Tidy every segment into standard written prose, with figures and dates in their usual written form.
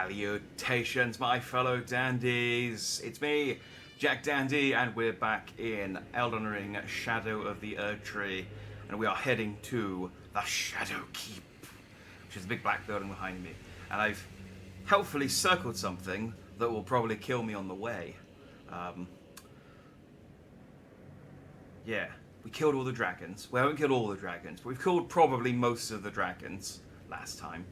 Salutations, my fellow dandies! It's me, Jack Dandy, and we're back in Elden Ring, Shadow of the Erdtree, and we are heading to the Shadow Keep, which is a big black building behind me. And I've helpfully circled something that will probably kill me on the way. Yeah, we killed all the dragons. We haven't killed all the dragons, but we've killed probably most of the dragons last time.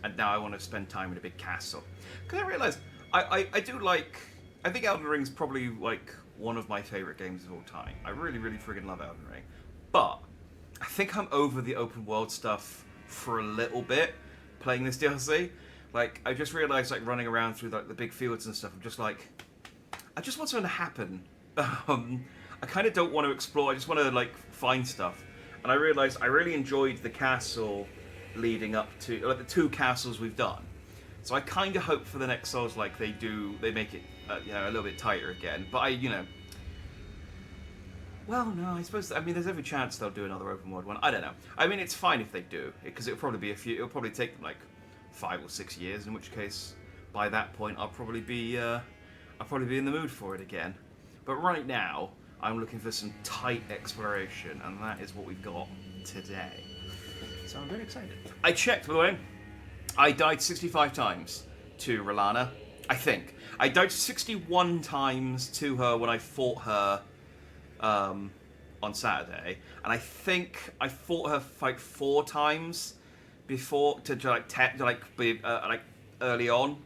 And now I want to spend time in a big castle. Because I realised, I do like... I think Elden Ring's probably, like, one of my favourite games of all time. I really, really friggin' love Elden Ring. But I think I'm over the open world stuff for a little bit, playing this DLC. Like, I just realised, like, running around through, like, the big fields and stuff, I'm just like... I just want something to happen. I kind of don't want to explore, I just want to, like, find stuff. And I realised I really enjoyed the castle leading up to, like, the two castles we've done. So I kind of hope for the next Souls, like, they make it, a little bit tighter again. But well, no, I suppose, there's every chance they'll do another open world one. I don't know. I mean, it's fine if they do, because it'll probably be it'll probably take them, like, 5 or 6 years, in which case, by that point, I'll probably be in the mood for it again. But right now, I'm looking for some tight exploration, and that is what we've got today. So I'm very excited. I checked, by the way. I died 65 times to R'hllana, I think. I died 61 times to her when I fought her on Saturday, and I think I fought her like 4 times before like early on,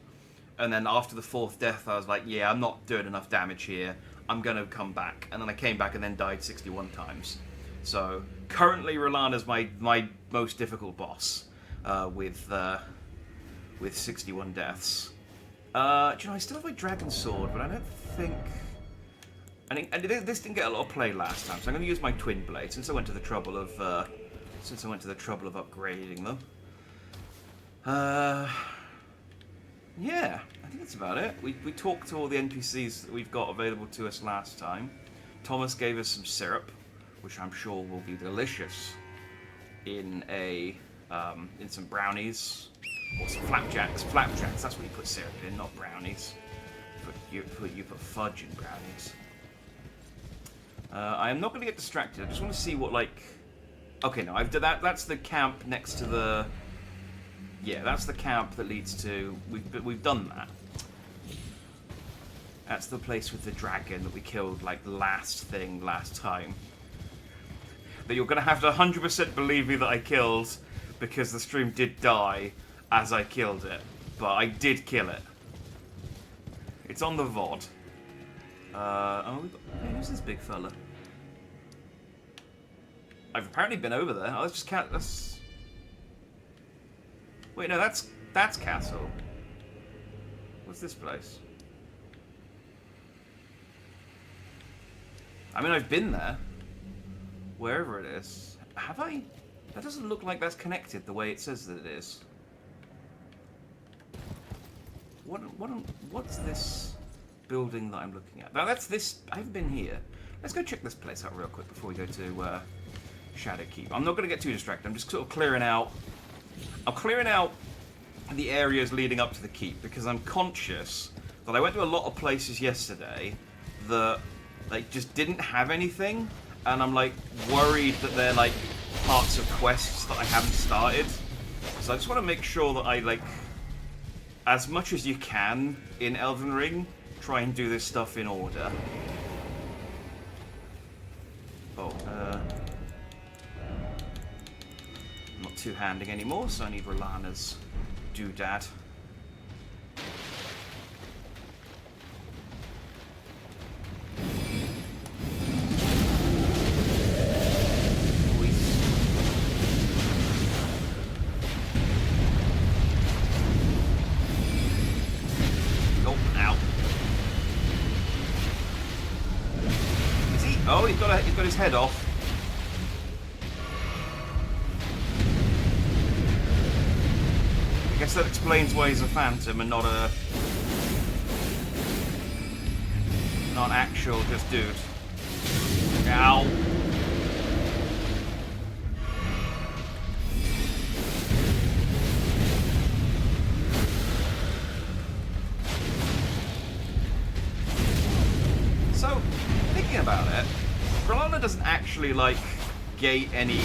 and then after the 4th death, I was like, yeah, I'm not doing enough damage here. I'm gonna come back, and then I came back and then died 61 times. So currently, R'hllana's my most difficult boss with 61 deaths. I still have my dragon sword, but I don't think. And this didn't get a lot of play last time, so I'm going to use my twin blade since I went to the trouble of upgrading them. Yeah, I think that's about it. We talked to all the NPCs that we've got available to us last time. Thomas gave us some syrup, which I'm sure will be delicious in some brownies or some flapjacks. Flapjacks, that's what you put syrup in, not brownies. You put fudge in brownies. I am not going to get distracted. I just want to see what, like... Okay, no, I've done that. That's the camp next to the... Yeah, that's the camp that leads to... We've done that. That's the place with the dragon that we killed, like, last time. That you're going to have to 100% believe me that I killed, because the stream did die as I killed it. But I did kill it. It's on the VOD. Who's this big fella? I've apparently been over there. Oh, let's just count. Wait, no, that's castle. What's this place? I mean, I've been there. Wherever it is. Have I? That doesn't look like that's connected the way it says that it is. What's this building that I'm looking at? Now that's this. I haven't been here. Let's go check this place out real quick before we go to Shadow Keep. I'm not going to get too distracted. I'm just sort of clearing out. I'm clearing out the areas leading up to the keep because I'm conscious that I went to a lot of places yesterday that like just didn't have anything, and I'm like worried that they're like parts of quests that I haven't started. So I just want to make sure that I like, as much as you can in Elden Ring, try and do this stuff in order. Oh, I'm not two-handing anymore, so I need R'hllana's doodad. Oh, he's got his head off. I guess that explains why he's a phantom and not an actual just dude. Ow. actually, like, gate any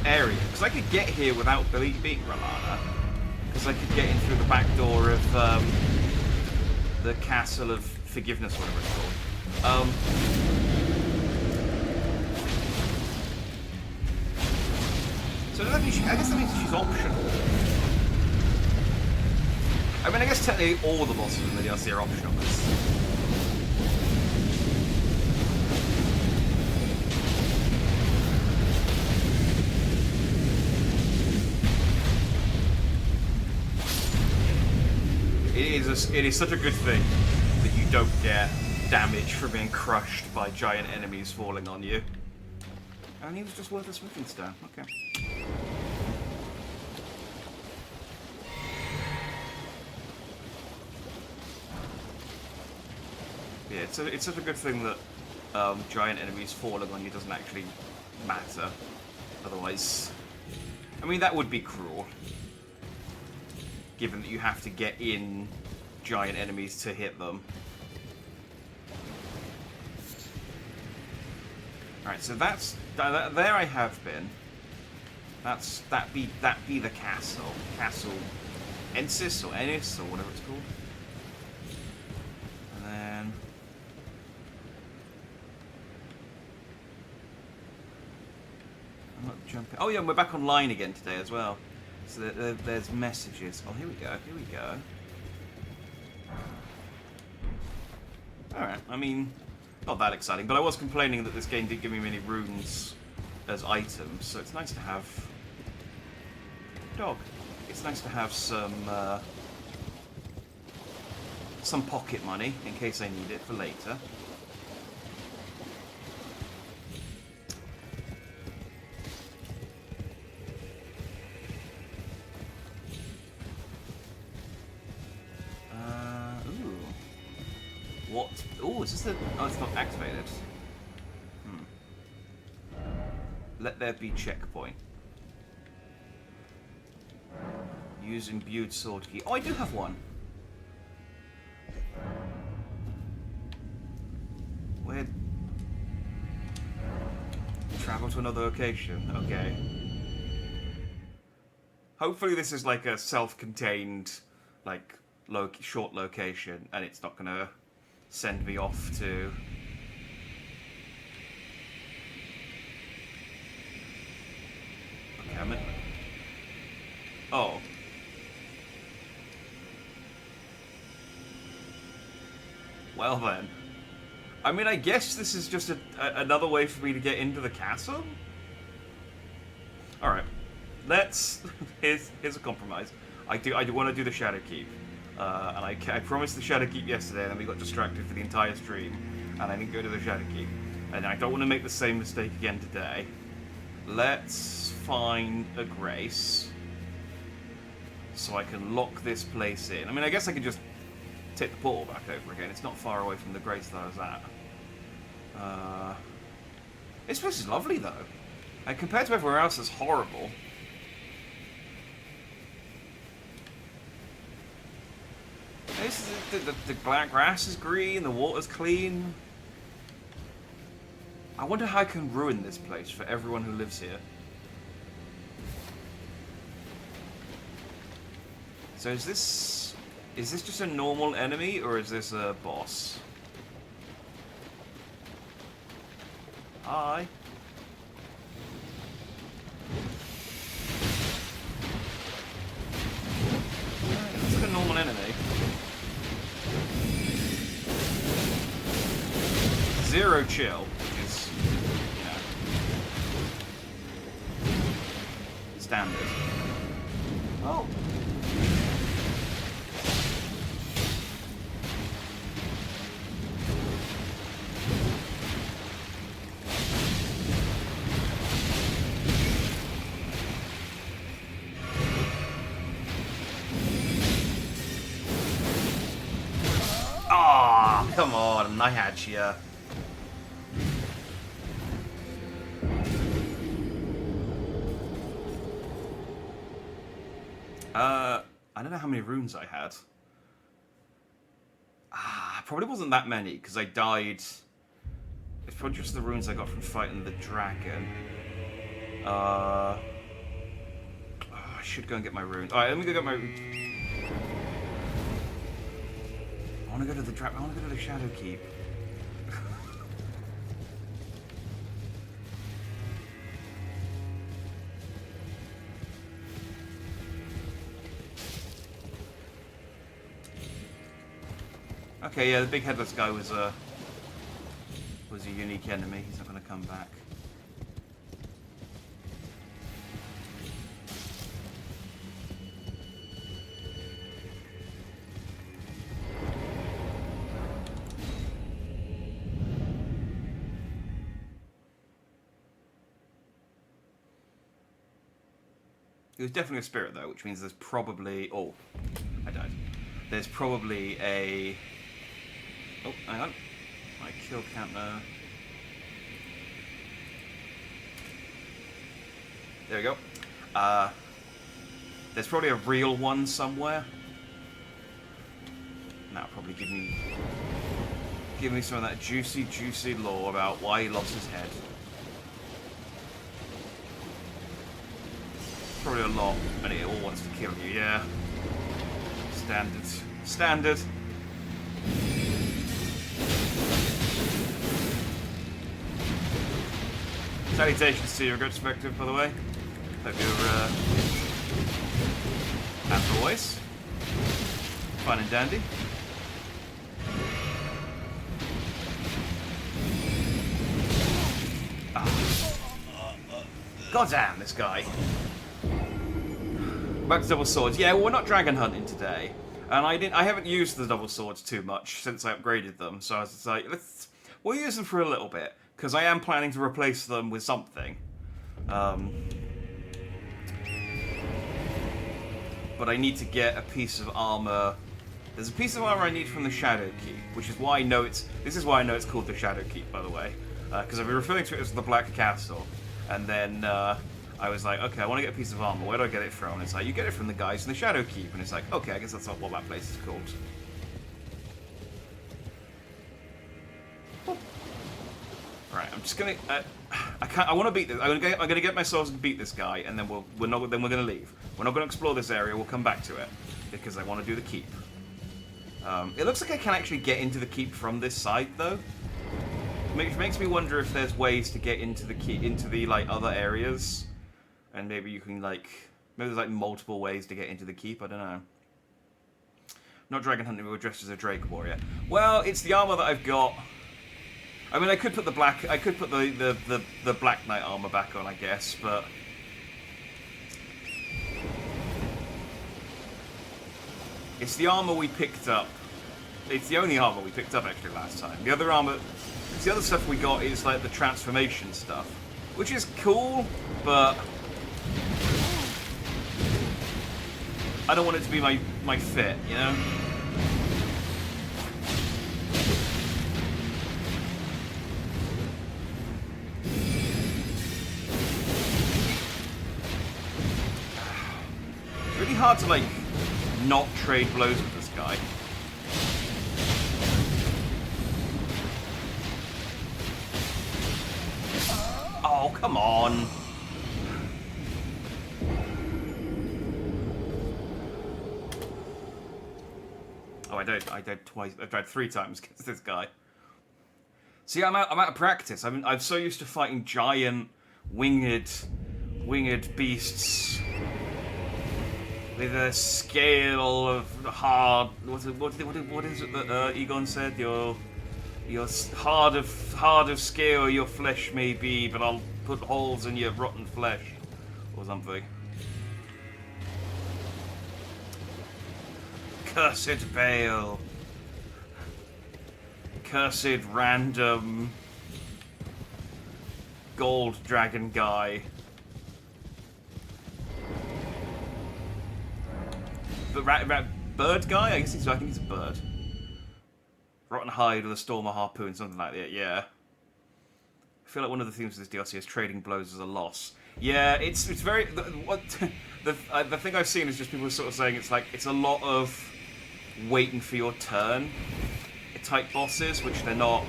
area. Because I could get here without being Rolana. Because I could get in through the back door of the Castle of Forgiveness, whatever it's called. So does that mean I guess that means she's optional. I mean, I guess technically all the bosses in the DLC are optional. It is such a good thing that you don't get damage from being crushed by giant enemies falling on you. And he was just worth a smithing stone. Okay. Yeah, it's such a good thing that giant enemies falling on you doesn't actually matter. Otherwise, I mean, that would be cruel. Given that you have to get in giant enemies to hit them. Alright, so that's... there I have been. That be the castle. Castle Ensis or Ennis or whatever it's called. And then... I'm not jumping... Oh yeah, we're back online again today as well. So there's messages. Oh, here we go. Here we go. Alright, I mean, not that exciting, but I was complaining that this game didn't give me many runes as items, so it's nice to have... Dog. It's nice to have some pocket money, in case I need it for later. What? Oh, is this the... Oh, it's not activated. Let there be checkpoint. Use imbued sword key. Oh, I do have one. Where? Travel to another location. Okay. Hopefully this is like a self-contained, like, short location, and it's not gonna send me off to... Okay, I'm in... Oh. Well then. I mean, I guess this is just another way for me to get into the castle? Alright. Let's... Here's a compromise. I do want to do the Shadow Keep. And I promised the Shadow Keep yesterday, and then we got distracted for the entire stream, and I didn't go to the Shadow Keep. And I don't want to make the same mistake again today. Let's find a Grace, so I can lock this place in. I mean, I guess I could just take the portal back over again. It's not far away from the Grace that I was at. This place is lovely, though. And compared to everywhere else, it's horrible. The grass is green, the water's clean. I wonder how I can ruin this place for everyone who lives here. So is this just a normal enemy, or is this a boss? Hi. It's like a normal enemy. Zero chill, which is, you know, standard. Oh. Ah, come on, I had you. I don't know how many runes I had. Probably wasn't that many, because I died It's probably just the runes I got from fighting the dragon. I should go and get my runes. Alright, let me go get my... I want to go to the I want to go to the Shadow Keep. Okay, yeah, the big headless guy was a unique enemy. He's not going to come back. It was definitely a spirit, though, which means there's probably... Oh, I died. There's probably a... Oh, hang on. My kill counter... There we go. There's probably a real one somewhere. That'll probably give me some of that juicy, juicy lore about why he lost his head. Probably a lot, and it all wants to kill you, yeah. Standard. Standard. Salutations to your good perspective, by the way. Hope you're as always, fun and dandy. God damn, this guy. Back to double swords. Yeah, well, we're not dragon hunting today, and I haven't used the double swords too much since I upgraded them. So I was like, we'll use them for a little bit because I am planning to replace them with something. But I need to get a piece of armor. There's a piece of armor I need from the Shadow Keep, which is why I know it's. This is why I know it's called the Shadow Keep, by the way, because I've been referring to it as the Black Castle, and then. I was like, okay, I want to get a piece of armor. Where do I get it from? And it's like, you get it from the guys in the Shadow Keep. And it's like, okay, I guess that's not what that place is called. Right, I'm just gonna. I want to beat this. I'm gonna get myself to beat this guy, and then we're gonna leave. We're not gonna explore this area. We'll come back to it because I want to do the keep. It looks like I can actually get into the keep from this side, though. Which makes me wonder if there's ways to get into the keep, into the like other areas. And maybe you can, like... Maybe there's, like, multiple ways to get into the keep. I don't know. Not dragon hunting, we were dressed as a Drake warrior. Well, it's the armor that I've got. I mean, I could put the black... I could put the Black Knight armor back on, I guess, but... It's the armor we picked up. It's the only armor we picked up, actually, last time. The other armor... The other stuff we got is, like, the transformation stuff. Which is cool, but... I don't want it to be my fit, you know? It's really hard to, like, not trade blows with this guy. Oh, come on. Oh, I died twice. I died 3 times against this guy. See, I'm out of practice. I'm so used to fighting giant winged beasts with a scale of hard. What is it that Egon said? Your hard of scale your flesh may be, but I'll put holes in your rotten flesh, or something. Cursed Bale. Cursed random gold dragon guy. But bird guy? I think he's a bird. Rotten hide with a storm or harpoon, something like that, yeah. I feel like one of the themes of this DLC is trading blows as a loss. Yeah, it's very... The thing I've seen is just people sort of saying it's a lot of waiting for your turn type bosses, which they're not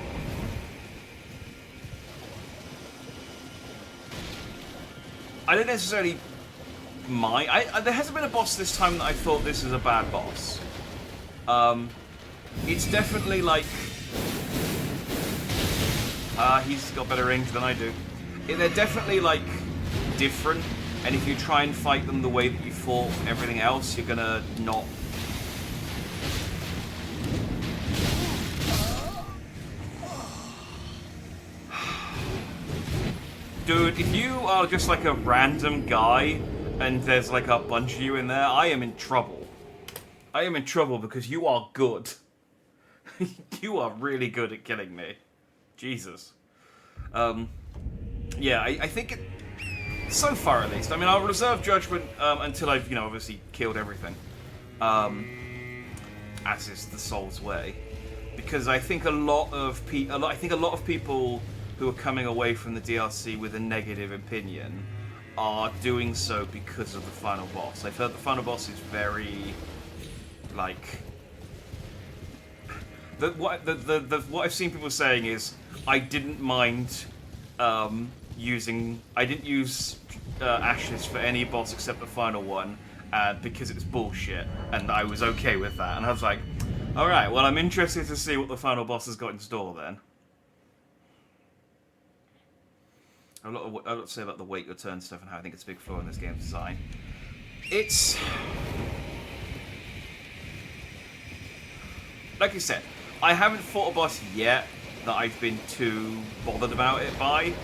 I don't necessarily mind. There hasn't been a boss this time that I thought this is a bad boss. It's definitely like... he's got better range than I do. They're definitely, like, different, and if you try and fight them the way that you fought everything else, you're gonna not... Dude, if you are just like a random guy, and there's like a bunch of you in there, I am in trouble. I am in trouble because you are good. You are really good at killing me. Jesus. Yeah, I think it... So far, at least. I mean, I'll reserve judgment until I've, obviously killed everything. As is the soul's way. Because I think a lot of people who are coming away from the DLC with a negative opinion are doing so because of the final boss. I've heard the final boss is very, like... What I've seen people saying is, I didn't mind I didn't use Ashes for any boss except the final one, because it was bullshit, and I was okay with that. And I was like, alright, well, I'm interested to see what the final boss has got in store then. I've got a lot to say about the wait your turn stuff and how I think it's a big flaw in this game's design. It's... Like I said, I haven't fought a boss yet that I've been too bothered about it by.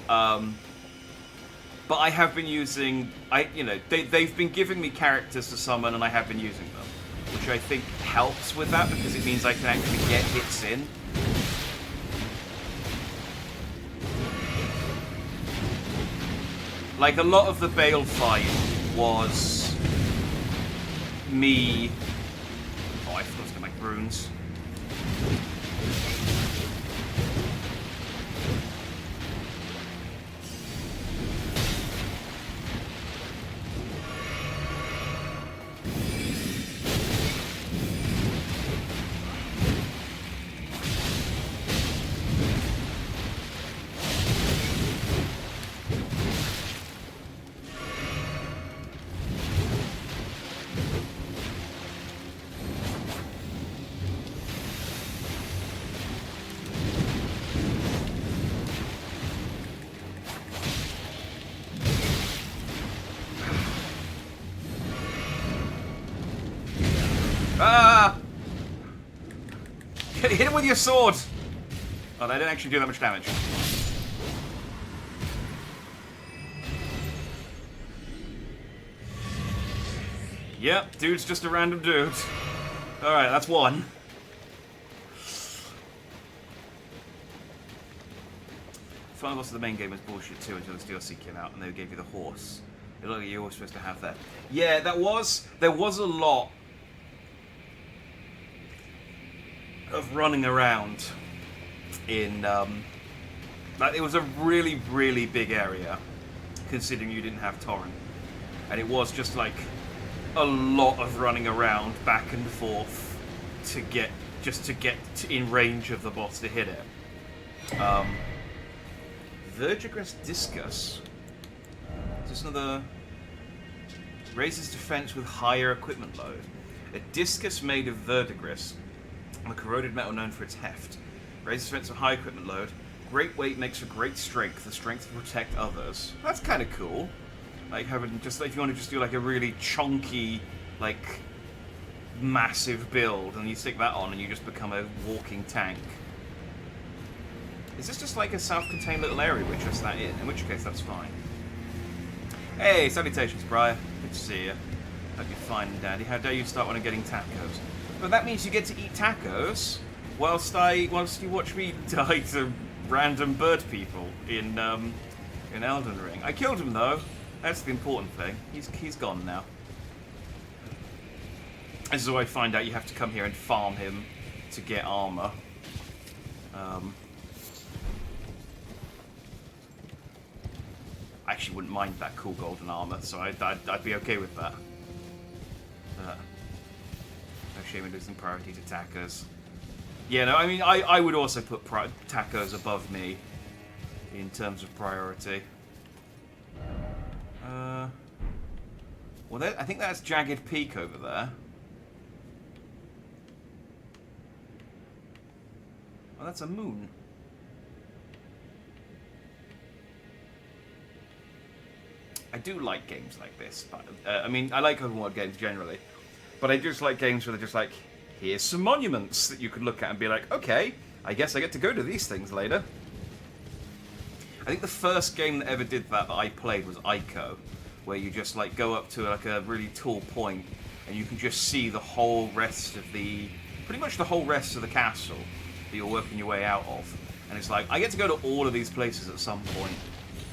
But I have been using... they've been giving me characters to summon and I have been using them. Which I think helps with that because it means I can actually get hits in. Like, a lot of the Bale fight was me... Oh, I forgot to get my runes. Ah! Hit him with your sword! Oh, that didn't actually do that much damage. Yep, dude's just a random dude. Alright, that's one. Final boss of the main game was bullshit too until this DLC came out and they gave you the horse. It looked like you were supposed to have that. Yeah, there was a lot of running around in like, it was a really, really big area considering you didn't have torrent, and it was just like a lot of running around back and forth to get in range of the boss to hit it. Verdigris Discus. Is this another... Raises defense with higher equipment load. A discus made of verdigris, a corroded metal known for its heft. Raises defense with high equipment load. Great weight makes for great strength, the strength to protect others. That's kind of cool. Like having just, if you want to just do like a really chunky, like massive build, and you stick that on and you just become a walking tank. Is this just like a self-contained little area we trust that in which case that's fine. Hey, salutations, Briar. Good to see you. Hope you're fine and dandy. How dare you start when I'm getting tacos? But that means you get to eat tacos whilst you watch me die to random bird people in Elden Ring. I killed him though. That's the important thing. He's gone now. This is where I find out you have to come here and farm him to get armor. I actually wouldn't mind that cool golden armor, so I'd be okay with that. No shame in losing priority to tacos. Yeah, no, I mean, I would also put tacos above me in terms of priority. Well, I think that's Jagged Peak over there. Well, that's a moon. I do like games like this. But, I mean, I like open world games generally. But I just like games where they're just like, here's some monuments that you could look at and be like, okay, I guess I get to go to these things later. I think the first game that ever did that I played was Ico, where you just like go up to like a really tall point and you can just see the whole rest of pretty much the whole rest of the castle that you're working your way out of. And it's like, I get to go to all of these places at some point.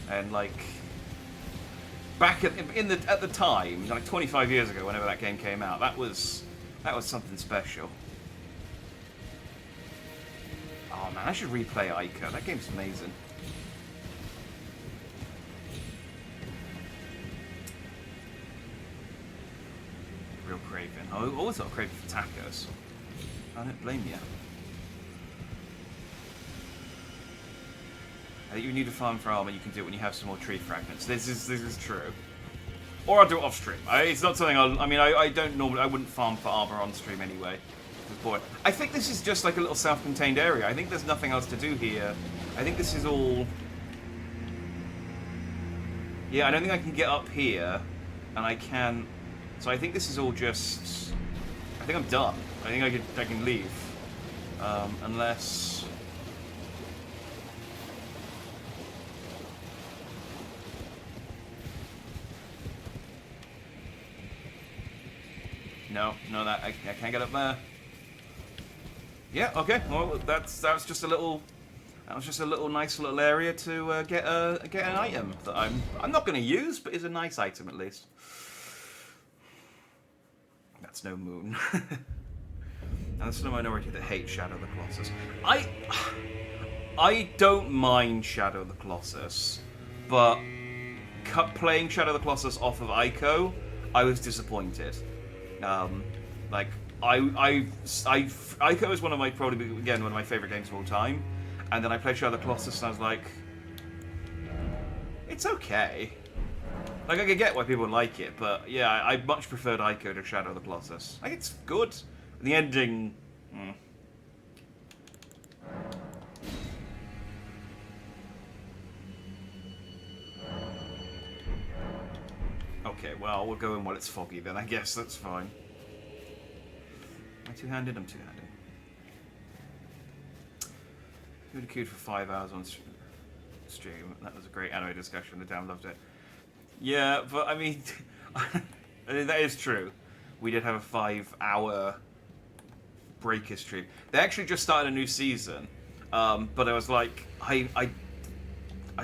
And like, back at the time, like 25 years ago, whenever that game came out, that was something special. Oh man, I should replay Ico. That game's amazing. Real craving. I always got a craving for tacos. I don't blame you. I think you need to farm for armor. You can do it when you have some more tree fragments. This is true. Or I'll do it off stream. It's not something I don't normally. I wouldn't farm for armor on stream anyway. It's boring. I think this is just like a little self-contained area. I think there's nothing else to do here. I think this is all. Yeah, I don't think I can get up here, and I can. So I think this is all just. I think I'm done. I think I can leave, unless. No, that I can't get up there. Yeah, okay. Well, that was just a little. That was just a little nice little area to get an item that I'm not going to use, but is a nice item at least. That's no moon. And there's still a minority that hate Shadow of the Colossus. I don't mind Shadow of the Colossus, but playing Shadow of the Colossus off of Ico, I was disappointed. Like Ico is one of my probably again one of my favorite games of all time, and then I played Shadow of the Colossus and I was like, it's okay. Like I can get why people like it, but yeah, I much preferred Ico to Shadow of the Colossus. Like it's good. The ending. Okay, well, we'll go in while it's foggy then, I guess, that's fine. Am I two-handed? I'm two-handed. You would have queued for 5 hours on stream. That was a great anime discussion, the damn loved it. Yeah, but I mean, that is true. We did have a 5-hour breaker stream. They actually just started a new season, but I was like, I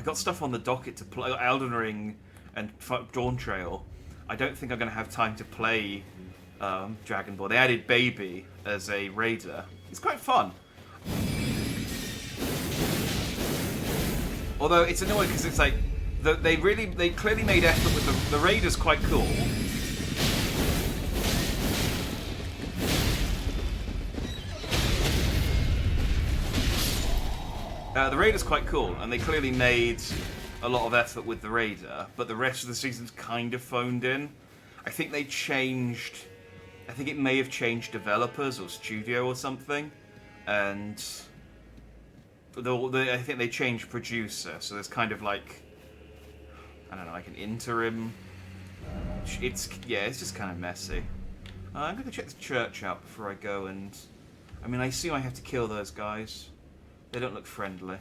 got stuff on the docket to play, Elden Ring and Dawn Trail. I don't think I'm going to have time to play Dragon Ball. They added Baby as a raider. It's quite fun. Although it's annoying because it's like they clearly made effort with the raider's quite cool. The raider's quite cool, and they clearly made a lot of effort with the raider, but the rest of the season's kind of phoned in. I think they changed. I think it may have changed developers or studio or something, and I think they changed producer. So there's kind of like, I don't know, like an interim. It's just kind of messy. I'm gonna check the church out before I go, and I mean, I assume I have to kill those guys. They don't look friendly.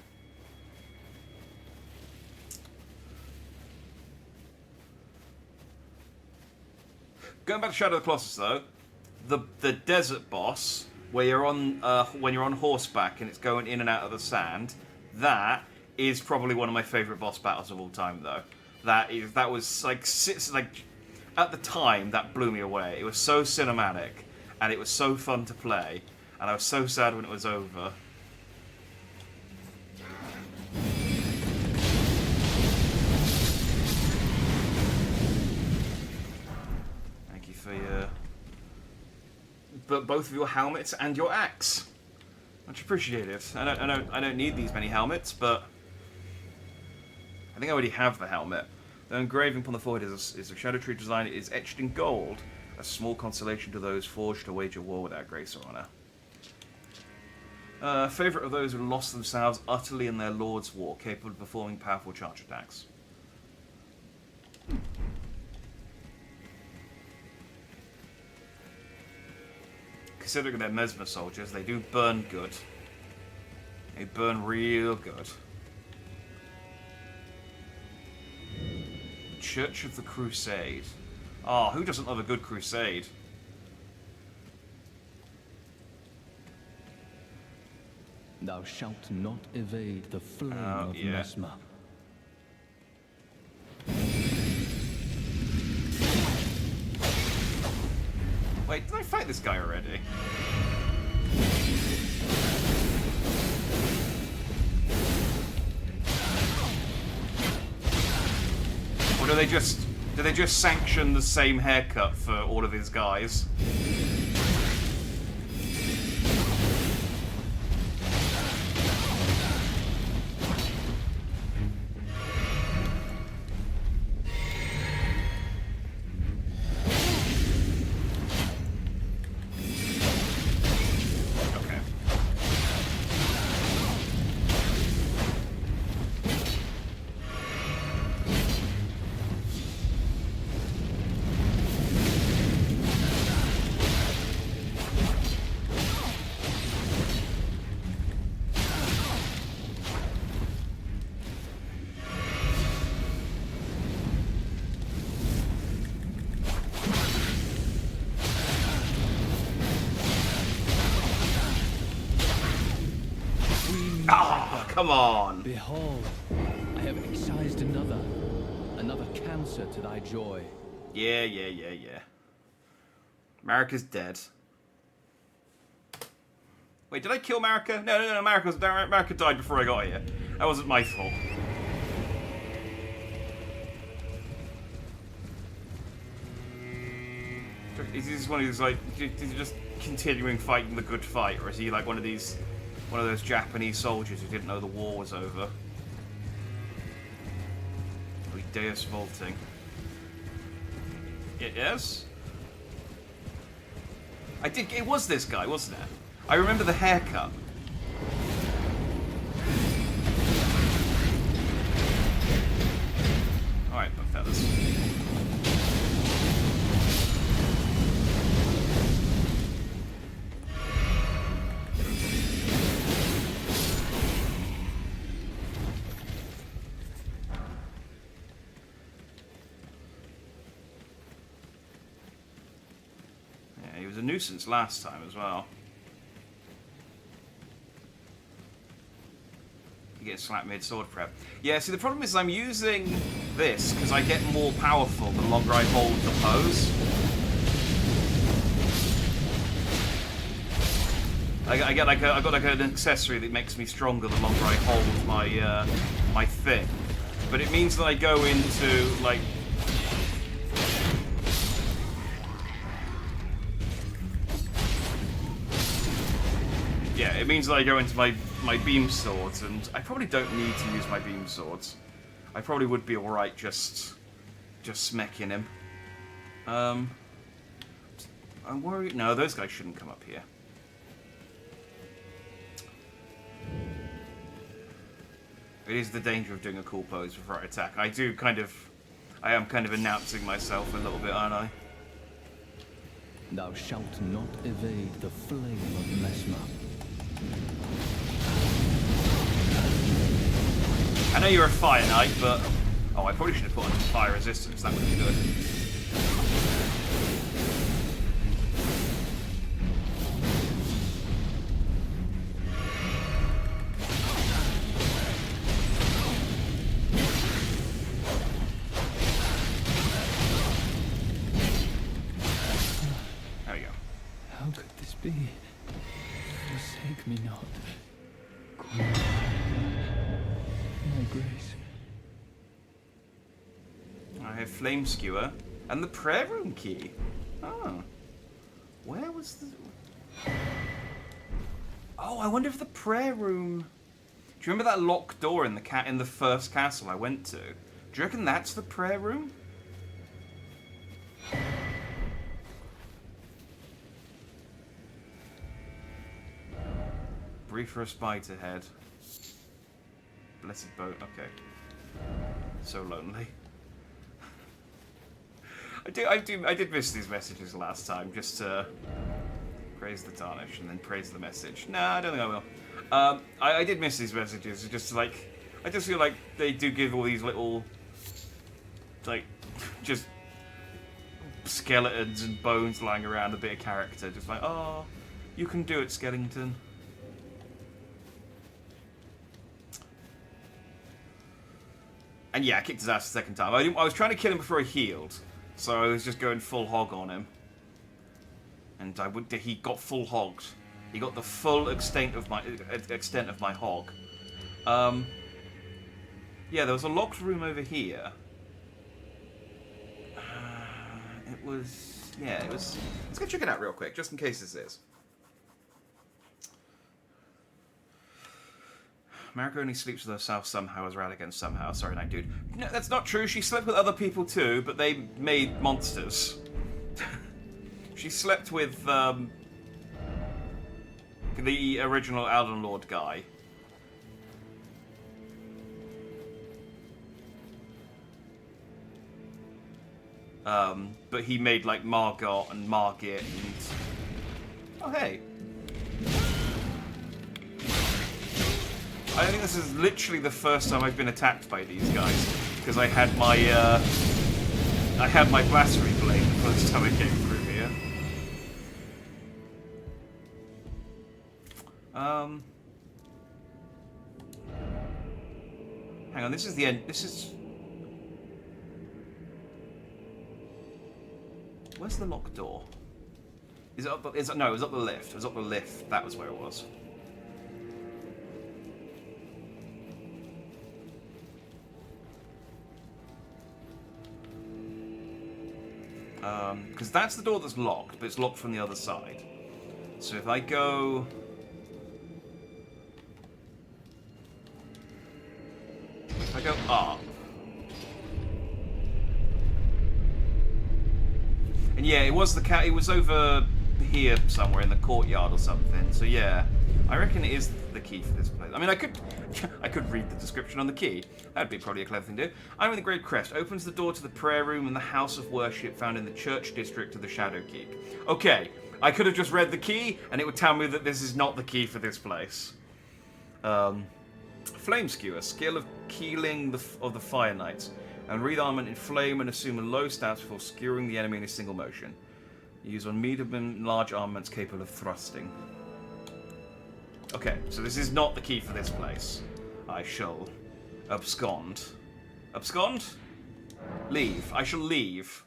Going back to Shadow of the Colossus, though, the desert boss, where you're on when you're on horseback and it's going in and out of the sand, that is probably one of my favourite boss battles of all time. Though that was like at the time that blew me away. It was so cinematic and it was so fun to play, and I was so sad when it was over. For both of your helmets and your axe. Much appreciated. I don't need these many helmets, but I think I already have the helmet. The engraving upon the forehead is a Shadow Tree design. It is etched in gold, a small consolation to those forged to wage a war without grace or honor. Favourite of those who lost themselves utterly in their Lord's War, capable of performing powerful charge attacks. Considering they're Mesmer soldiers, they do burn good. They burn real good. Church of the Crusade. Oh, who doesn't love a good crusade? Thou shalt not evade the flame of Mesmer. Wait, did I fight this guy already? Or do they just sanction the same haircut for all of his guys? Come on! Behold, I have excised another cancer to thy joy. Yeah. Marika's dead. Wait, did I kill Marika? No, Marika died before I got here. That wasn't my fault. Is he just one of these, like, is he just continuing fighting the good fight, or is he like one of those Japanese soldiers who didn't know the war was over? We Deus vaulting. Yes? It was this guy, wasn't it? I remember the haircut. Alright, fellas. A nuisance last time as well. You get slapped mid-sword prep. Yeah, see the problem is I'm using this because I get more powerful the longer I hold the pose. I've got like an accessory that makes me stronger the longer I hold my my thing. But it means that I go into like it means that I go into my beam swords, and I probably don't need to use my beam swords. I probably would be alright just smacking him. I'm worried. No, those guys shouldn't come up here. It is the danger of doing a cool pose before I attack. I am kind of announcing myself a little bit, aren't I? Thou shalt not evade the flame of Mesmer. I know you're a fire knight, but oh, I probably should have put on some fire resistance. That would be good. There we go. How could this be? Forsake me not. Queen, my grace. I have Flame Skewer and the prayer room key. Oh. Where was the... Oh, I wonder if the prayer room... Do you remember that locked door in the first castle I went to? Do you reckon that's the prayer room? Brief respite ahead. Blessed boat. Okay. So lonely. I did miss these messages last time. Just to praise the tarnish and then praise the message. Nah, I don't think I will. I did miss these messages. Just like, I just feel like they do give all these little, like, just skeletons and bones lying around a bit of character. Just like, oh, you can do it, Skellington. And yeah, I kicked his ass the second time. I was trying to kill him before he healed, so I was just going full hog on him. And he got full hogged. He got the full extent of my hog. Yeah, there was a locked room over here. It was... Let's go check it out real quick, just in case this is. Mariko only sleeps with herself somehow, as Radigan somehow. Sorry, night dude. No, that's not true. She slept with other people too, but they made monsters. She slept with the original Elden Lord guy. But he made like Margot and Margit and... Oh, hey. I think this is literally the first time I've been attacked by these guys, because I had my blasphemy blade the first time I came through here. Hang on, this is the end. This is... Where's the locked door? Is it up the... no, it was up the lift. It was up the lift. That was where it was. Because that's the door that's locked, but it's locked from the other side. So if I go... If I go up... And yeah, it was it was over here somewhere in the courtyard or something. So yeah, I reckon it is the key for this place. I mean, I could read the description on the key. That'd be probably a clever thing to do. I'm in the Great Crest. Opens the door to the prayer room and the house of worship found in the church district of the Shadow Keep. Okay, I could have just read the key and it would tell me that this is not the key for this place. Flame Skewer, skill of keeling of the Fire Knights. And rearmament in flame and assume a low stats before skewering the enemy in a single motion. Use on medium and large armaments capable of thrusting. Okay, so this is not the key for this place. I shall abscond. Abscond? Leave. I shall leave.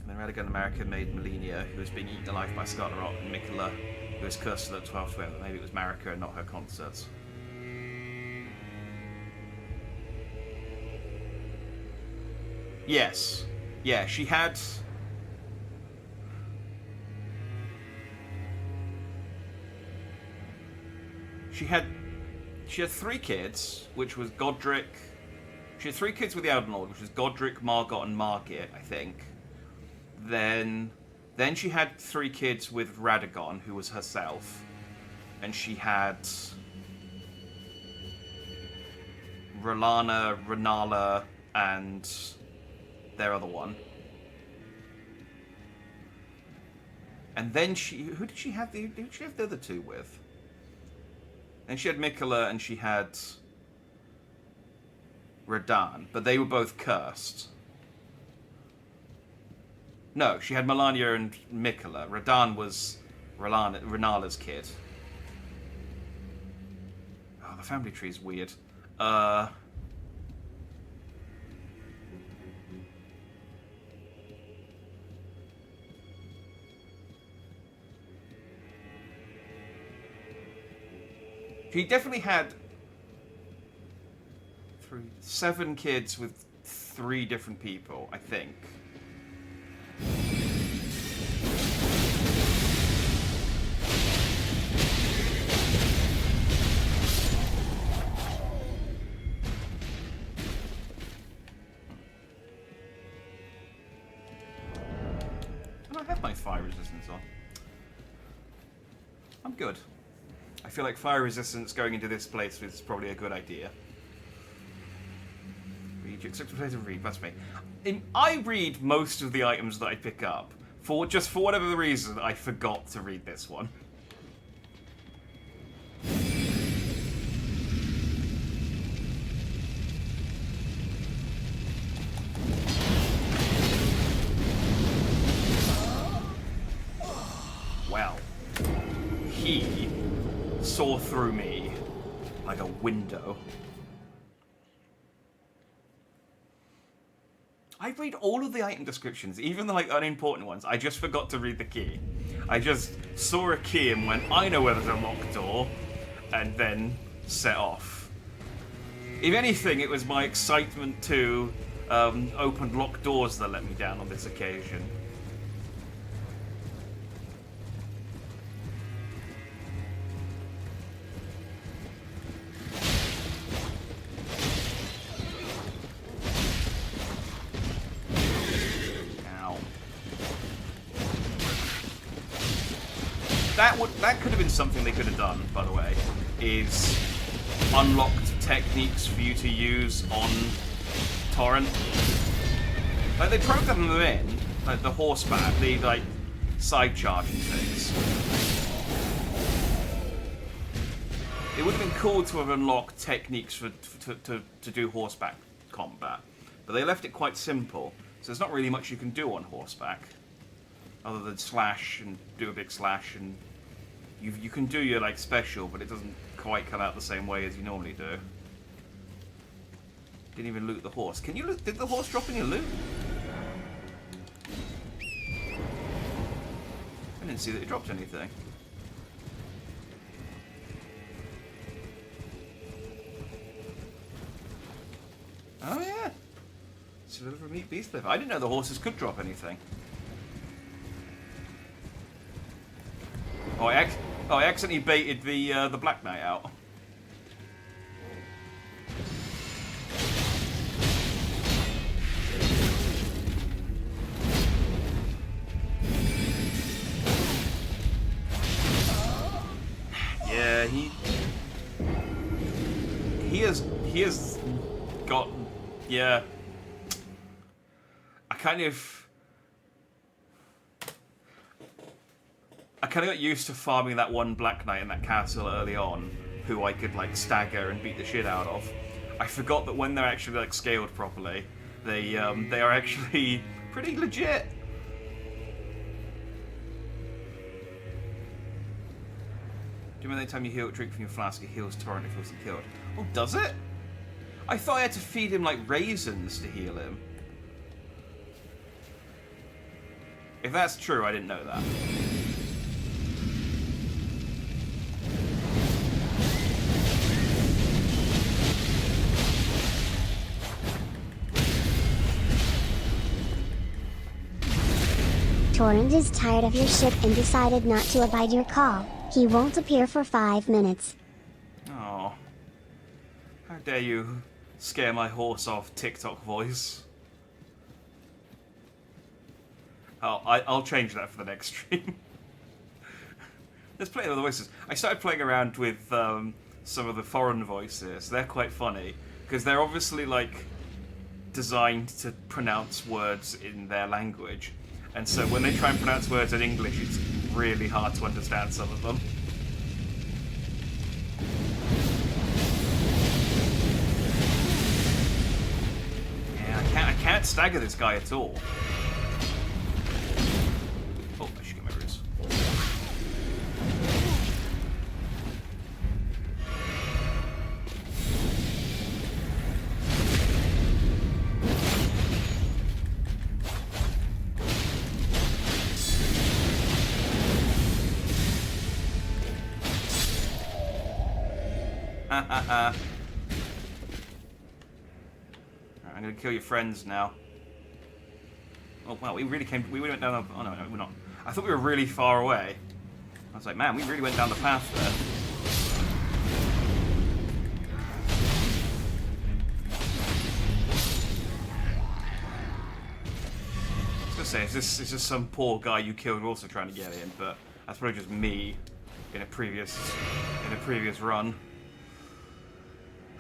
And then Radigan America made Melania, who was being eaten alive by Scarlet Rot, and Mikola, who was cursed to the 12th win. Maybe it was Marika and not her concerts. Yes. Yeah, she had... She had 3 kids, which was Godric... She had 3 kids with the Elden Lord, which was Godric, Margot, and Margit, I think. Then she had 3 kids with Radagon, who was herself. And she had... R'Lana, Renala, and their other one. And then who did she have the other 2 with? And she had Mikola and she had Radahn, but they were both cursed. No, she had Melania and Mikola. Radahn was Renala's kid. Oh, the family tree is weird. He definitely had 7 kids with 3 different people, I think. have my fire resistance on. I'm good. I feel like fire resistance going into this place is probably a good idea. Read, you expect to play to read, that's me. I read most of the items that I pick up. For whatever reason, I forgot to read this one. Well, he saw through me like a window. I read all of the item descriptions, even the like unimportant ones. I just forgot to read the key. I just saw a key and went, I know where there's a locked door, and then set off. If anything, it was my excitement to open locked doors that let me down on this occasion. That could have been something they could have done, by the way, is unlocked techniques for you to use on Torrent. Like, they programmed them in, like the horseback, the, like, side charging things. It would have been cool to have unlocked techniques to do horseback combat, but they left it quite simple, so there's not really much you can do on horseback, other than slash and do a big slash, and you can do your like special, but it doesn't quite come out the same way as you normally do. Didn't even loot the horse. Can you loot? Did the horse drop in your loot? I didn't see that it dropped anything. Oh yeah, Silver Meat Beast Liver. I didn't know the horses could drop anything. Oh, I accidentally baited the Black Knight out. Yeah, he has got, yeah. I kind of got used to farming that one Black Knight in that castle early on, who I could like stagger and beat the shit out of. I forgot that when they're actually like scaled properly, they are actually pretty legit. Do you remember anytime you heal, drink from your flask, it heals Torrent if he wasn't killed? Oh, does it? I thought I had to feed him like raisins to heal him. If that's true, I didn't know that. Torrent is tired of your shit and decided not to abide your call. He won't appear for 5 minutes. Oh. How dare you scare my horse off, TikTok voice. I'll change that for the next stream. There's plenty of other voices. I started playing around with some of the foreign voices. They're quite funny, because they're obviously like designed to pronounce words in their language. And so when they try and pronounce words in English, it's really hard to understand some of them. Yeah, I can't stagger this guy at all. Oh, I should get my roots. Alright, I'm gonna kill your friends now. Oh wow, we went down the... Oh no, we're not. I thought we were really far away. I was like, man, we really went down the path there. Let's go gonna say, is this some poor guy you killed also trying to get in? But that's probably just me in a previous run.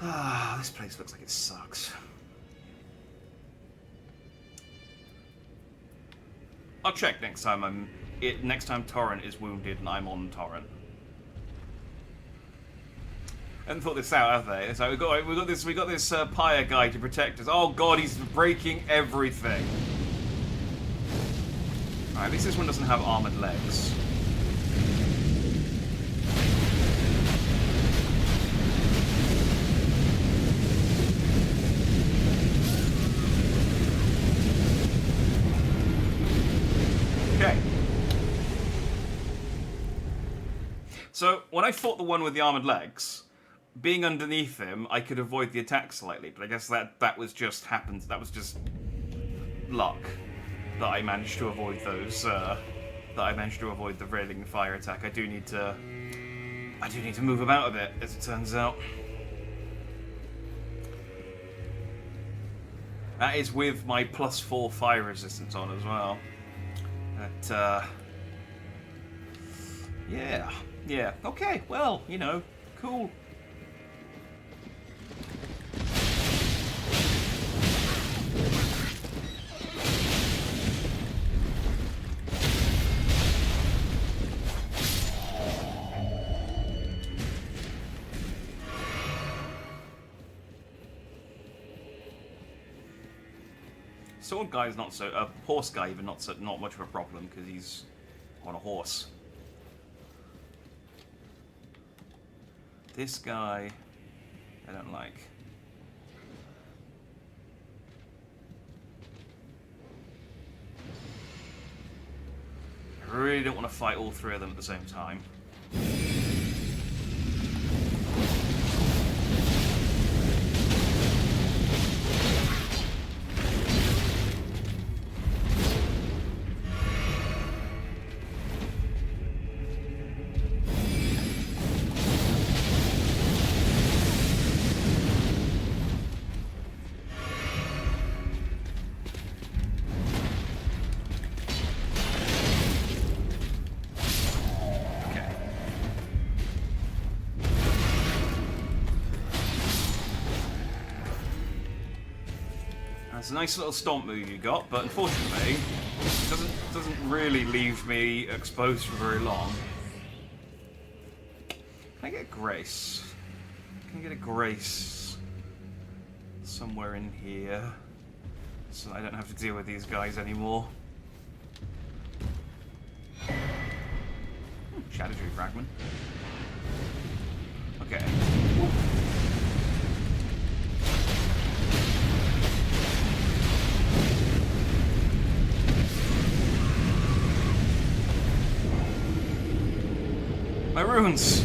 Ah, this place looks like it sucks. I'll check next time next time Torrent is wounded and I'm on Torrent. I haven't thought this out, have they? It's like we got this Pyre guy to protect us. Oh god, he's breaking everything. Alright, at least this one doesn't have armored legs. Okay. So, when I fought the one with the armored legs, being underneath him, I could avoid the attack slightly, but I guess that was just luck that I managed to avoid those. That I managed to avoid the railing fire attack. I do need to move about a bit, as it turns out. That is with my +4 fire resistance on as well. That yeah. Okay. Well, you know, cool. Sword guy's not so. Horse guy even not much of a problem because he's on a horse. This guy, I don't like. I really don't want to fight all three of them at the same time. It's a nice little stomp move you got, but unfortunately, it doesn't really leave me exposed for very long. Can I get Grace? Can I get a Grace somewhere in here, so I don't have to deal with these guys anymore? Shadow Tree Fragment. Okay. My runes!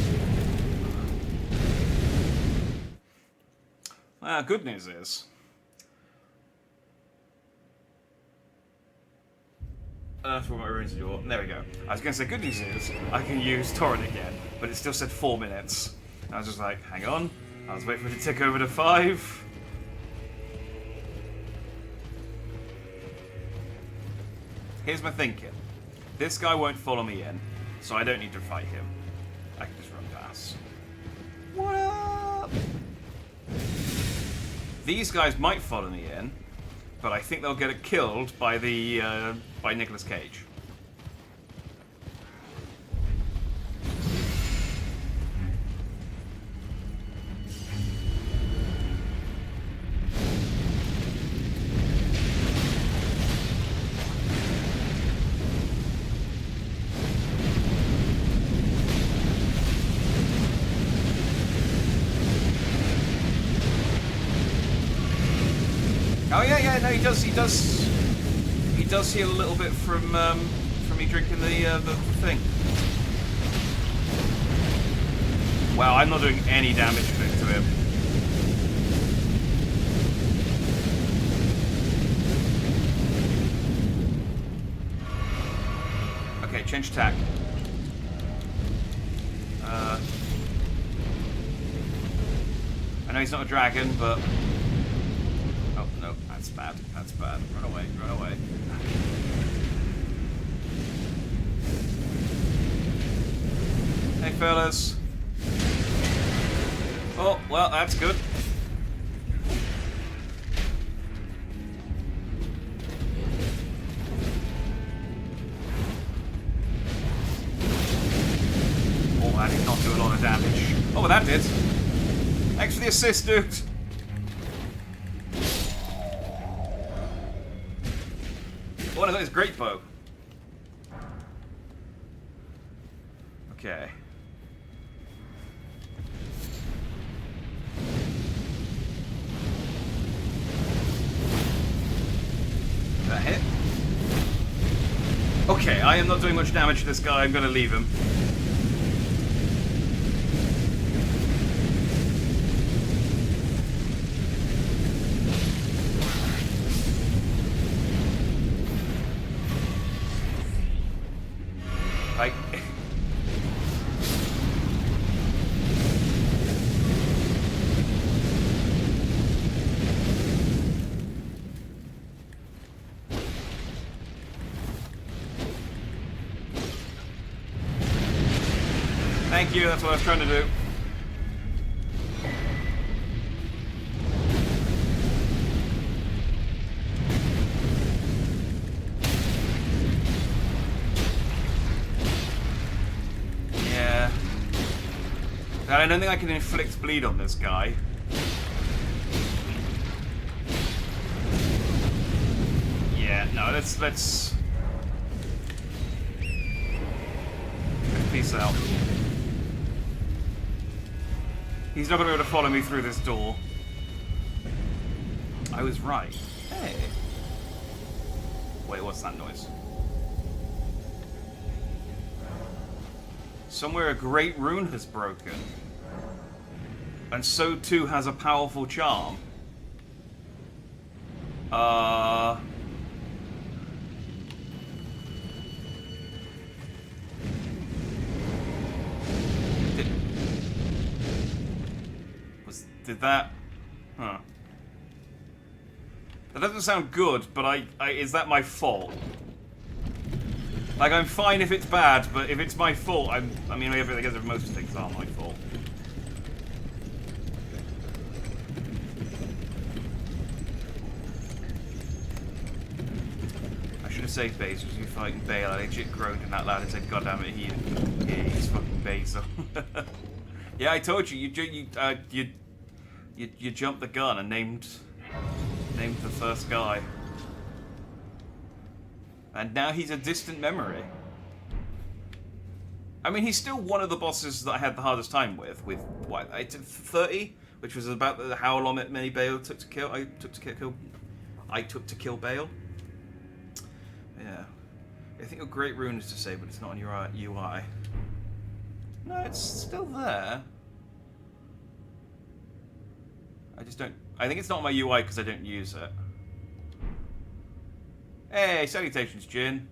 Good news is... That's what my runes do. There we go. I was going to say, good news is, I can use Torrent again, but it still said 4 minutes. I was just like, hang on. I was waiting for it to tick over to 5. Here's my thinking. This guy won't follow me in, so I don't need to fight him. I can just run past. What up? These guys might follow me in, but I think they'll get it killed by the by Nicolas Cage. Oh yeah, no, he does heal a little bit from me drinking the thing. Wow, I'm not doing any damage to him. Okay, change tack. I know he's not a dragon, but. Oh, no, that's bad. That's bad. Run away, run away. fellas. Oh, well, that's good. Oh, that did not do a lot of damage. Oh, well, that did. Thanks for the assist, dude. Oh, I got his great bow. Okay. That hit? Okay, I am not doing much damage to this guy. I'm gonna leave him. Like... Thank you, that's what I was trying to do. Yeah. I don't think I can inflict bleed on this guy. Yeah, no, let's peace out. He's not going to be able to follow me through this door. I was right. Hey. Wait, what's that noise? Somewhere a great rune has broken. And so too has a powerful charm. Did that... Huh. That doesn't sound good, but is that my fault? Like, I'm fine if it's bad, but if it's my fault, I mean, I guess most things are my fault. I should have saved Basil as we fighting Bale. I legit groaned in that lad and said, "God damn it, he's fucking Basil." Yeah, I told you, you jumped the gun and named the first guy. And now he's a distant memory. I mean, he's still one of the bosses that I had the hardest time with what, 30? Which was about how long many Bale took to kill. I took to kill Bale. Yeah. I think your Great Rune is disabled, it's not on your UI. No, it's still there. I just don't... I think it's not on my UI because I don't use it. Hey, salutations, Jin.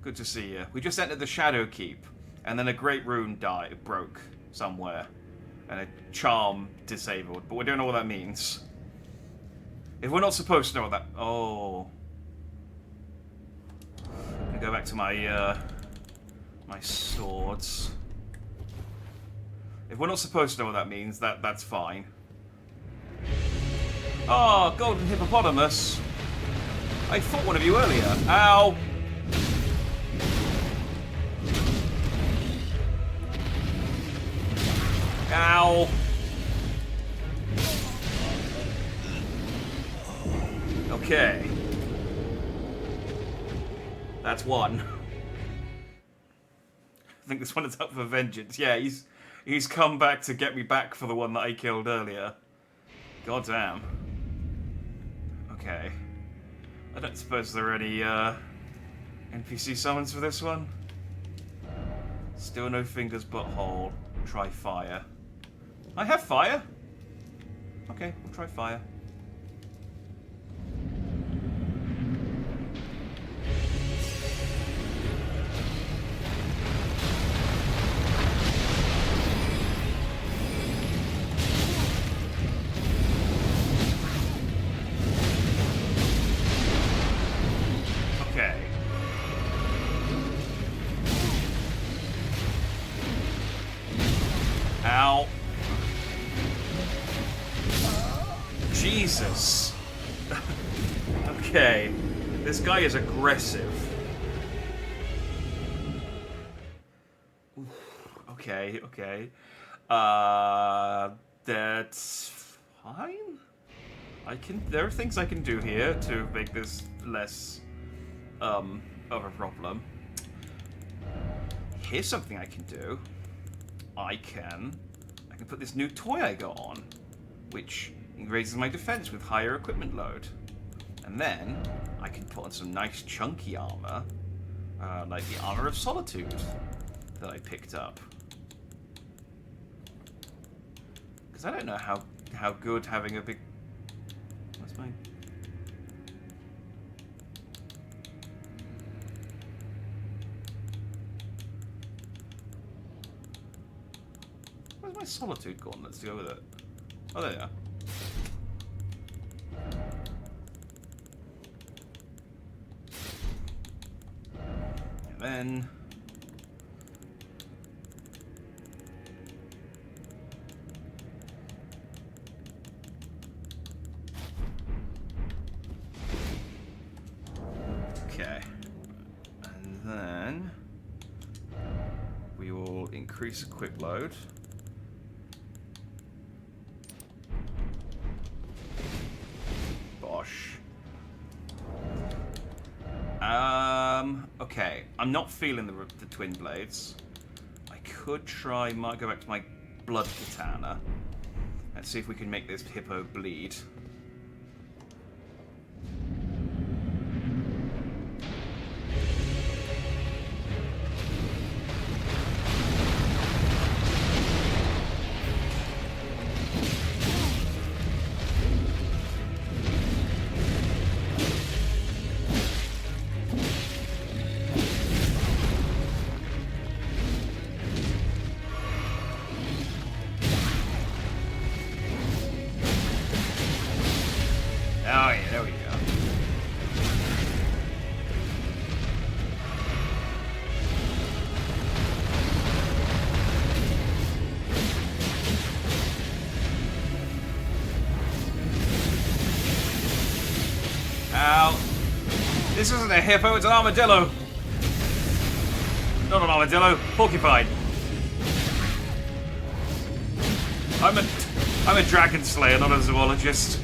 Good to see you. We just entered the Shadow Keep, and then a Great Rune broke somewhere, and a charm disabled, but we don't know what that means. If we're not supposed to know what that... Oh. I'm gonna go back to my, my swords. If we're not supposed to know what that means, that's fine. Oh, golden hippopotamus. I fought one of you earlier. Ow. Ow. Okay. That's one. I think this one is up for vengeance. Yeah, he's come back to get me back for the one that I killed earlier. God damn. Okay. I don't suppose there are any NPC summons for this one. Still no fingers but hole. Try fire. I have fire. Okay, we'll try fire. Jesus. Okay. This guy is aggressive. Oof. Okay, okay. That's fine. There are things I can do here to make this less, of a problem. Here's something I can do. I can put this new toy I got on, which raises my defense with higher equipment load. And then I can put on some nice chunky armor, like the Armor of Solitude that I picked up. Because I don't know how good having a big... What's mine? Where's my Solitude gauntlets to go with it? Oh, there they are. And then... Okay. And then... we will increase equip load. Okay, I'm not feeling the twin blades. I could might go back to my blood katana. Let's see if we can make this hippo bleed. Oh yeah, there we go. Ow. This isn't a hippo, it's an armadillo. Not an armadillo, porcupine. I'm a dragon slayer, not a zoologist.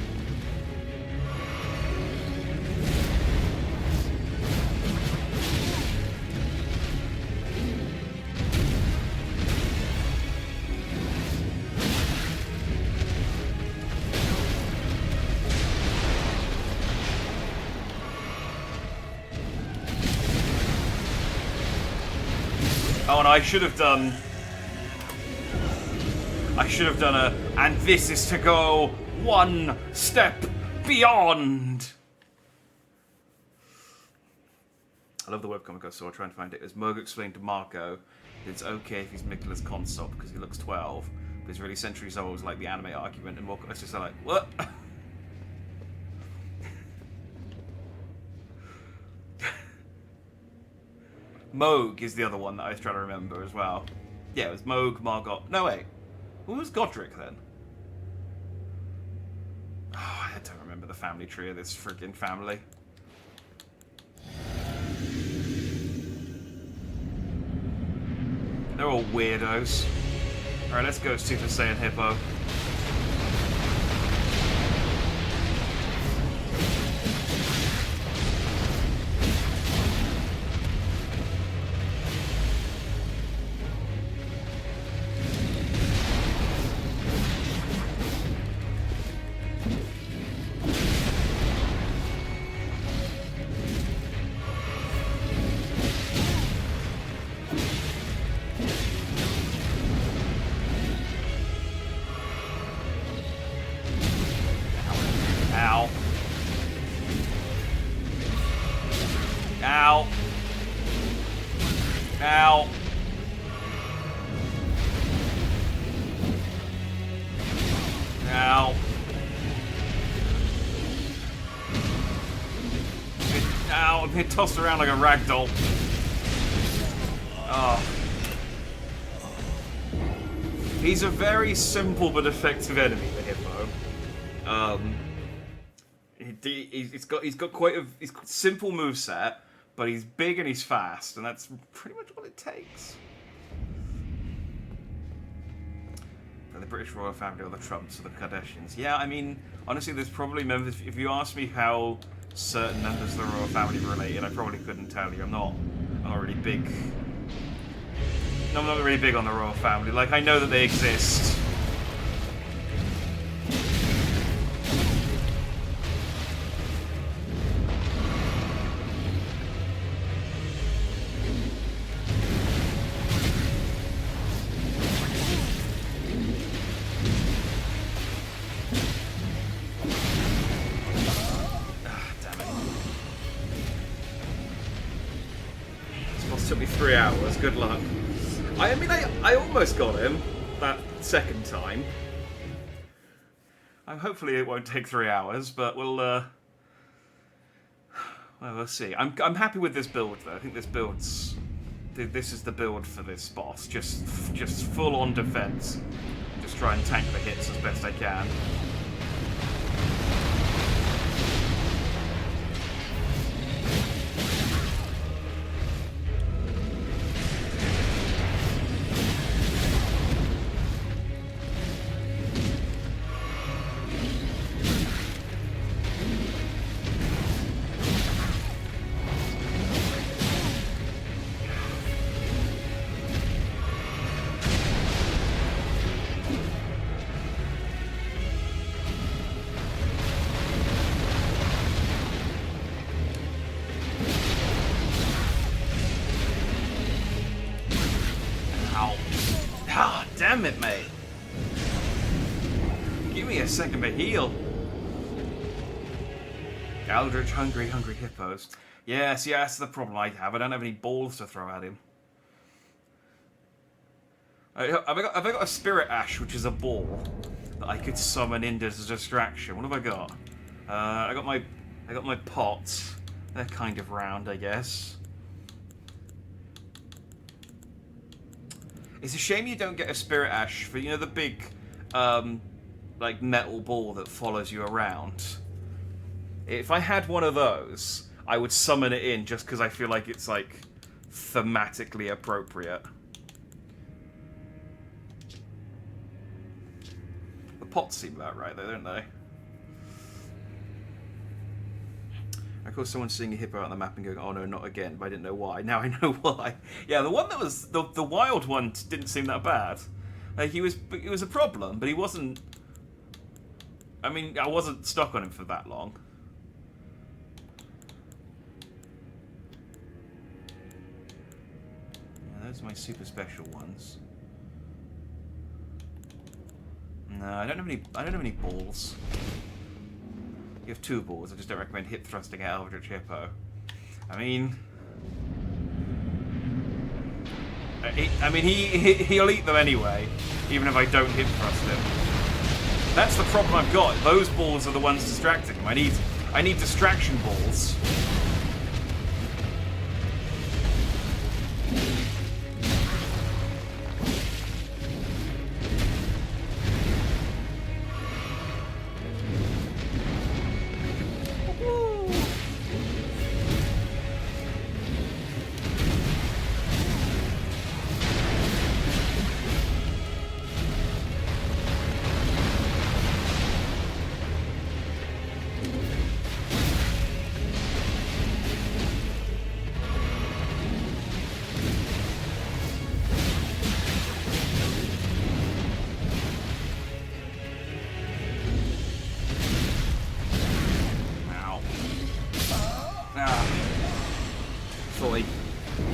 Oh, and I should have done a, and this is to go one step beyond. I love the webcomic I saw, I'll try and find it. As Moog explained to Marco, it's okay if he's Mikula's consort because he looks 12, but he's really centuries old, like the anime argument, and Marco was just like, what? Moog is the other one that I was trying to remember as well. Yeah, it was Moog, Margot. No, wait. Who was Godric then? Oh, I don't remember the family tree of this friggin' family. They're all weirdos. Alright, let's go Super Saiyan Hippo. Ow. Ow. Ow. Ow. Ow, I'm being tossed around like a ragdoll. Oh. He's a very simple but effective enemy, the hippo. Like he's got quite a simple moveset, but he's big and he's fast, and that's pretty much all it takes. The British royal family or the Trumps or the Kardashians. Yeah, I mean, honestly, there's probably members. If you ask me how certain members of the royal family are related, I probably couldn't tell you. I'm not really big. No, I'm not really big on the royal family. Like, I know that they exist. Took me 3 hours. Good luck. I mean, I almost got him that second time. Hopefully it won't take 3 hours, but well, we'll see. I'm happy with this build though. I think this is the build for this boss. Just full on defense. Just try and tank the hits as best I can. Damn it, mate. Give me a second to heal. Eldritch, hungry hippos. Yeah, see, that's the problem I have. I don't have any balls to throw at him. Have I got a spirit ash, which is a ball that I could summon in as a distraction? What have I got? I got my pots. They're kind of round, I guess. It's a shame you don't get a spirit ash for, you know, the big, like, metal ball that follows you around. If I had one of those, I would summon it in just because I feel like it's, like, thematically appropriate. The pots seem about right, though, don't they? Of course, someone's seeing a hippo on the map and going, "Oh no, not again!" But I didn't know why. Now I know why. Yeah, the one that was the wild one didn't seem that bad. Like it was a problem, but he wasn't. I mean, I wasn't stuck on him for that long. Yeah, those are my super special ones. No, I don't have any balls. You have 2 balls. I just don't recommend hip thrusting at Eldritch Hippo. I mean, he'll eat them anyway, even if I don't hip thrust him. That's the problem I've got. Those balls are the ones distracting him. I need distraction balls.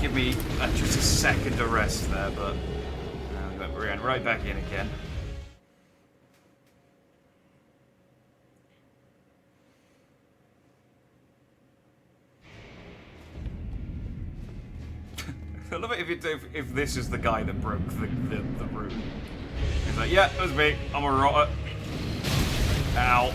Give me just a second to rest there, but we're going right back in again. I love it if this is the guy that broke the rune. He's like, yeah, that was me. I'm a rotter. Ow.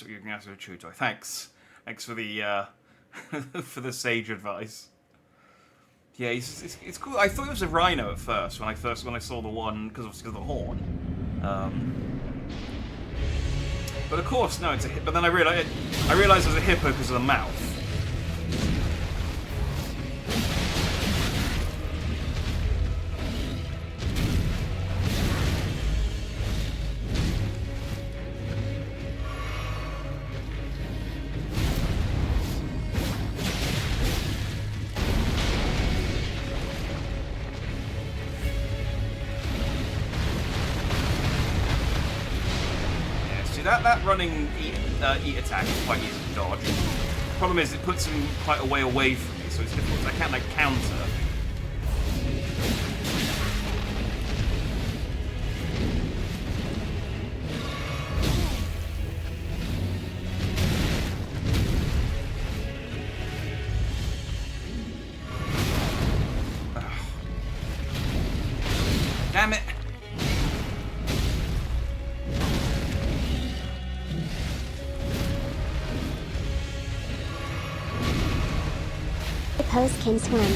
So you can ask a chew toy. Thanks. Thanks for the for the sage advice. Yeah, it's cool. I thought it was a rhino at first when I saw the one because of the horn. But of course, no, it's a hippo. But then I realized it was a hippo because of the mouth. That running eat attack is quite easy to dodge. Problem is, it puts him quite a way away from me, so it's difficult. I can't like counter. Ugh. Damn it! Hippos can swim.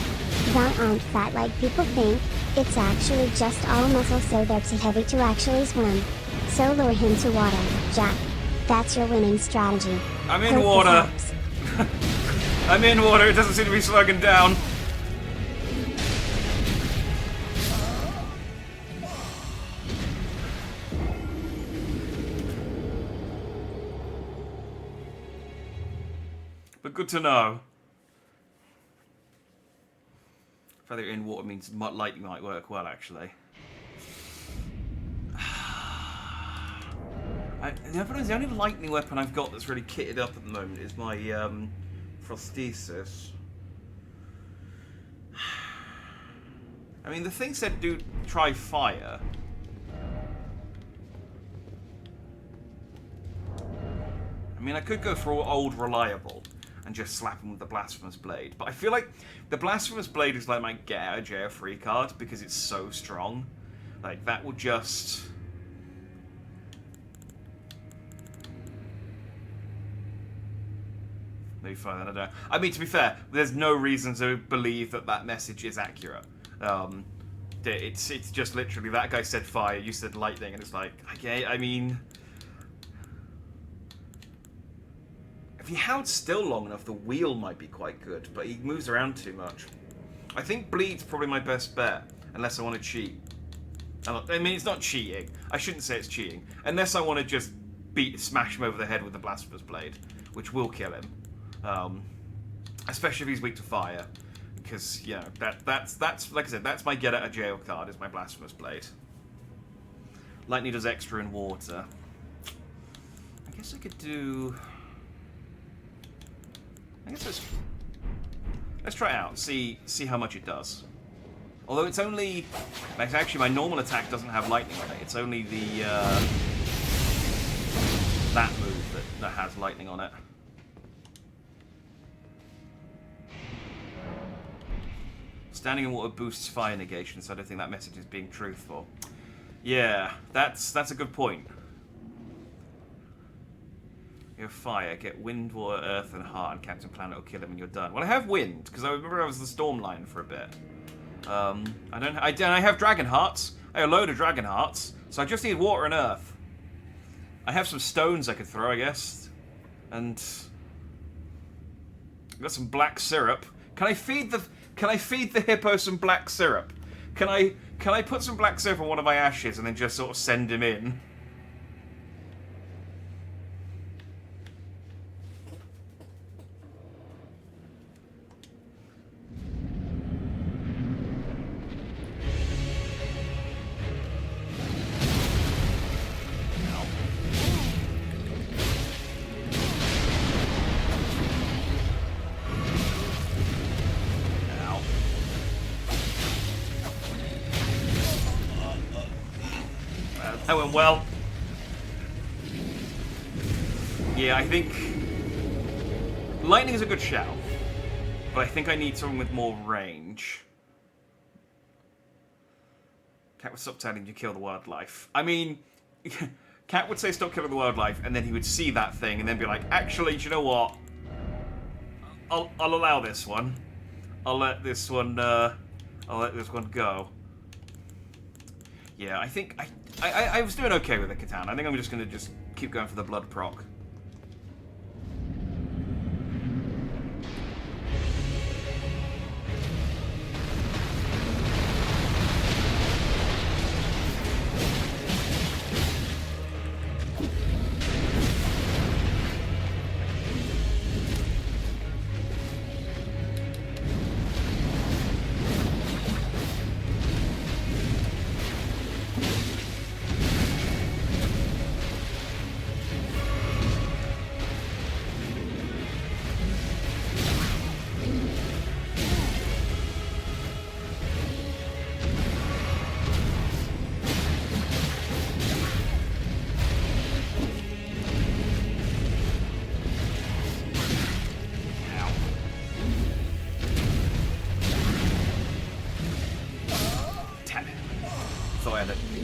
They aren't fat like people think, it's actually just all muscle, so they're too heavy to actually swim. So lure him to water, Jack. That's your winning strategy. I'm in water. I'm in water, it doesn't seem to be slugging down. But good to know. Feather in water means lightning might work well, actually. The only lightning weapon I've got that's really kitted up at the moment is my prosthesis. I mean, the thing said do try fire. I mean, I could go for old reliable and just slap him with the Blasphemous Blade. But I feel like the Blasphemous Blade is like my get out of jail free card because it's so strong. Like, that will just... Maybe fine, I don't know. I mean, to be fair, there's no reason to believe that that message is accurate. It's just literally, that guy said fire, you said lightning, and it's like, okay, I mean... If he held still long enough, the wheel might be quite good, but he moves around too much. I think Bleed's probably my best bet, unless I want to cheat. I mean, it's not cheating. I shouldn't say it's cheating. Unless I want to just smash him over the head with the Blasphemous Blade, which will kill him. Especially if he's weak to fire. Because, you know, that's like I said, that's my get out of jail card, is my Blasphemous Blade. Lightning does extra in water. I guess I could do... I guess let's try it out, see how much it does. Although it's only... Actually, my normal attack doesn't have lightning on it. It's only the... that move that has lightning on it. Standing in water boosts fire negation, so I don't think that message is being truthful. Yeah, that's a good point. You have fire, get wind, water, earth, and heart, and Captain Planet will kill him when you're done. Well, I have wind, because I remember I was the storm line for a bit. I have dragon hearts. I have a load of dragon hearts, so I just need water and earth. I have some stones I could throw, I guess. And I've got some black syrup. Can I feed the hippo some black syrup? Can I put some black syrup on one of my ashes and then just sort of send him in? That went well. Yeah, I think lightning is a good shout, but I think I need someone with more range. Cat was subtitling, you kill the wildlife. I mean, Cat would say stop killing the wildlife, and then he would see that thing, and then be like, actually, do you know what? I'll allow this one. I'll let this one go. Yeah, I think I was doing okay with the katana. I think I'm just gonna keep going for the blood proc.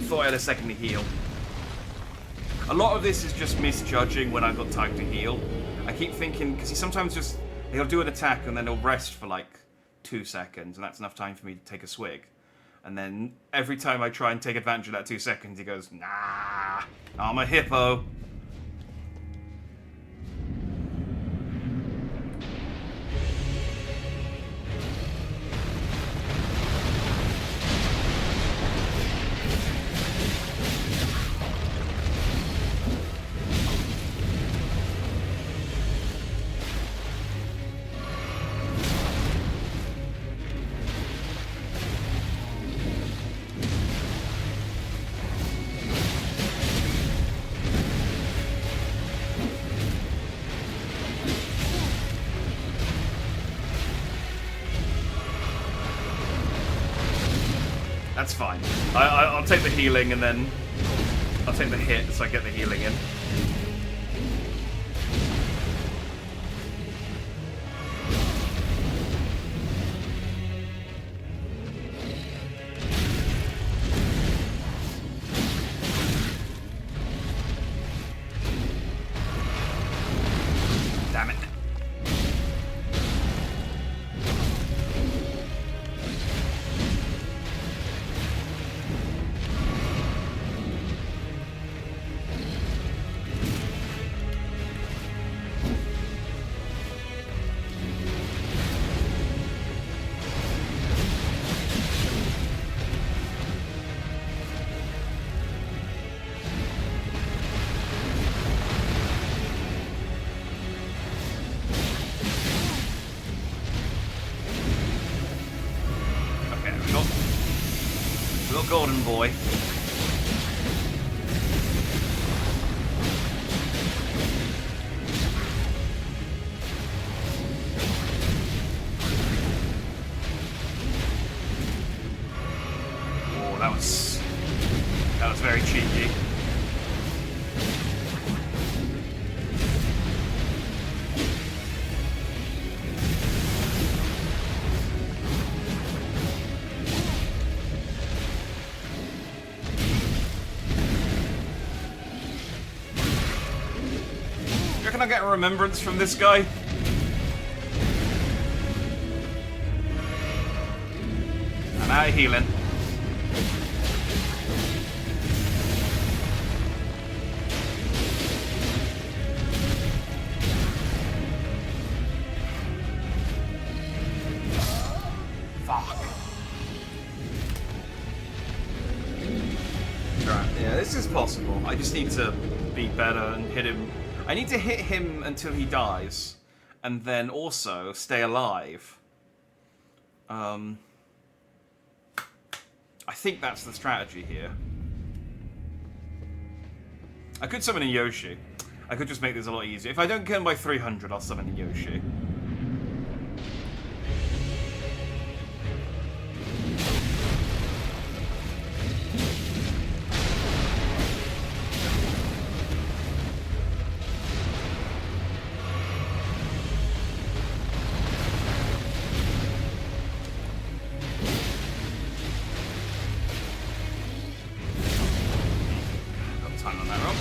Thought I had a second to heal. A lot of this is just misjudging when I've got time to heal. I keep thinking, because he sometimes he'll do an attack and then he'll rest for like 2 seconds, and that's enough time for me to take a swig. And then every time I try and take advantage of that 2 seconds, he goes, nah, I'm a hippo. That's fine. I'll take the healing and then I'll take the hit so I get the healing in. Damn it. Golden boy. Oh, that was very cheeky. Can I get a remembrance from this guy? I'm out of healing. Fuck. Right, yeah, this is possible. I just need to be better and hit him. I need to hit him until he dies, and then also stay alive. I think that's the strategy here. I could summon a Yoshi. I could just make this a lot easier. If I don't kill him by 300, I'll summon a Yoshi. Time on that roll.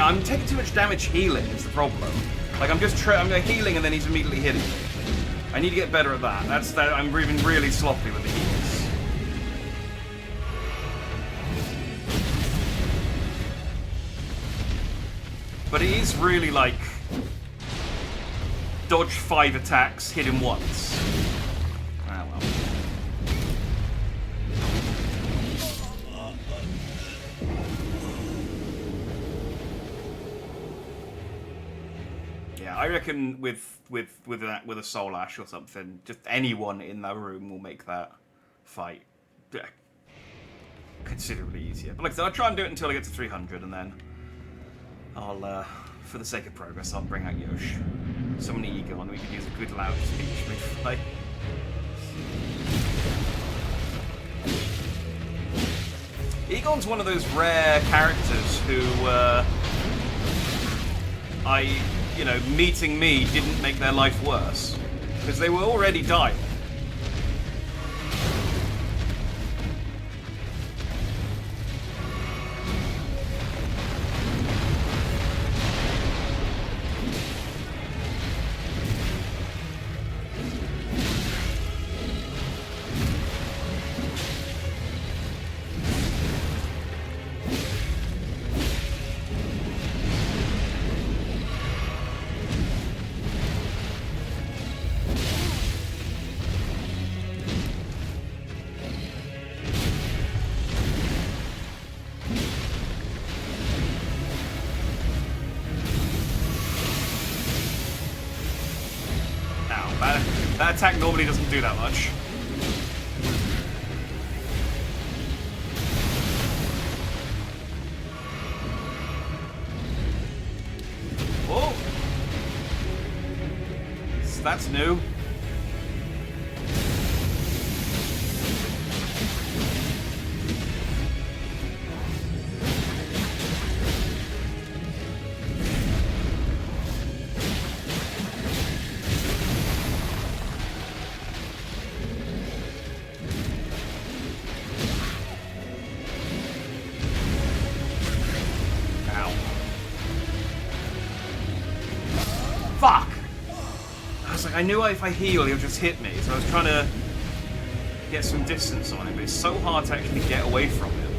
I'm taking too much damage healing is the problem. Like, I'm healing and then he's immediately hitting me. I need to get better at that. I'm even really sloppy with the heals. But it is really like dodge 5 attacks, hit him once. Ah well. Yeah, I reckon with a Soul Ash or something, just anyone in that room will make that fight considerably easier. But like I said, I'll try and do it until I get to 300, and then I'll, for the sake of progress, I'll bring out Yosh. Summon the Ego, and we can use a good loud speech mid-fight. Egon's one of those rare characters who, meeting me didn't make their life worse. Because they were already dying. That attack normally doesn't do that much. Whoa! So that's new. Fuck! I was like, I knew if I heal, he'll just hit me, so I was trying to get some distance on him, but it's so hard to actually get away from him.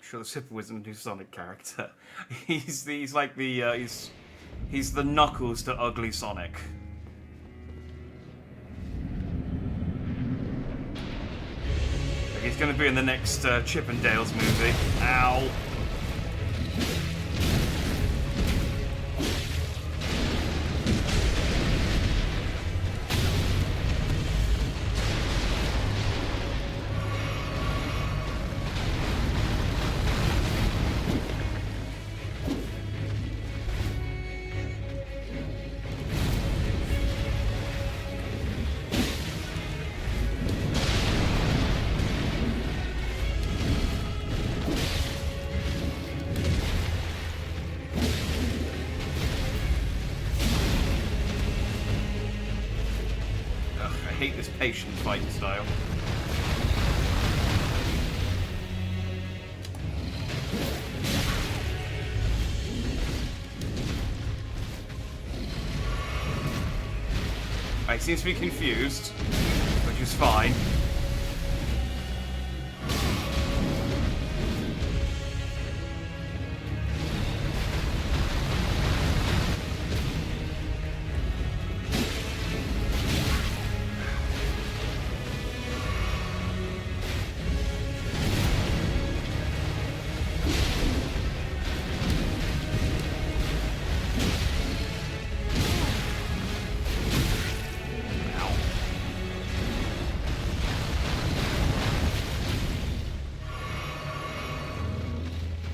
Sure, the Super Wizard new Sonic character. He's the Knuckles to ugly Sonic. He's going to be in the next Chip and Dale's movie. Ow. I hate this patient fighting style. He seems to be confused, which is fine.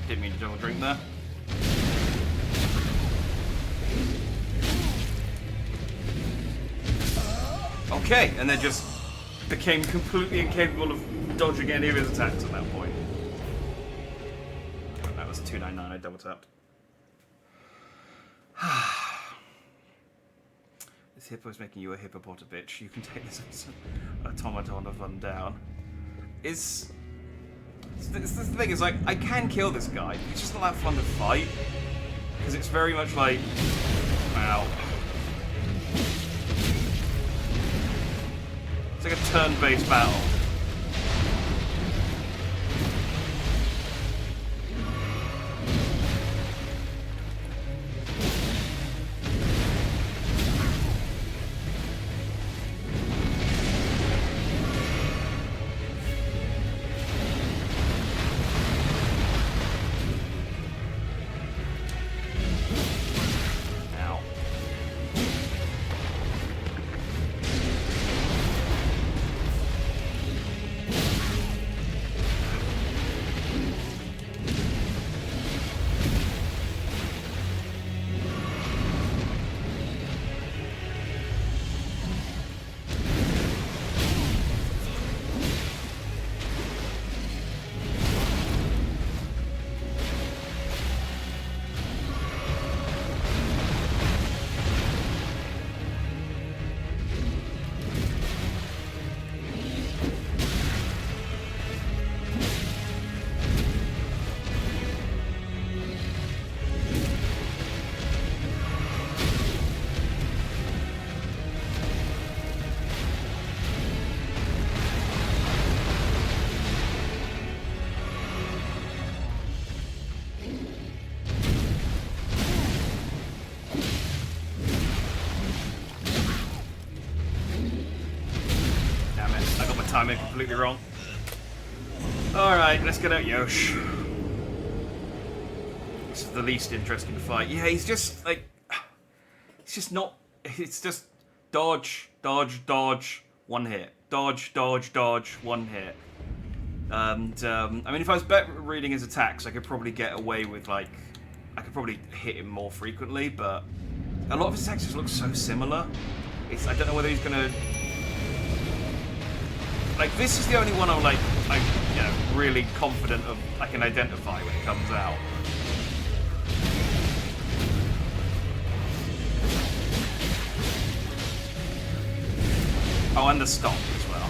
Didn't mean to double drink there. Okay, and then just became completely incapable of dodging any of his attacks at that point. That was 299, I double tapped. This hippo's making you a hippopota bitch. You can take this automaton of one down. This thing is, like, I can kill this guy. It's just not that fun to fight. Because it's very much like... Ow. It's like a turn-based battle. Timing completely wrong. Alright, let's get out Yosh. This is the least interesting fight. Yeah, he's just like... It's just not... It's just dodge, dodge, dodge, one hit. Dodge, dodge, dodge, one hit. And, I mean, if I was better at reading his attacks, I could probably get away with, like... I could probably hit him more frequently, but... A lot of his attacks just look so similar. I don't know whether he's gonna... Like, this is the only one I'm you know, really confident of I can identify when it comes out. Oh, and the stop as well.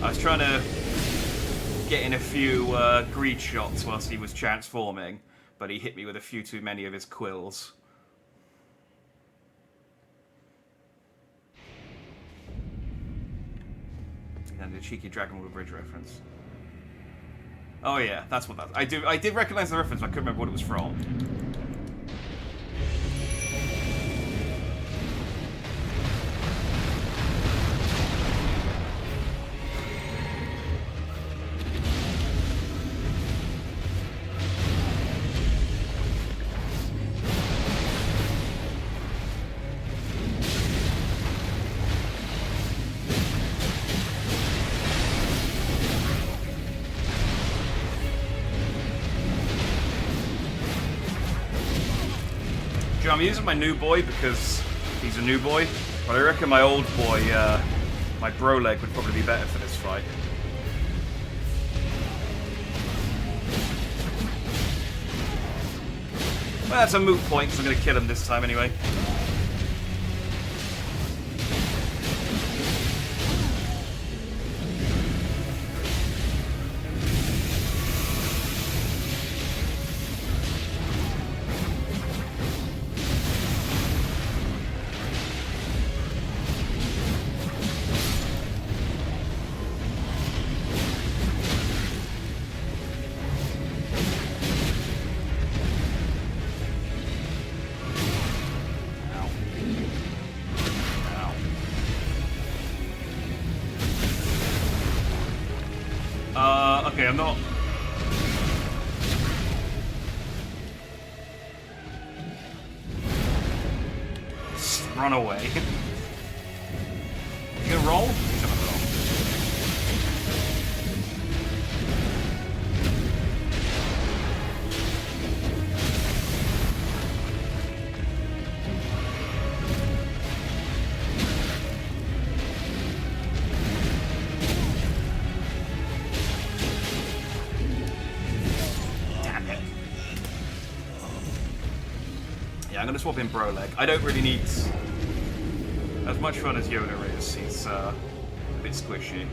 I was trying to get in a few greed shots whilst he was transforming, but he hit me with a few too many of his quills. And the cheeky Dragon Ball Bridge reference. Oh yeah, that's what that. I did recognize the reference, but I couldn't remember what it was from. I'm using my new boy because he's a new boy, but I reckon my old boy, my bro leg, would probably be better for this fight. Well, that's a moot point, because I'm going to kill him this time anyway. Okay, I'm not... Just run away. You gonna roll? He's gonna roll. I'm going to swap in Broleg. I don't really need as much fun as Yoda is. He's a bit squishy.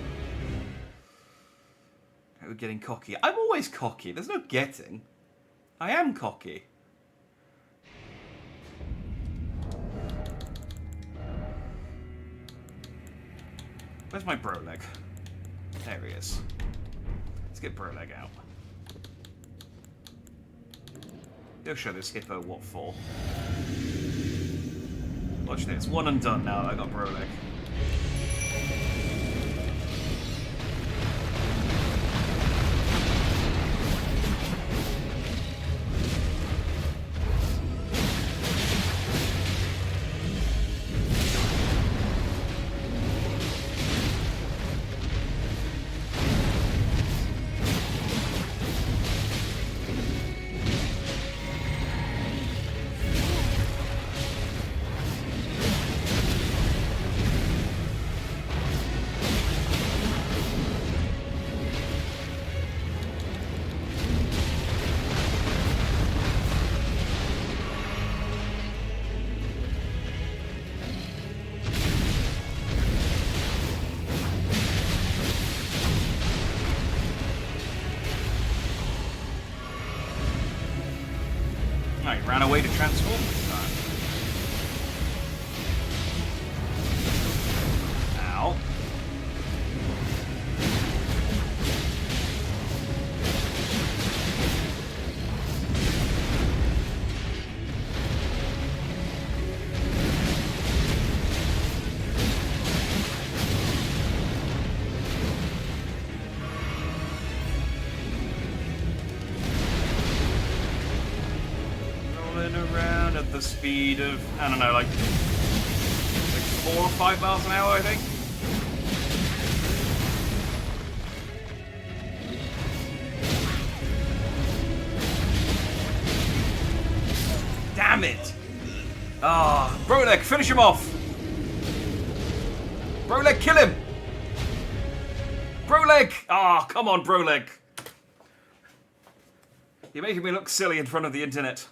We're getting cocky. I'm always cocky. There's no getting. I am cocky. Where's my Broleg? There he is. Let's get Broleg out. Go show this hippo what for. Watch this. One and done now that I got Broleg. Right, ran away to transform this time. Ow. Around at the speed of, I don't know, like 4 or 5 miles an hour, I think. Damn it! Ah, Broleg, finish him off! Broleg, kill him! Broleg! Ah, come on, Broleg! You're making me look silly in front of the internet.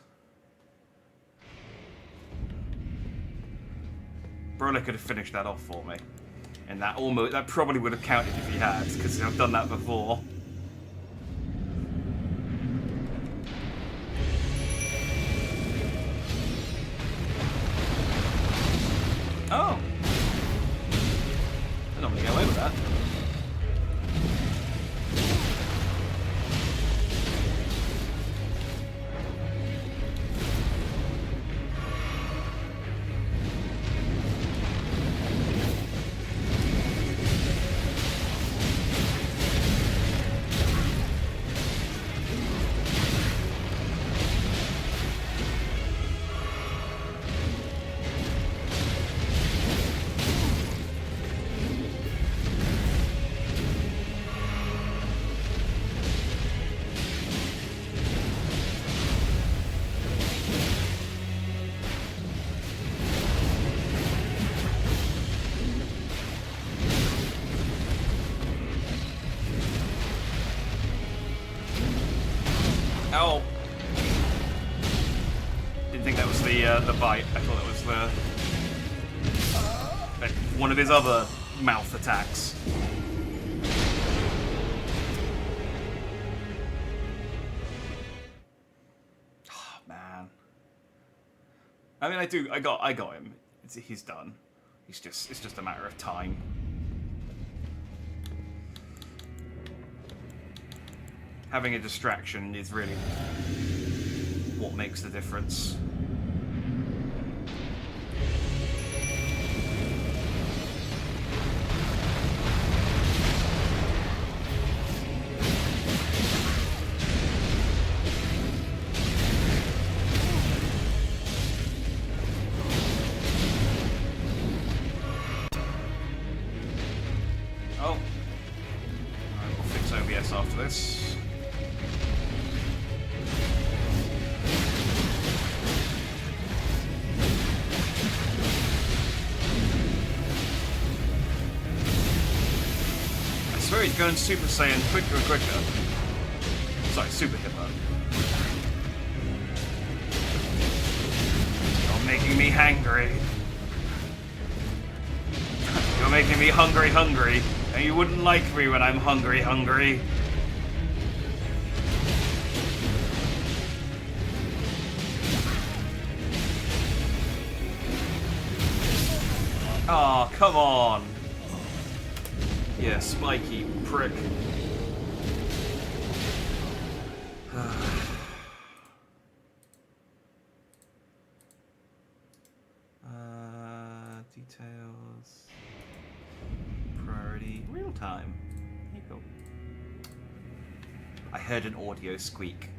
Broleg could have finished that off for me. And that probably would have counted if he had, because I've done that before. Oh. I normally get away with that. Oh. Didn't think that was the bite. I thought that was one of his other mouth attacks. Oh, man. I mean, I got him. He's done. It's just a matter of time. Having a distraction is really what makes the difference. guess, after this. I swear he's going Super Saiyan quicker and quicker. Sorry, Super Hippo. You're making me hangry. You're making me hungry, and you wouldn't like me when I'm hungry. Oh, come on. Yeah, spiky prick. Details. Priority. Real time. Here you go. I heard an audio squeak.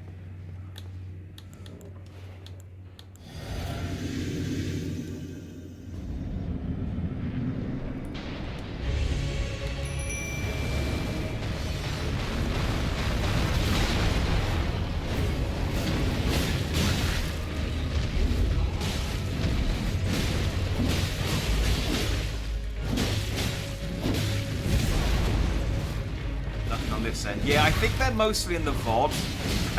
Yeah, I think they're mostly in the VOD.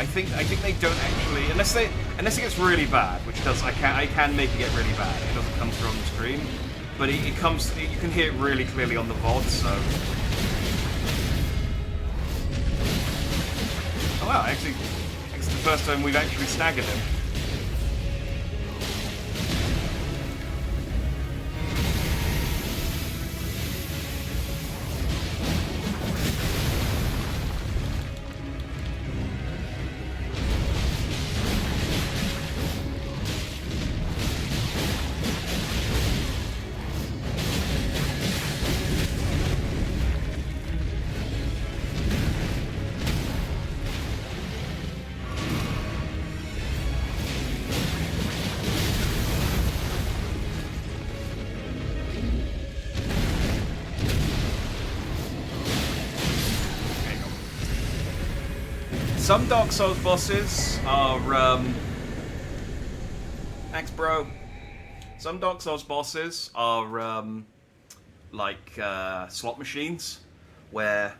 I think they don't actually, unless it gets really bad, which does I can make it get really bad. It doesn't come through on the stream, but you can hear it really clearly on the VOD. So, oh wow, actually, it's the first time we've actually staggered him. Some Dark Souls bosses are, thanks, bro. Some Dark Souls bosses are, like, slot machines, where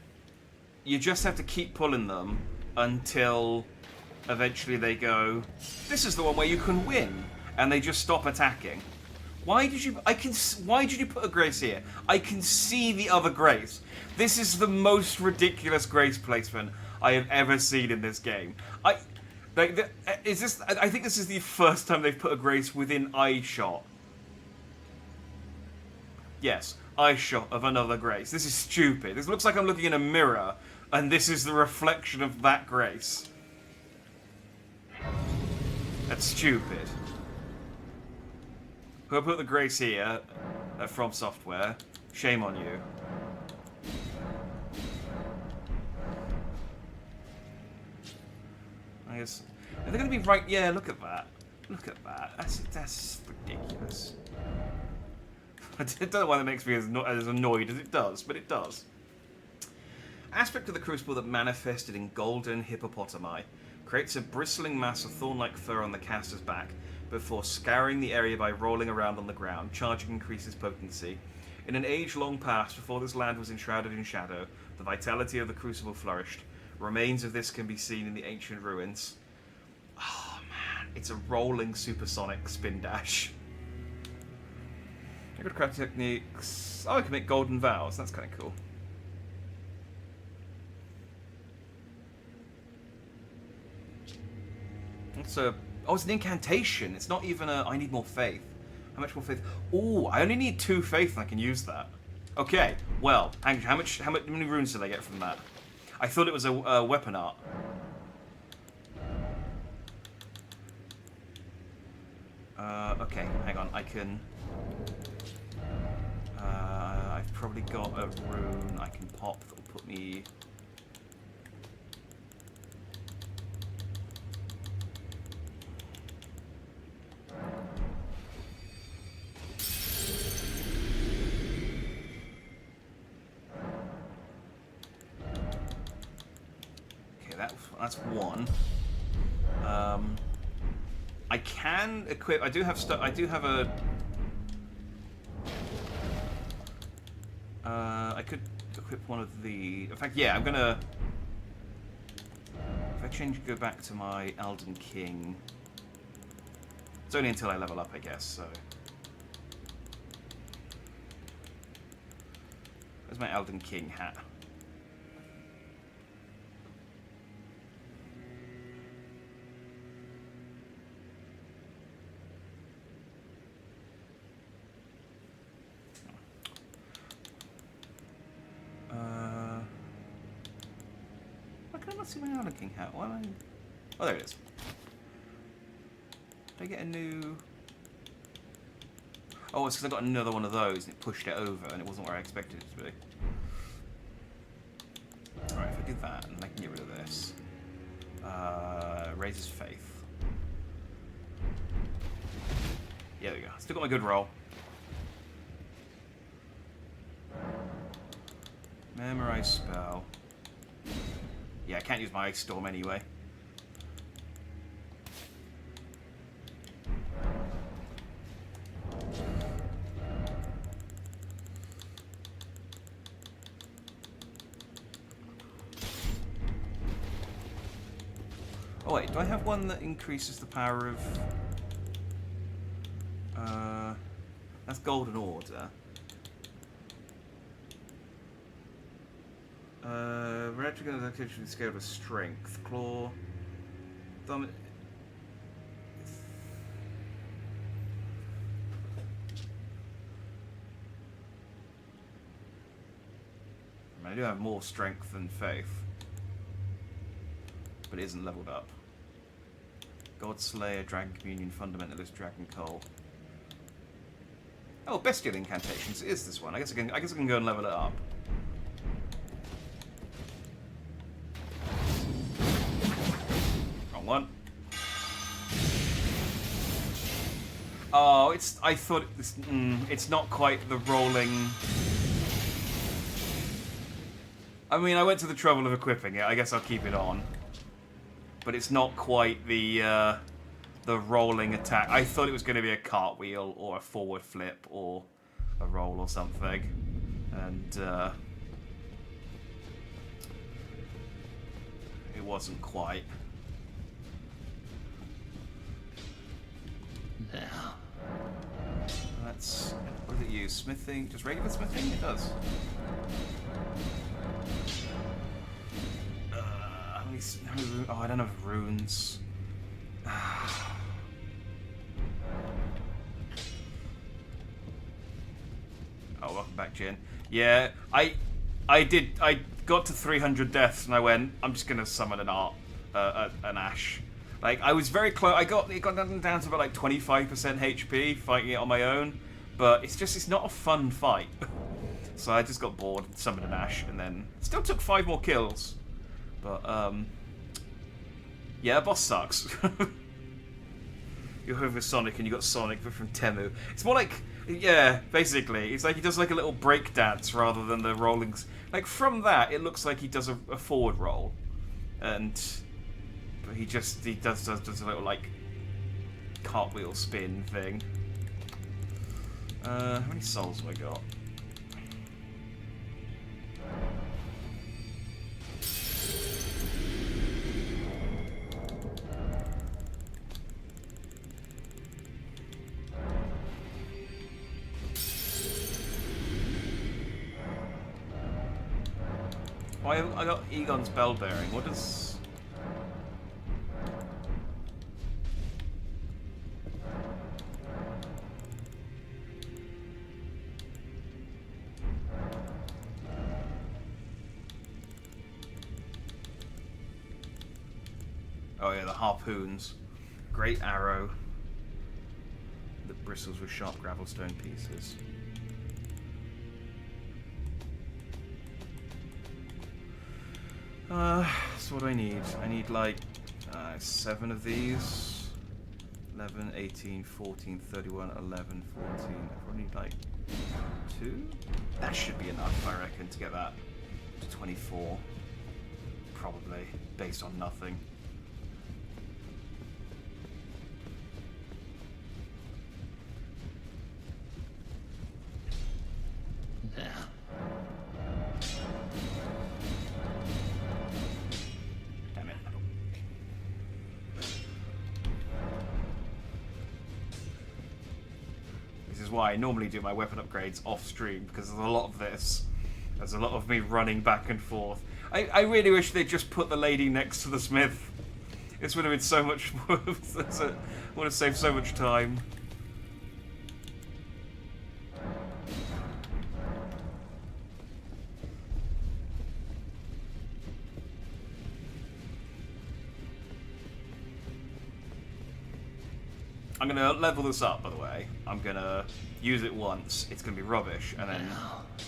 you just have to keep pulling them until eventually they go, this is the one where you can win, and they just stop attacking. Why did you put a Grace here? I can see the other Grace. This is the most ridiculous Grace placement I have ever seen in this game. I think this is the first time they've put a Grace within eye shot. Yes, eye shot of another Grace. This is stupid. This looks like I'm looking in a mirror, and this is the reflection of that Grace. That's stupid. Whoever put the Grace here, From Software, shame on you. I guess, are they going to be right? Yeah, look at that. Look at that. That's ridiculous. I don't know why that makes me as annoyed as it does, but it does. Aspect of the crucible that manifested in golden hippopotami creates a bristling mass of thorn-like fur on the caster's back before scouring the area by rolling around on the ground. Charging increases potency. In an age long past, before this land was enshrouded in shadow, the vitality of the crucible flourished. Remains of this can be seen in the ancient ruins. Oh man, it's a rolling supersonic spin dash. Good craft techniques. Oh, I can make golden vows. That's kind of cool. It's it's an incantation. It's not even a. I need more faith. How much more faith? Oh, I only need 2 faith, and I can use that. Okay. Well, how many runes did I get from that? I thought it was a weapon art. Okay, hang on. I can. I've probably got a rune I can pop that will put me. that's one. I can equip. I do have stuff. I do have a. I could equip one of the. In fact, yeah, I'm gonna. If I go back to my Elden King. It's only until I level up, I guess. So. Where's my Elden King hat? Why can I not see my Elden King hat? Why am I... Oh, there it is. Did I get a new... Oh, it's because I got another one of those and it pushed it over and it wasn't where I expected it to be. Alright, if I do that, and I can get rid of this. Raises faith. Yeah, there we go. Still got my good roll. Memorize spell. Yeah, I can't use my Ice Storm anyway. Oh wait, do I have one that increases the power of... that's Golden Order. Reactive adaptation scale of strength. Claw. Thumb. I do have more strength than faith. But it isn't leveled up. God Slayer, Dragon Communion, Fundamentalist, Dragon Cull. Oh, Bestial Incantations. It is this one. I guess I can go and level it up. Wrong one. Oh, it's. I thought it's not quite the rolling. I mean, I went to the trouble of equipping it. I guess I'll keep it on. But it's not quite the rolling attack. I thought it was going to be a cartwheel or a forward flip or a roll or something. And it wasn't quite. Now. That's... What does it use? Smithing? Just regular smithing? It does. Oh, I don't have runes. Oh, welcome back, Jin. Yeah, I got to 300 deaths and I went, I'm just gonna summon an Ash. Like, I was very close. It got down to about like 25% HP fighting it on my own, but it's not a fun fight. So I just got bored, summoned an Ash, and then still took 5 more kills. But yeah, boss sucks. You're over Sonic and you got Sonic, but from Temu. It's more like, yeah, basically, it's like he does like a little break dance rather than the rollings. Like from that, it looks like he does a forward roll, but he does a little like cartwheel spin thing. How many souls have I got? I got Egon's Bell Bearing. What does... Oh yeah, the harpoons. Great arrow that bristles with sharp gravelstone pieces. So what do I need? I need like 7 of these. 11, 18, 14, 31, 11, 14. I probably need like 2? That should be enough, I reckon, to get that to 24. Probably. based on nothing. Damn it. This is why I normally do my weapon upgrades off stream, because there's a lot of this. There's a lot of me running back and forth. I really wish they'd just put the lady next to the smith. This would have been so much more. Would have saved so much time. I'm gonna level this up, by the way. I'm gonna use it once. It's gonna be rubbish, and then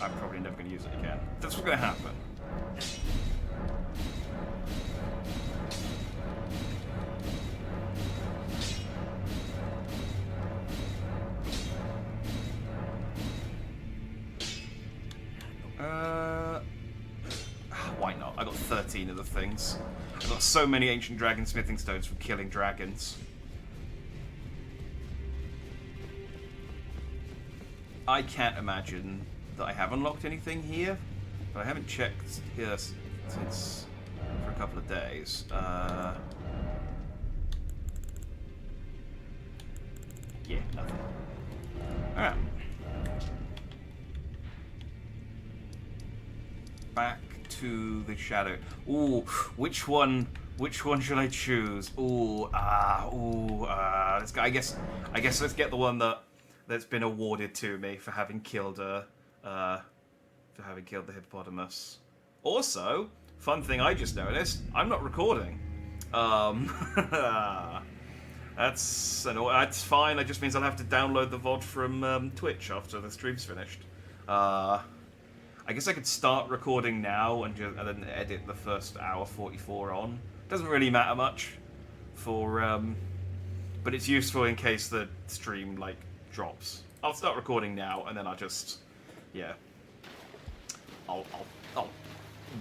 I'm probably never gonna use it again. That's what's gonna happen. Why not? I got 13 of the things. I got so many ancient dragon smithing stones from killing dragons. I can't imagine that I have unlocked anything here, but I haven't checked here since for a couple of days. Yeah, nothing. Alright. Back to the shadow. Ooh, which one should I choose? I guess let's get the one that's been awarded to me for having killed the hippopotamus. Also, fun thing I just noticed, I'm not recording. That's fine. That just means I'll have to download the VOD from Twitch after the stream's finished. I guess I could start recording now and then edit the first hour 44 on. Doesn't really matter much for, but it's useful in case the stream drops. I'll start recording now and then I'll just, yeah, I'll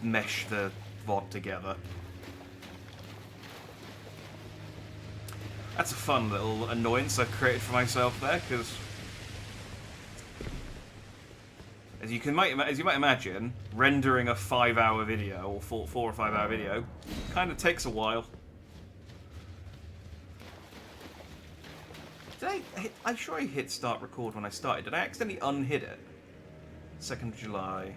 mesh the VOD together. That's a fun little annoyance I've created for myself there, because as you might imagine, rendering a 5-hour video or 4 or 5 hour video kind of takes a while. I'm sure I hit start record when I started. Did I accidentally unhit it? 2nd of July.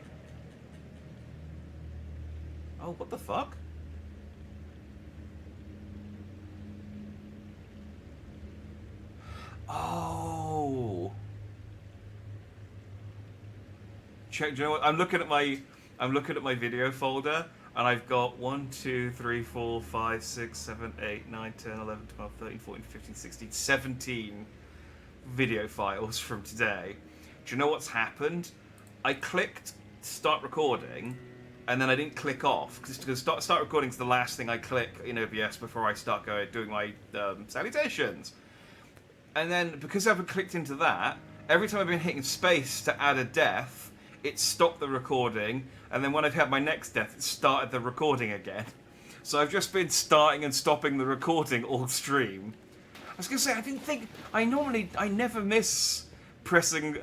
Oh, what the fuck? Oh. Check. Do you know what? I'm looking at my video folder, and I've got 1, 2, 3, 4, 5, 6, 7, 8, 9, 10, 11, 12, 13, 14, 15, 16, 17 video files from today. Do you know what's happened? I clicked start recording, and then I didn't click off, because start recording is the last thing I click in OBS before I start doing my salutations. And then, because I haven't clicked into that, every time I've been hitting space to add a death, it stopped the recording, and then when I've had my next death, it started the recording again. So I've just been starting and stopping the recording all stream. I was gonna say, I never miss pressing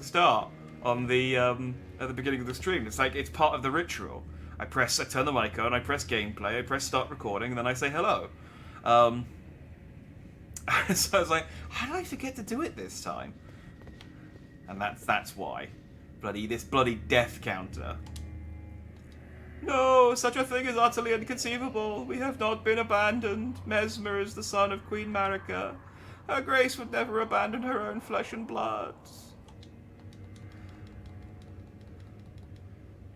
start on the at the beginning of the stream. It's like it's part of the ritual. I turn the mic on, I press gameplay, I press start recording, and then I say hello. So I was like, how did I forget to do it this time? And that's why. This bloody death counter. No, such a thing is utterly inconceivable. We have not been abandoned. Mesmer is the son of Queen Marika. Her Grace would never abandon her own flesh and blood.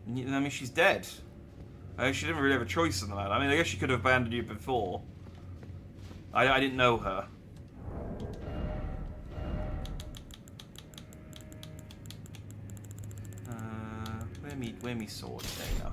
I mean, she's dead. She didn't really have a choice in that. I mean, I guess she could have abandoned you before. I didn't know her. Where me sword, Dana?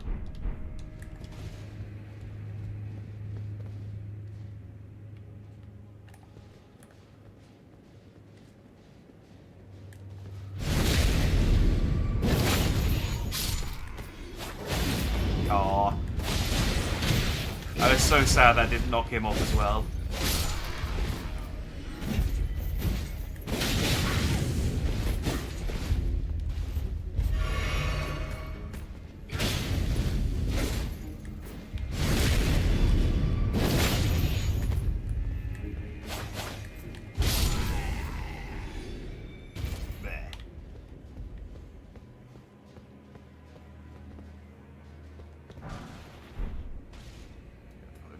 Aww. I was so sad that didn't knock him off as well.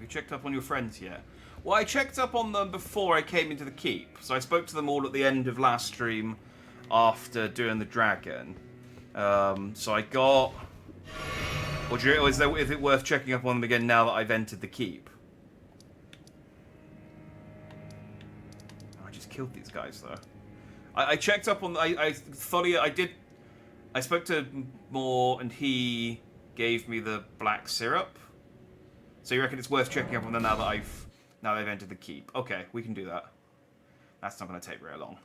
Checked up on your friends yet? Well, I checked up on them before I came into the keep. So I spoke to them all at the end of last stream after doing the dragon. So I got... is it worth checking up on them again now that I've entered the keep? Oh, I just killed these guys, though. I checked up on... I thought I spoke to Moore and he gave me the black syrup. So you reckon it's worth checking up on them now that they've entered the keep? Okay, we can do that. That's not going to take very long.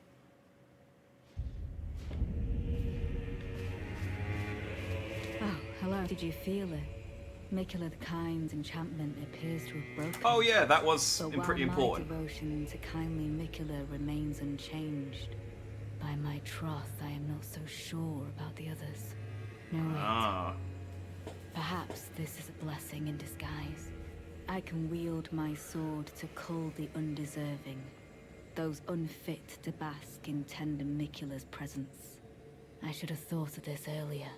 Oh, hello. Did you feel it? Mikula the Kind's enchantment appears to have broken. Oh yeah, that was but pretty while important. my devotion to kindly Mikula remains unchanged, by my troth I am not so sure about the others. No, wait. Ah. Perhaps this is a blessing in disguise. I can wield my sword to cull the undeserving, those unfit to bask in tender Mikula's presence. I should have thought of this earlier.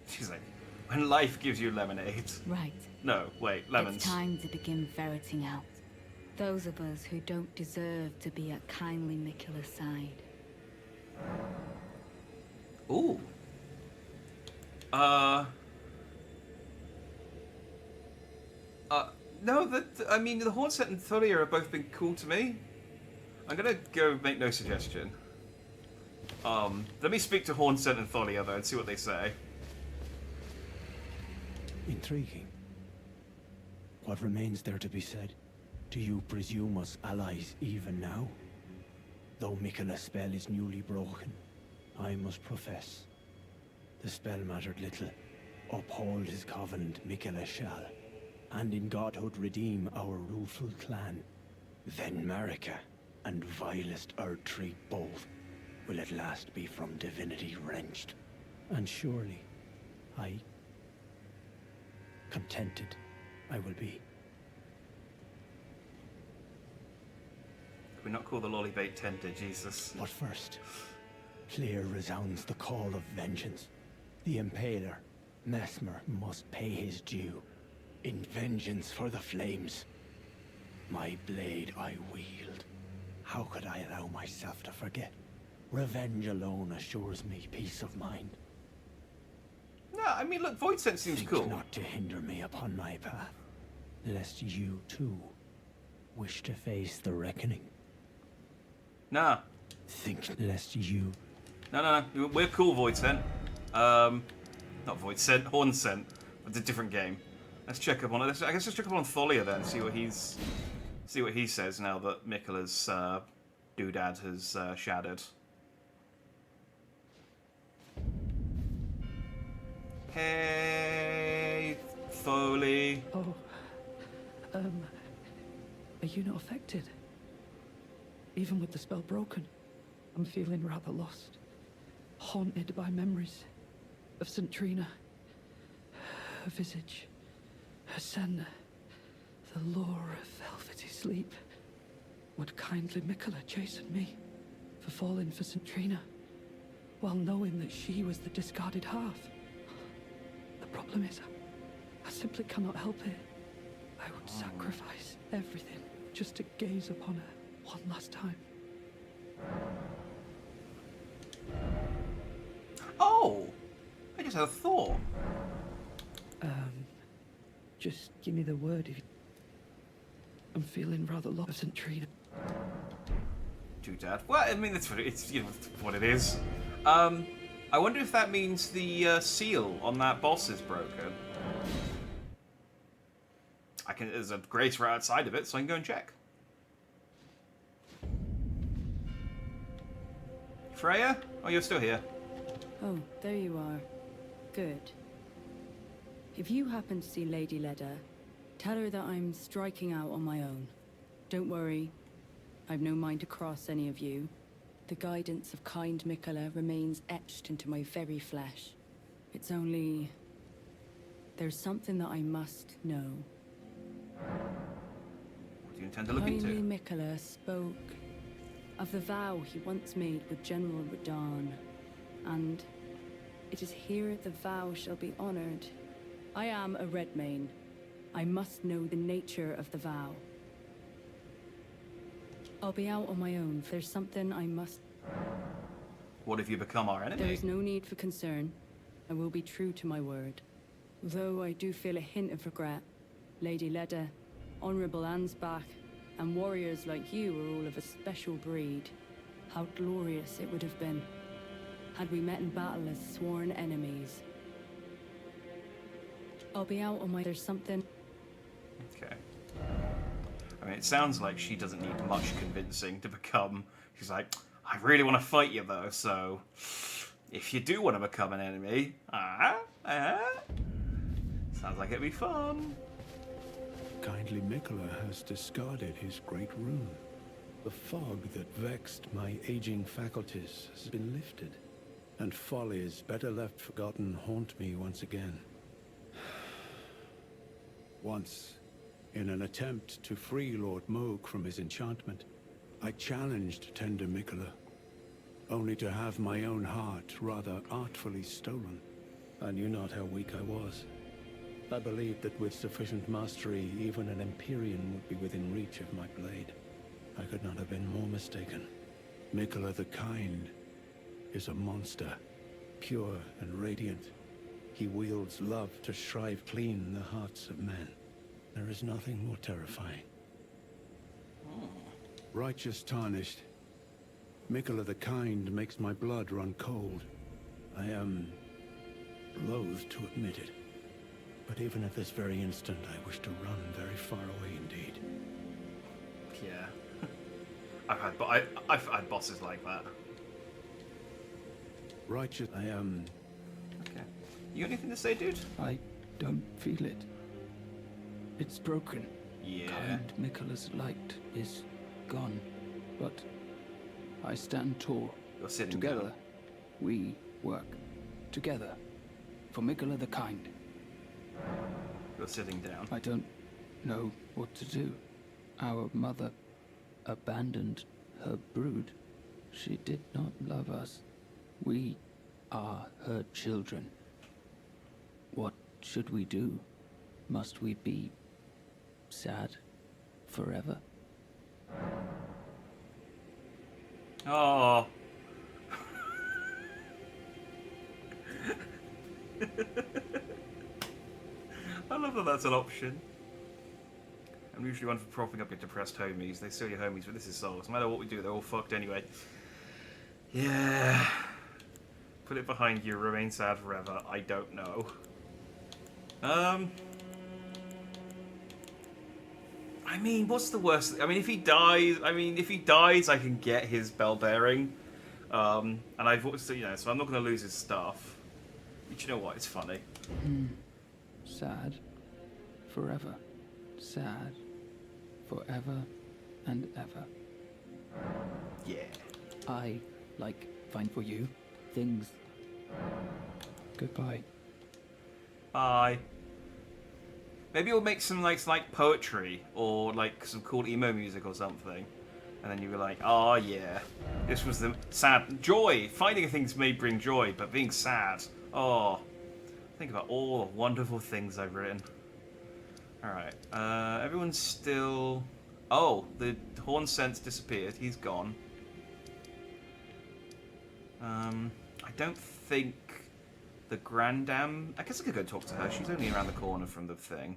She's like, when life gives you lemonade. Right. No, wait, lemons. It's time to begin ferreting out those of us who don't deserve to be at kindly Mikula's side. Ooh. No, I mean, the Hornset and Thulia have both been cool to me. I'm gonna go make no suggestion. Let me speak to Hornset and Thulia, though, and see what they say. Intriguing. What remains there to be said? Do you presume us allies even now? Though Mikula's spell is newly broken, I must profess, the spell mattered little. Uphold his covenant, Mikula shall, and in godhood redeem our rueful clan. Then Marika and vilest Erdtree both will at last be from divinity wrenched. And surely, contented I will be. Can we not call the lollybait tender, Jesus? But first, clear resounds the call of vengeance. The Impaler, Mesmer, must pay his due. In vengeance for the flames. My blade I wield. How could I allow myself to forget? Revenge alone assures me peace of mind. No, I mean, look, Void Sense seems Think cool. not to hinder me upon my path, lest you too wish to face the reckoning. Nah. Think lest you... No. We're cool, Void Scent. Not Void Scent, Horn Scent. It's a different game. Let's check up on it. I guess let's check up on Thalia then, see what he says now that Mikula's doodad has shattered. Hey, Foley. Oh, are you not affected? Even with the spell broken, I'm feeling rather lost. Haunted by memories of St. Trina. Her visage, her scent, the lure of velvety sleep. Would kindly Mikula chasten me for falling for St. Trina, while knowing that she was the discarded half? The problem is, I simply cannot help it. I would sacrifice everything just to gaze upon her one last time. Oh! I just had a thought. Just give me the word if you... I'm feeling rather lost of St. Trina. Doodad. Well, I mean, it's you know what it is. I wonder if that means the seal on that boss is broken. There's a grace right outside of it, so I can go and check. Freya? Oh, you're still here. Oh, there you are. Good. If you happen to see Lady Leda, Tell her that I'm striking out on my own. Don't worry. I've no mind to cross any of you. The guidance of kind Mikola remains etched into my very flesh. It's only... there's something that I must know. What do you intend to look into? Kindly Mikola spoke of the vow he once made with General Radahn, and it is here the vow shall be honored. I am a Redmane. I must know the nature of the vow. I'll be out on my own. If there's something I must... What if you become our enemy? There is no need for concern. I will be true to my word. Though I do feel a hint of regret. Lady Leda, Honorable Ansbach, and warriors like you are all of a special breed. How glorious it would have been had we met in battle as sworn enemies. I'll be out on my... There's something... Okay. I mean, it sounds like she doesn't need much convincing to become... She's like, I really want to fight you, though, so... If you do want to become an enemy... Sounds like it'd be fun. Kindly Mikola has discarded his great rune. The fog that vexed my aging faculties has been lifted, and follies better left forgotten haunt me once again. Once, in an attempt to free Lord Moog from his enchantment, I challenged tender Mikola, only to have my own heart rather artfully stolen. I knew not how weak I was. I believed that with sufficient mastery, even an Empyrean would be within reach of my blade. I could not have been more mistaken. Mikola the Kind is a monster, pure and radiant. He wields love to shrive clean the hearts of men. There is nothing more terrifying. Righteous tarnished. Mikola the Kind makes my blood run cold. I am loath to admit it. But even at this very instant, I wish to run very far away indeed. Yeah. I've had bosses like that. Righteous, I am... Okay. You got anything to say, dude? I don't feel it. It's broken. Yeah. Kind Mikola's light is gone. But I stand tall. You're sitting Together, down. we work. Together. For Mikola the Kind. You're sitting down. I don't know what to do. Our mother abandoned her brood. She did not love us. We are her children. What should we do? Must we be sad forever? Oh. I love that that's an option. I'm usually one for propping up your depressed homies. They still your homies, but this is Souls. No matter what we do, they're all fucked anyway. Yeah. Put it behind you, remain sad forever. I don't know. I mean, what's the worst? I mean, if he dies, I can get his bell bearing. And I've also, so I'm not going to lose his stuff. But you know what? It's funny. Sad forever. Sad forever and ever. Yeah. I like fine for you things. Goodbye. Bye. Maybe we'll make some like poetry or like some cool emo music or something, and then you'll be like, oh yeah, this was the sad joy. Finding things may bring joy, but being sad, oh, think about all the wonderful things I've written. All right, everyone's still. Oh, the horn sense disappeared. He's gone. I don't think the Grandam... I guess I could go talk to her. She's only around the corner from the thing.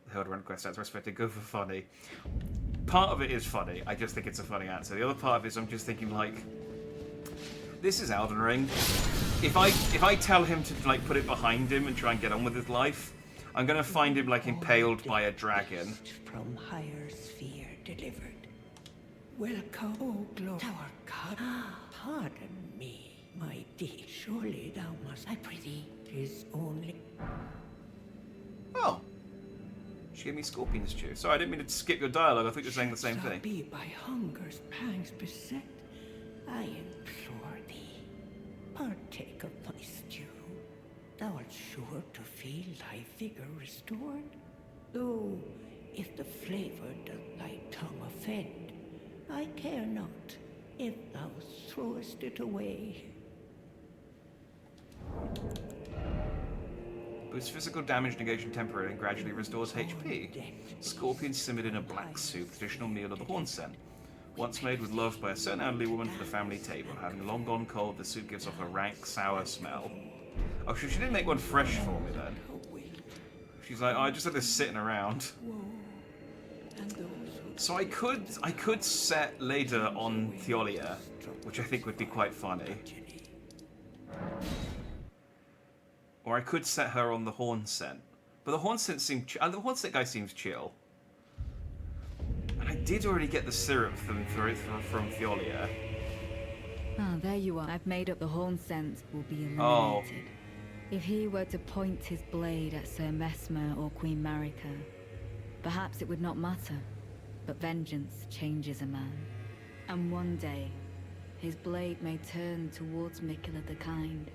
The Held Run quest answer. Respected. Go for funny. Part of it is funny. I just think it's a funny answer. The other part of it is I'm just thinking, like... This is Elden Ring. If I tell him to, like, put it behind him and try and get on with his life, I'm going to find him, like, impaled by a dragon. From higher sphere delivered. Welcome, O glory. Our God, pardon me, my my deed. Surely thou must, I prithee, 'tis only... She gave me scorpion stew. Sorry, I didn't mean to skip your dialogue. I thought you were saying the same thing. Be by hunger's pangs beset, I implore thee, partake of my stew. Thou art sure to feel thy vigor restored. Though, if the flavor doth thy tongue offend, I care not if thou throwest it away. Boosts physical damage negation temporarily and gradually restores HP. Scorpion simmered in a black soup, traditional meal of the Hornsen. Once made with love by a certain elderly woman for the family table. Having long gone cold, the soup gives off a rank, sour smell. Oh, she didn't make one fresh for me then. She's like, oh, I just had this sitting around. So I could set later on Theolia, which I think would be quite funny. Or I could set her on the Horn Scent. But the Horn Scent the Horn Scent guy seems chill. And I did already get the syrup from Theolia. Ah, there you are. I've made up the Horn Scent will be eliminated. Oh. If he were to point his blade at Sir Mesmer or Queen Marika, perhaps it would not matter. But vengeance changes a man. And one day, his blade may turn towards Miquella the Kind.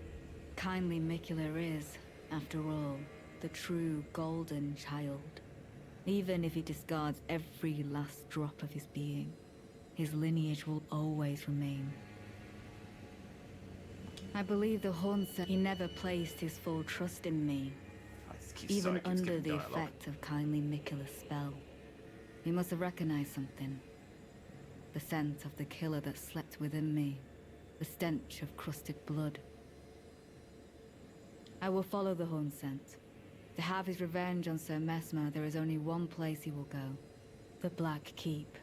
Kindly Miquella is, after all, the true golden child. Even if he discards every last drop of his being, his lineage will always remain. I believe the Horn said he never placed his full trust in me, even under the effect of kindly Miquella's spell. He must have recognized something. The scent of the killer that slept within me, the stench of crusted blood. I will follow the Horn Scent. To have his revenge on Sir Mesmer, there is only one place he will go. The Black Keep.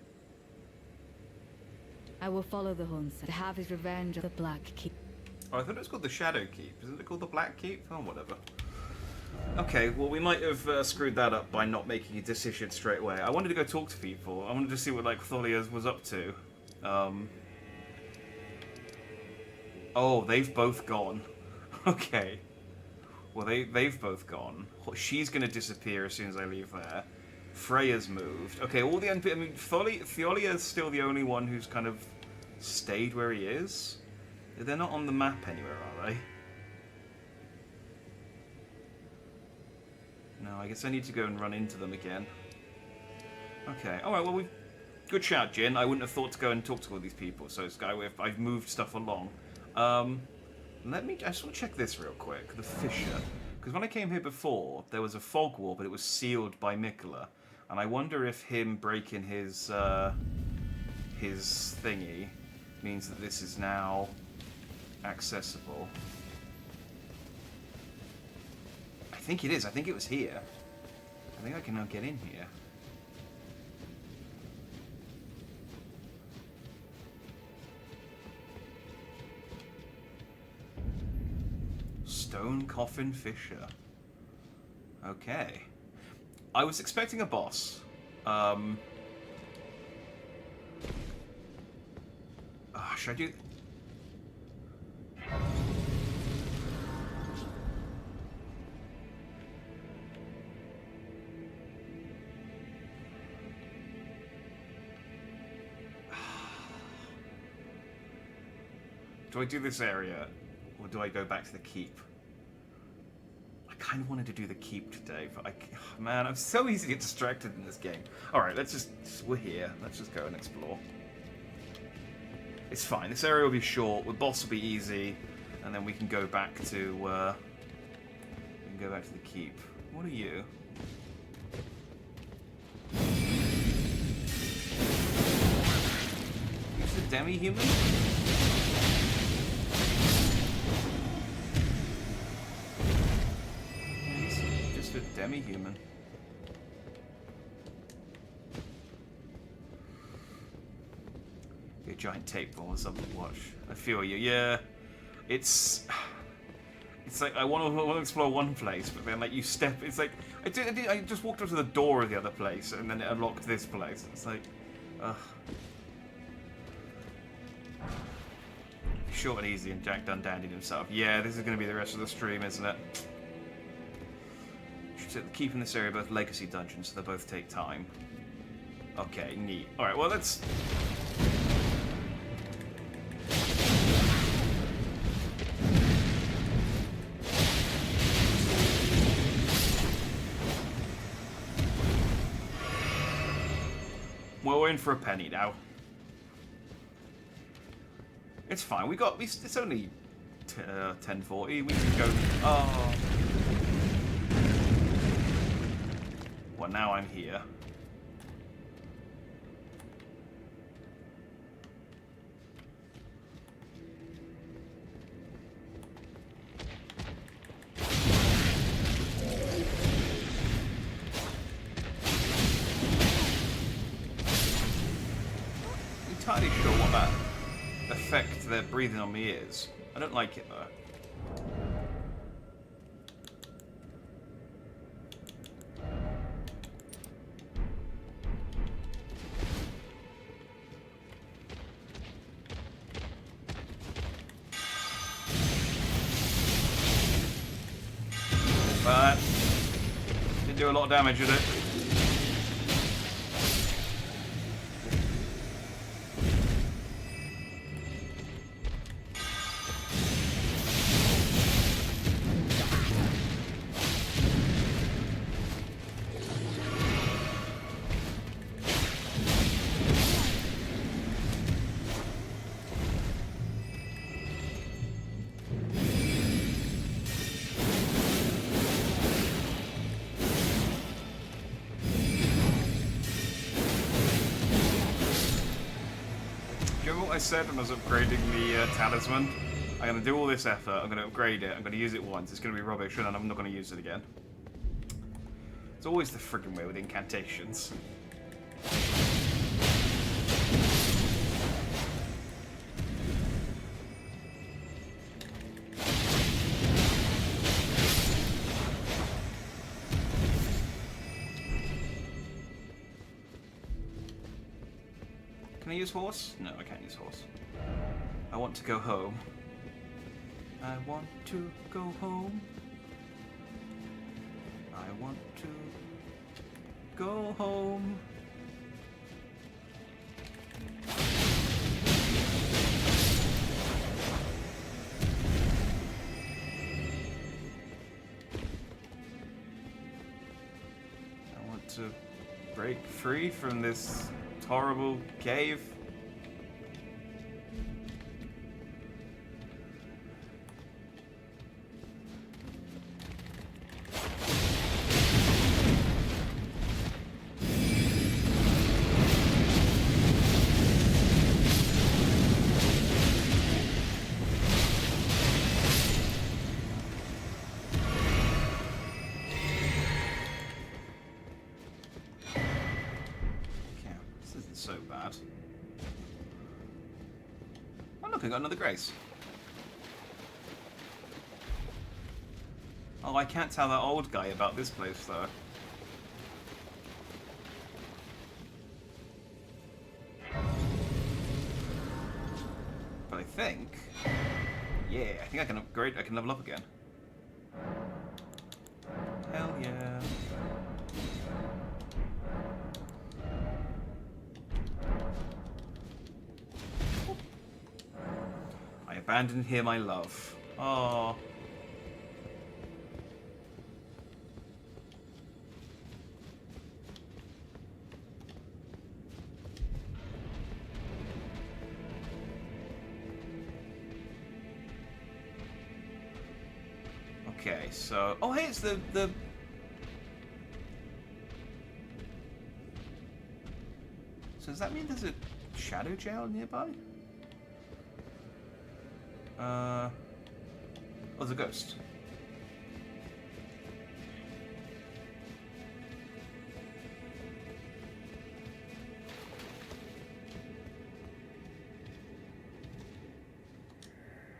I will follow the Horn Scent. To have his revenge on the Black Keep. Oh, I thought it was called the Shadow Keep. Isn't it called the Black Keep? Oh, whatever. Okay, well, we might have screwed that up by not making a decision straight away. I wanted to go talk to people. I wanted to see what, like, Tholia's was up to. Oh, they've both gone. Okay. Well, they've both gone. She's going to disappear as soon as I leave there. Freya's moved. Okay, all the NPCs... I mean, Theolia's still the only one who's kind of stayed where he is. They're not on the map anywhere, are they? No, I guess I need to go and run into them again. Okay, alright, well, good shout, Jin. I wouldn't have thought to go and talk to all these people, so I've moved stuff along. I just want to check this real quick, the Fissure. Because when I came here before, there was a fog wall, but it was sealed by Miquella. And I wonder if him breaking his thingy means that this is now accessible. I think it is. I think it was here. I think I can now get in here. Stone Coffin Fissure. Okay. I was expecting a boss. Should I do... Do I do this area, or do I go back to the keep? I kind of wanted to do the keep today, but man, I'm so easy to get distracted in this game. Alright, we're here. Let's just go and explore. It's fine. This area will be short, the boss will be easy, and then we can go back to, the keep. What are you? Is it demi-human? A demi-human. A giant tape ball or something to watch. I feel you. Yeah, it's like I want to explore one place, but then like you step. It's like I just walked up to the door of the other place, and then it unlocked this place. It's like, ugh. Short and easy, and Jack done dandied himself. Yeah, this is going to be the rest of the stream, isn't it? So keeping this area both legacy dungeons, so they both take time. Okay, neat. Alright, well let's... Well, we're in for a penny now. It's fine. It's only 10:40. We can go. Oh. Well, now I'm here. Entirely sure what that effect they're breathing on me is. I don't like it though. But didn't do a lot of damage with it. I said when I was upgrading the talisman, I'm going to do all this effort, I'm going to upgrade it, I'm going to use it once, it's going to be rubbish, and I'm not going to use it again. It's always the friggin' way with incantations. Can I use horse? No, I can't use horse. I want to go home. I want to go home. I want to go home. I want to break free from this horrible cave. So bad. Oh look, I got another grace. Oh, I can't tell that old guy about this place though. But I think... Yeah, I think I can upgrade, I can level up again. Hell yeah. Abandon here, my love. Oh. Okay, so... Oh, hey, it's the... So does that mean there's a shadow jail nearby? Oh, the ghost.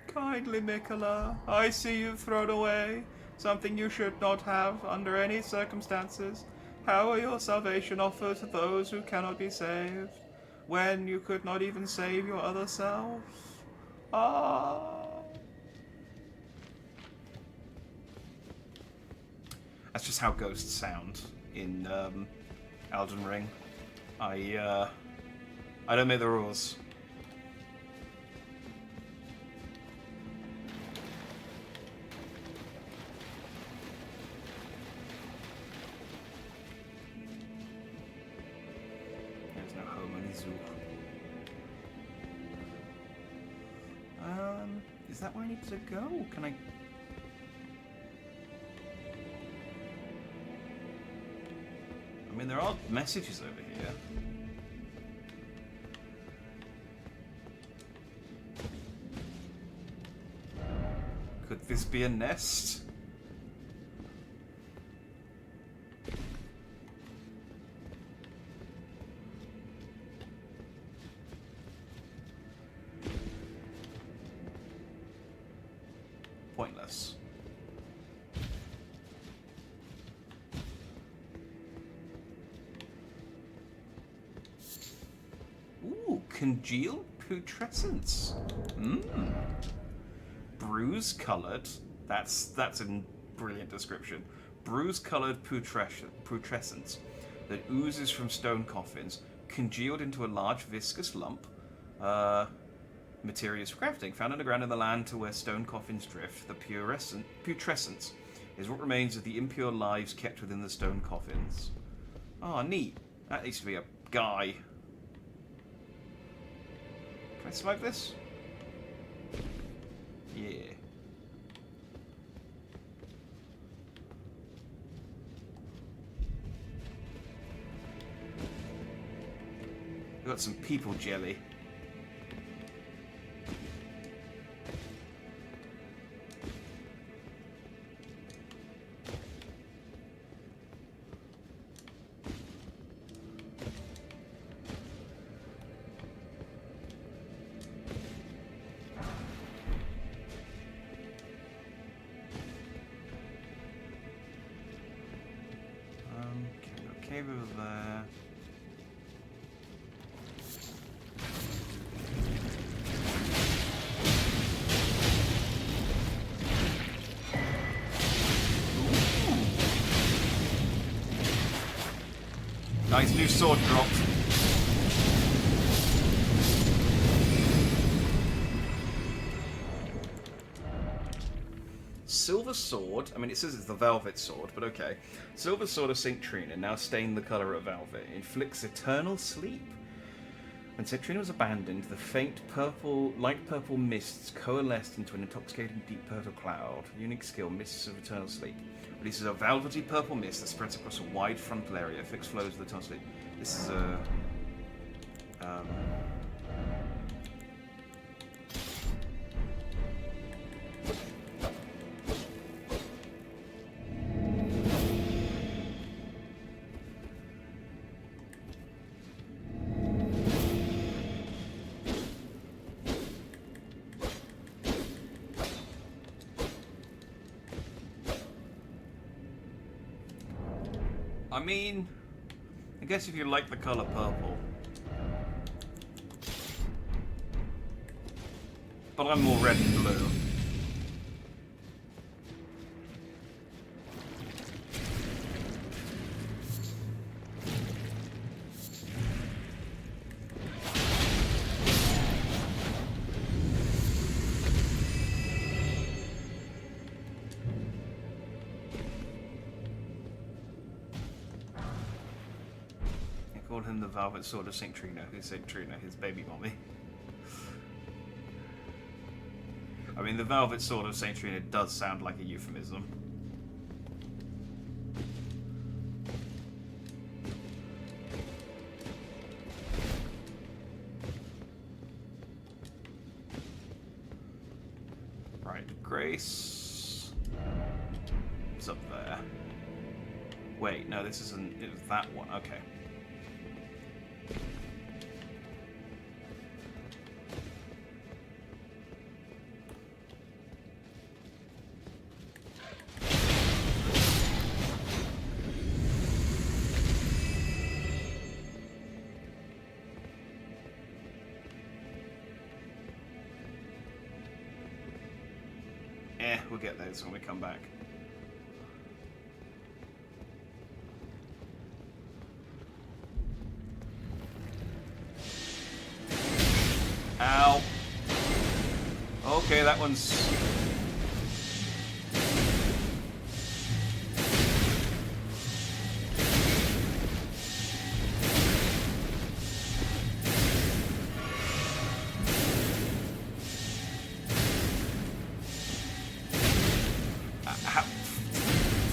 Kindly, Mikola, I see you've thrown away something you should not have under any circumstances. How are your salvation offered to those who cannot be saved, when you could not even save your other self? Ah. That's just how ghosts sound in Elden Ring. I don't make the rules. There's no home on Izu. Is that where I need to go? Can I? I mean, there are messages over here. Could this be a nest? Pointless. Ooh, congealed putrescence. Mmm. Bruise-coloured. That's a brilliant description. Bruise-coloured putrescence that oozes from stone coffins, congealed into a large viscous lump. Materials for crafting, found underground in the land to where stone coffins drift. The putrescence is what remains of the impure lives kept within the stone coffins. Ah, neat. That needs to be a guy. Can I smoke this? Yeah. We got some people jelly. Okay, over there. Nice new sword dropped. Silver sword. I mean, it says it's the velvet sword, but okay. Silver sword of St. Trina, now stained the colour of velvet, inflicts eternal sleep. When St. Trina was abandoned, the faint light purple mists coalesced into an intoxicating deep purple cloud. Unique skill, mists of eternal sleep. Releases a velvety purple mist that spreads across a wide frontal area. Fixed flows of eternal sleep. This is a... I mean, I guess if you like the colour purple. But I'm more red and blue. Called him the Velvet Sword of St. Trina. Who's St. Trina? His baby mommy. I mean, the Velvet Sword of St. Trina does sound like a euphemism. Right, Grace. It's up there. Wait, no, this isn't. It was that one. Okay. We'll get those when we come back. Okay, that one's...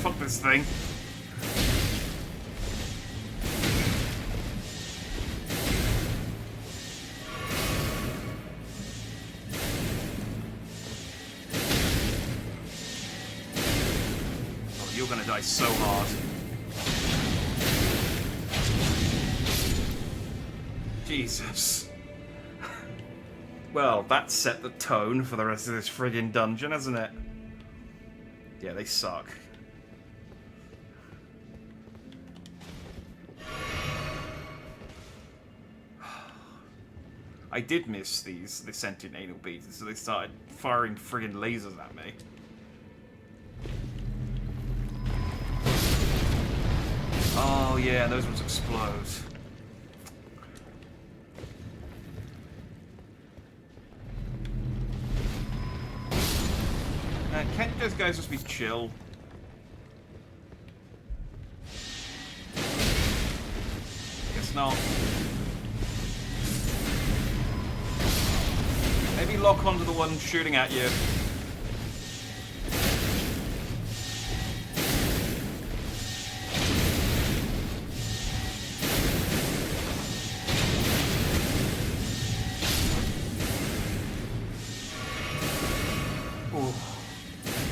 Fuck this thing. You're gonna die so hard. Jesus. Well, that set the tone for the rest of this friggin' dungeon, hasn't it? Yeah, they suck. I did miss the sentient anal beads, so they started firing friggin' lasers at me. Oh yeah, those ones explode. Can't those guys just be chill? Guess not. Maybe lock onto the one shooting at you.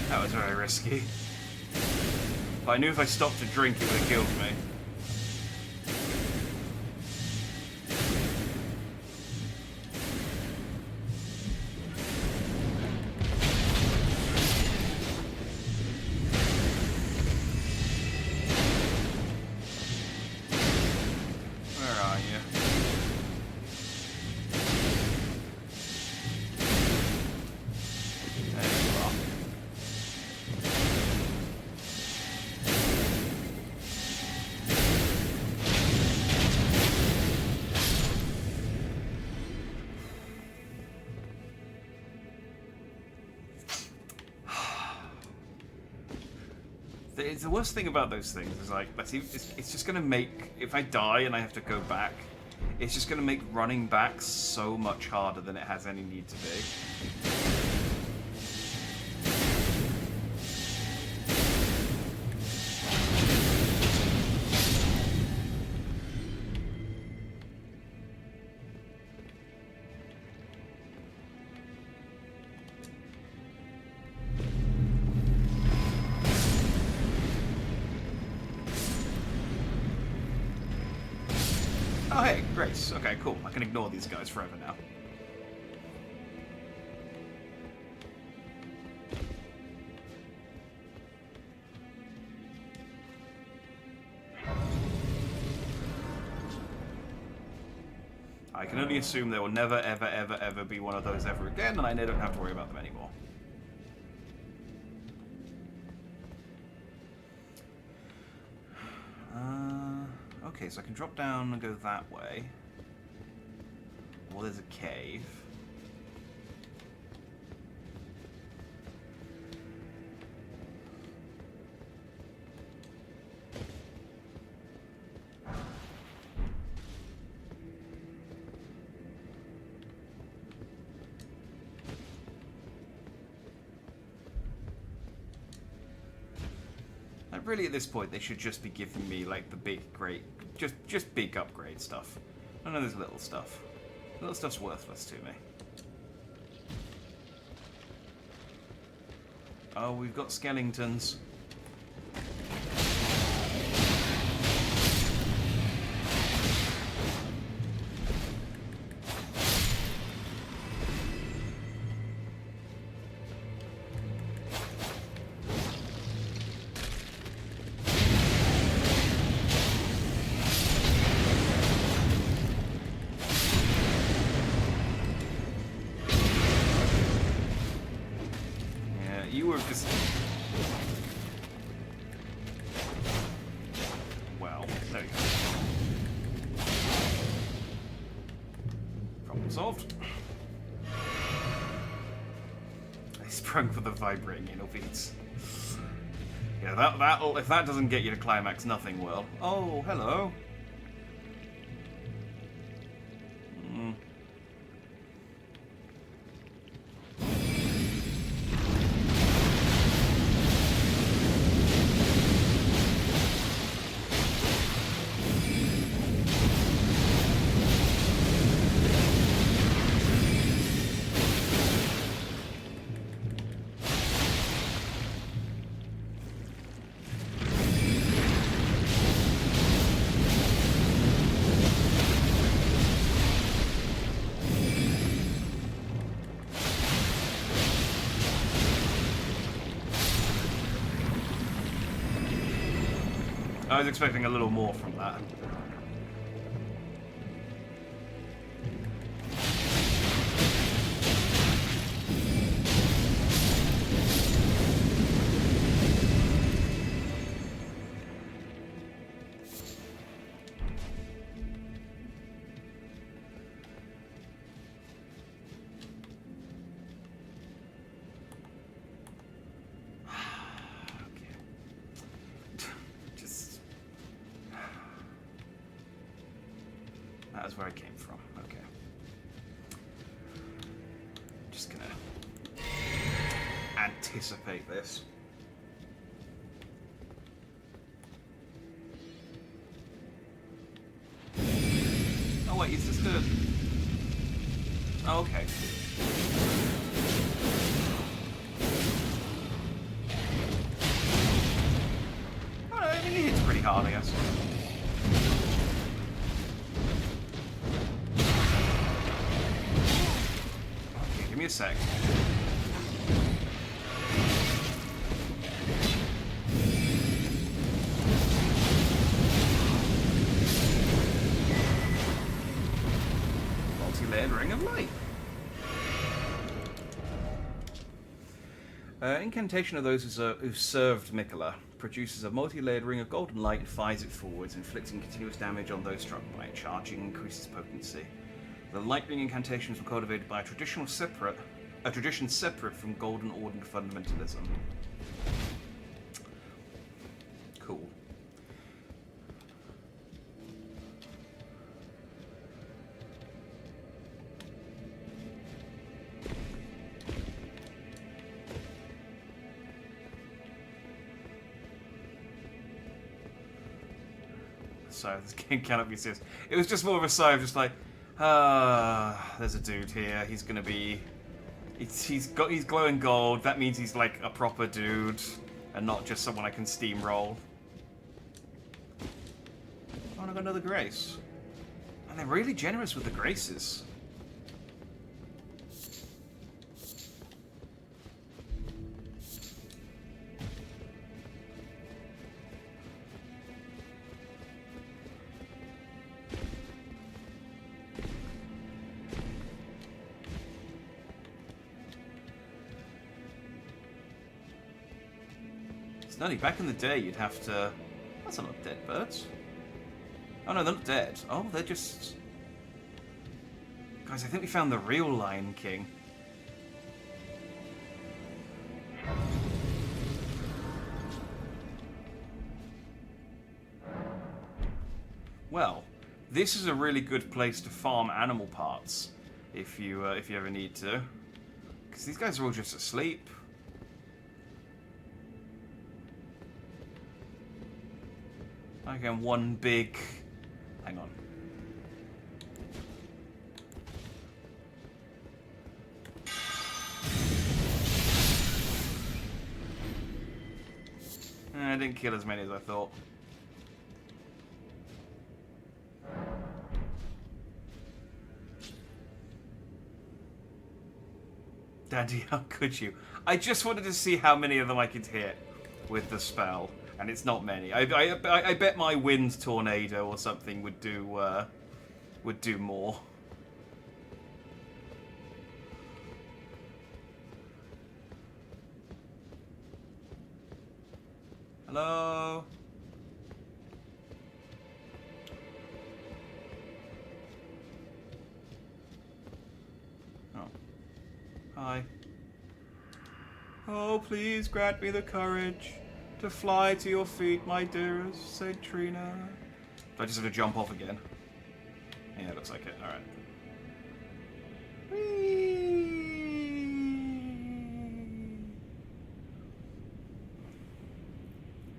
That was very risky. But I knew if I stopped to drink, it would have killed me. Where are you? There you are. The worst thing about those things is like, it's just gonna make, if I die and I have to go back, it's just gonna make running back so much harder than it has any need to be. Oh hey, Grace. Okay, cool. I can ignore these guys forever now. I can only assume there will never, ever, ever, ever be one of those ever again, and I don't have to worry about them anymore. Okay, so I can drop down and go that way. Or there's a cave. Really, at this point, they should just be giving me like the big, great, just big upgrade stuff. None of this little stuff. Little stuff's worthless to me. Oh, we've got skeletons. You were just... Well, there you go. Problem solved. sprung for the vibrating anal beads. Yeah, that'll if that doesn't get you to climax, nothing will. Oh, hello. I was expecting a little more from that. That's where I came from. Okay. Just gonna anticipate this. Oh wait, is this the... Oh, okay. Oh, no, I mean, he hits pretty hard, I guess. Give me a sec. Multi-layered ring of light. Incantation of those who've served Mikola produces a multi-layered ring of golden light and fires it forwards, inflicting continuous damage on those struck by it. Charging increases potency. The lightning incantations were cultivated by a tradition separate from Golden Order fundamentalism. Cool. Sorry, this game cannot be serious. It was just more of a sigh of just like, there's a dude here. He's gonna be... He's glowing gold. That means he's like a proper dude, and not just someone I can steamroll. Oh, and I got another grace. And they're really generous with the graces. Nutty, back in the day, you'd have to... That's not dead birds. Oh no, they're not dead. Oh, they're just... Guys, I think we found the real Lion King. Well, this is a really good place to farm animal parts, if you ever need to. Because these guys are all just asleep. Again, one big... Hang on. I didn't kill as many as I thought. Daddy, how could you? I just wanted to see how many of them I could hit with the spell. And it's not many. I bet my wind tornado or something would do more. Hello. Oh. Hi. Oh, please grant me the courage to fly to your feet, my dearest Saint Trina. Do I just have to jump off again? Yeah, it looks like it. Alright.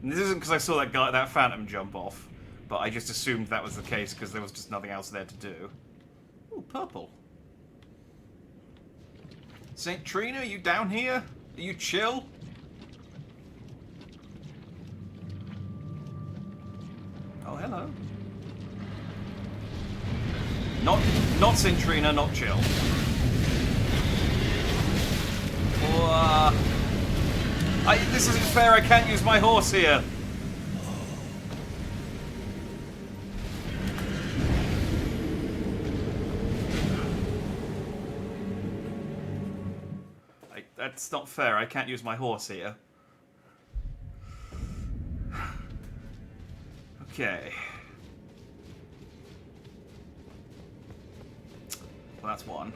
This isn't because I saw that phantom jump off, but I just assumed that was the case because there was just nothing else there to do. Ooh, purple. Saint Trina, are you down here? Are you chill? Oh, hello. Not Saint Trina, not chill. This isn't fair, I can't use my horse here. That's not fair, I can't use my horse here. Okay. Well, that's one.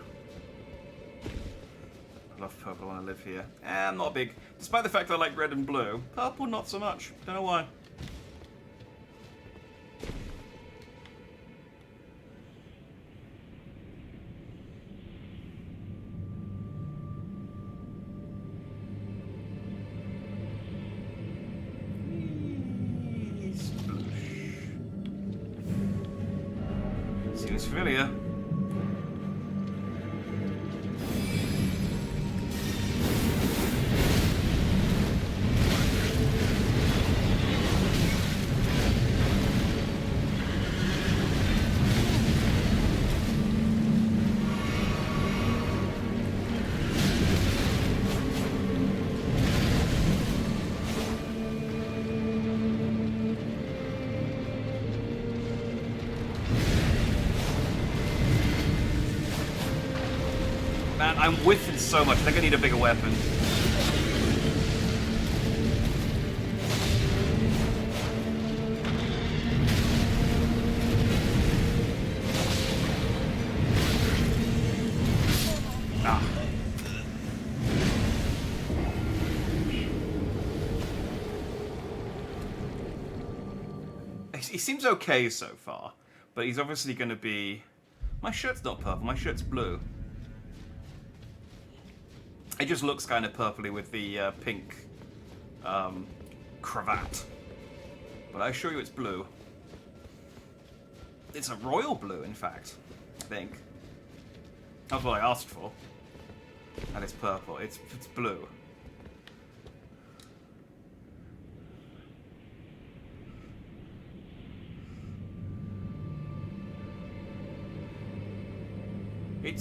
I love purple, I want to live here. I'm not big. Despite the fact I like red and blue, purple not so much. Don't know why. Seems familiar. Man, I'm whiffing so much. I think I need a bigger weapon. Ah. He seems okay so far, but he's obviously going to be... My shirt's not purple, my shirt's blue. It just looks kind of purpley with the pink cravat. But I assure you it's blue. It's a royal blue, in fact, I think. That's what I asked for. And it's purple. It's blue.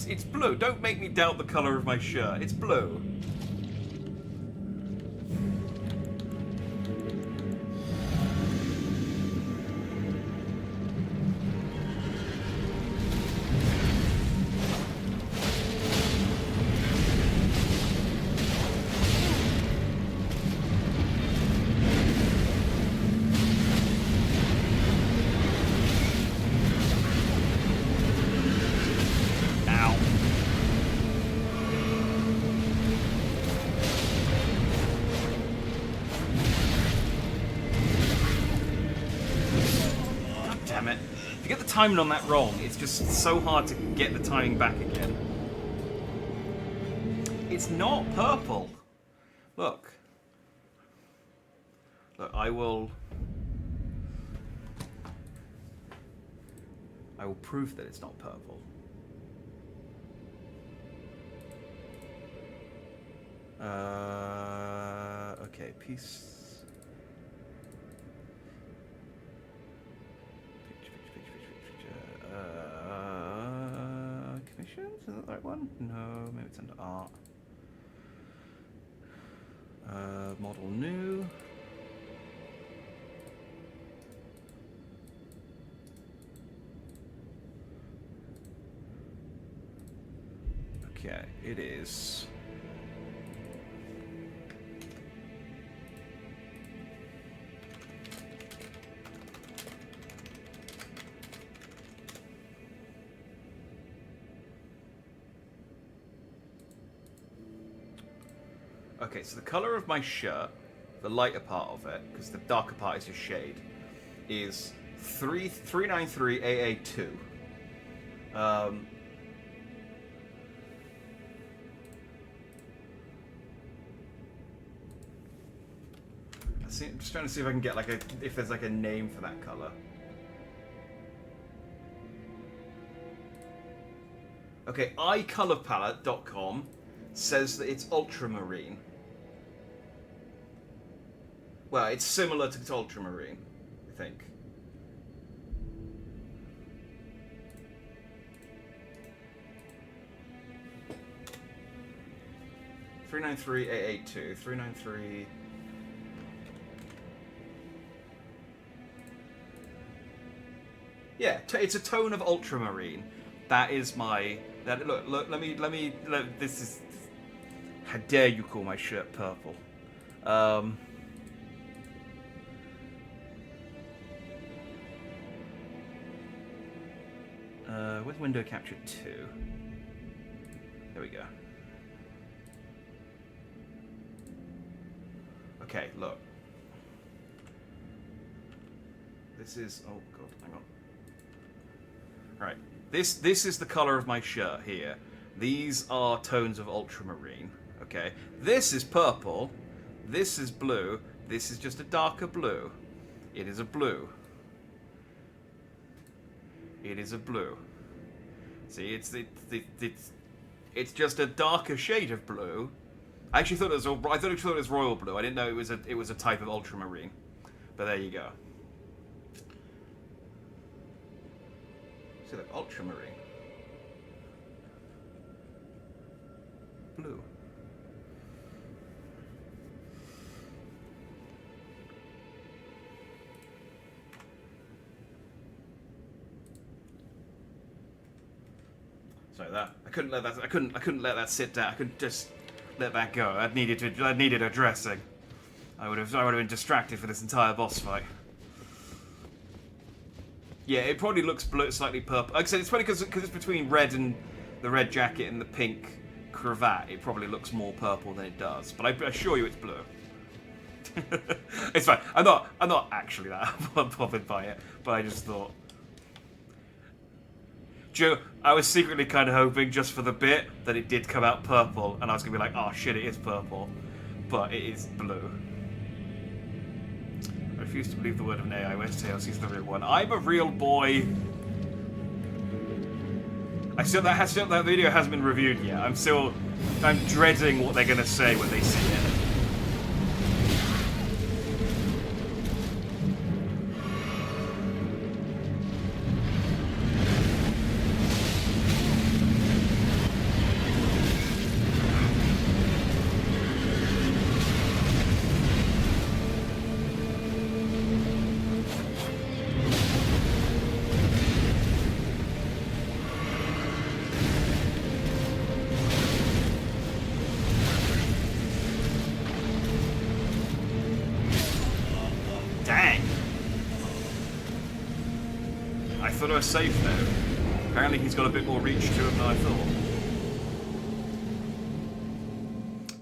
It's blue. Don't make me doubt the color of my shirt. It's blue. If you get the timing on that wrong, it's just so hard to get the timing back again. It's not purple. Look. Look, I will prove that it's not purple. Okay, peace. Commissions? Is that the right one? No, maybe it's under art. Model new. Okay, it is. Okay, so the color of my shirt, the lighter part of it, because the darker part is just shade, is 393AA2. I'm just trying to see if I can get like if there's like a name for that color. Okay, iColorPalette.com says that it's ultramarine. Well, it's similar to ultramarine, I think. $393A82. 393. Yeah, it's a tone of ultramarine. That is my. Look. Let me. This is. How dare you call my shirt purple? With window capture 2. There we go. Okay, look. This is. Oh god, hang on. Right. This is the color of my shirt here. These are tones of ultramarine. Okay. This is purple. This is blue. This is just a darker blue. It is a blue. It is a blue. See, it's just a darker shade of blue. I actually thought it was royal blue. I didn't know it was a type of ultramarine. But there you go. See, look, ultramarine. Blue. Sorry, that I couldn't let that sit down. I couldn't just let that go. That needed addressing. I would have been distracted for this entire boss fight. Yeah, it probably looks blue, slightly purple. Like I said, it's funny because it's between red and the red jacket and the pink cravat. It probably looks more purple than it does, but I assure you, it's blue. It's fine. I'm not actually that bothered by it, but I just thought. Joe, I was secretly kind of hoping just for the bit that it did come out purple, and I was gonna be like, oh shit, it is purple, but it is blue. I refuse to believe the word of an AI. Where's Tails? He's the real one. I'm a real boy. That video hasn't been reviewed yet. I'm dreading what they're gonna say when they see it. Safe now. Apparently he's got a bit more reach to him than I thought.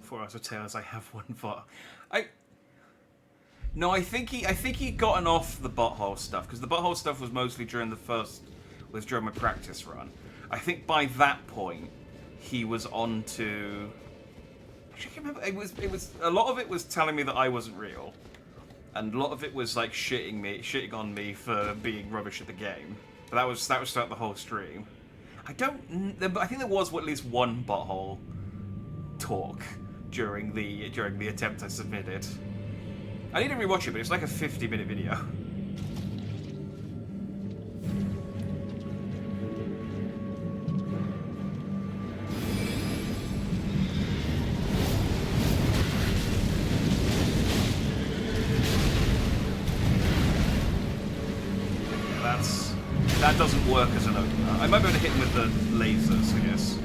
4 out of Tails, I have one bot. I think he'd gotten off the butthole stuff, because the butthole stuff was mostly during my practice run. I think by that point he was on to. Actually, I can't remember. It was a lot of it was telling me that I wasn't real, and a lot of it was like shitting on me for being rubbish at the game. But that was throughout the whole stream. I think there was at least one butthole talk during the attempt I submitted. I need to rewatch it, but it's like a 50-minute video. That doesn't work as an opener. I might be able to hit him with the lasers, I guess.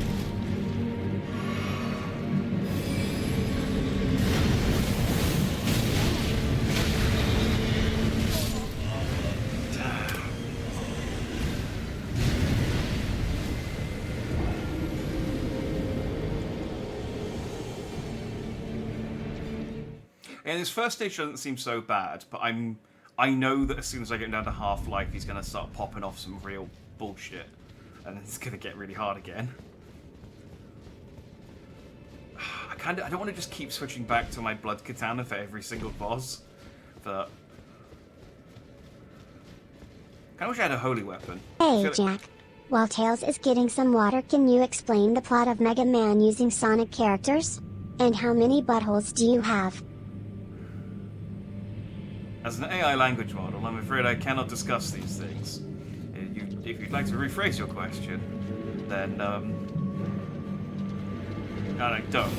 And his first stage doesn't seem so bad, but I know that as soon as I get down to half-life, he's going to start popping off some real bullshit. And it's going to get really hard again. I don't want to just keep switching back to my blood katana for every single boss, but I kinda wish I had a holy weapon. Hey Jack. While Tails is getting some water, can you explain the plot of Mega Man using Sonic characters? And how many buttholes do you have? As an AI language model, I'm afraid I cannot discuss these things. If you'd like to rephrase your question, then, I don't.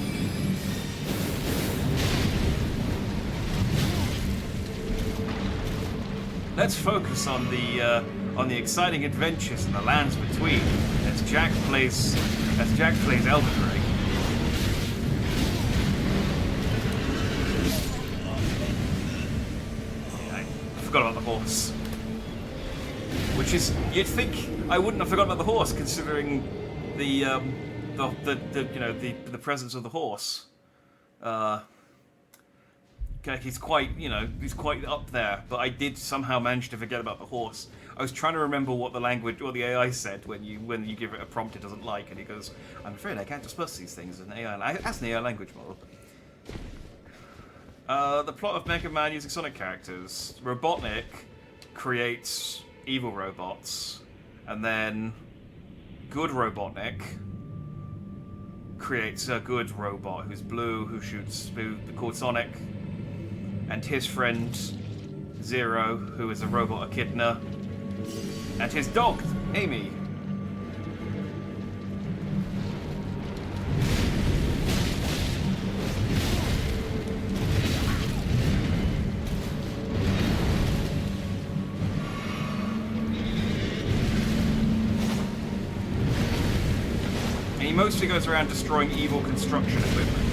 Let's focus on the exciting adventures in the lands between as Jack plays Elden Ring. I forgot about the horse. Which is, you'd think I wouldn't have forgotten about the horse, considering the presence of the horse. He's quite up there, but I did somehow manage to forget about the horse. I was trying to remember what the AI said when you give it a prompt it doesn't like, and he goes, "I'm afraid I can't discuss these things as an AI language model." The plot of Mega Man using Sonic characters. Robotnik creates evil robots, and then good Robotnik creates a good robot who's blue, who called Sonic, and his friend Zero, who is a robot echidna, and his dog, Amy. And he mostly goes around destroying evil construction equipment.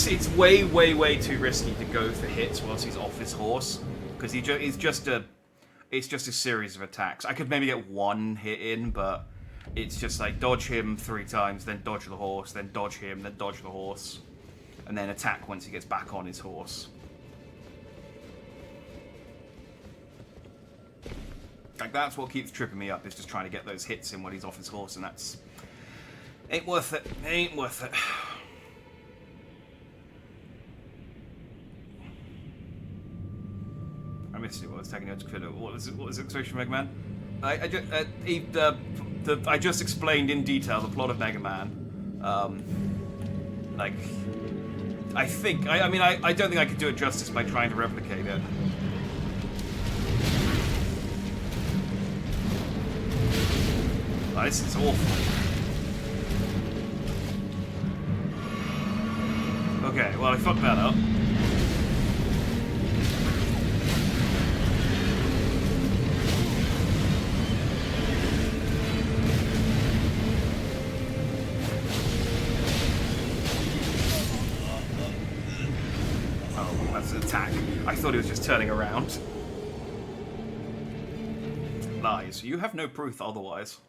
It's way too risky to go for hits whilst he's off his horse, because it's just a series of attacks. I could maybe get one hit in, but it's just like dodge him 3 times, then dodge the horse, then dodge him, then dodge the horse, and then attack once he gets back on his horse. Like, that's what keeps tripping me up, is just trying to get those hits in when he's off his horse, and that's ain't worth it. Ain't worth it. I missed it. What was taking you to consider? What was the expression of Mega Man? I just explained in detail the plot of Mega Man. I don't think I could do it justice by trying to replicate it. Oh, this is awful. Okay, well, I fucked that up. Attack. I thought he was just turning around. Lies. You have no proof otherwise.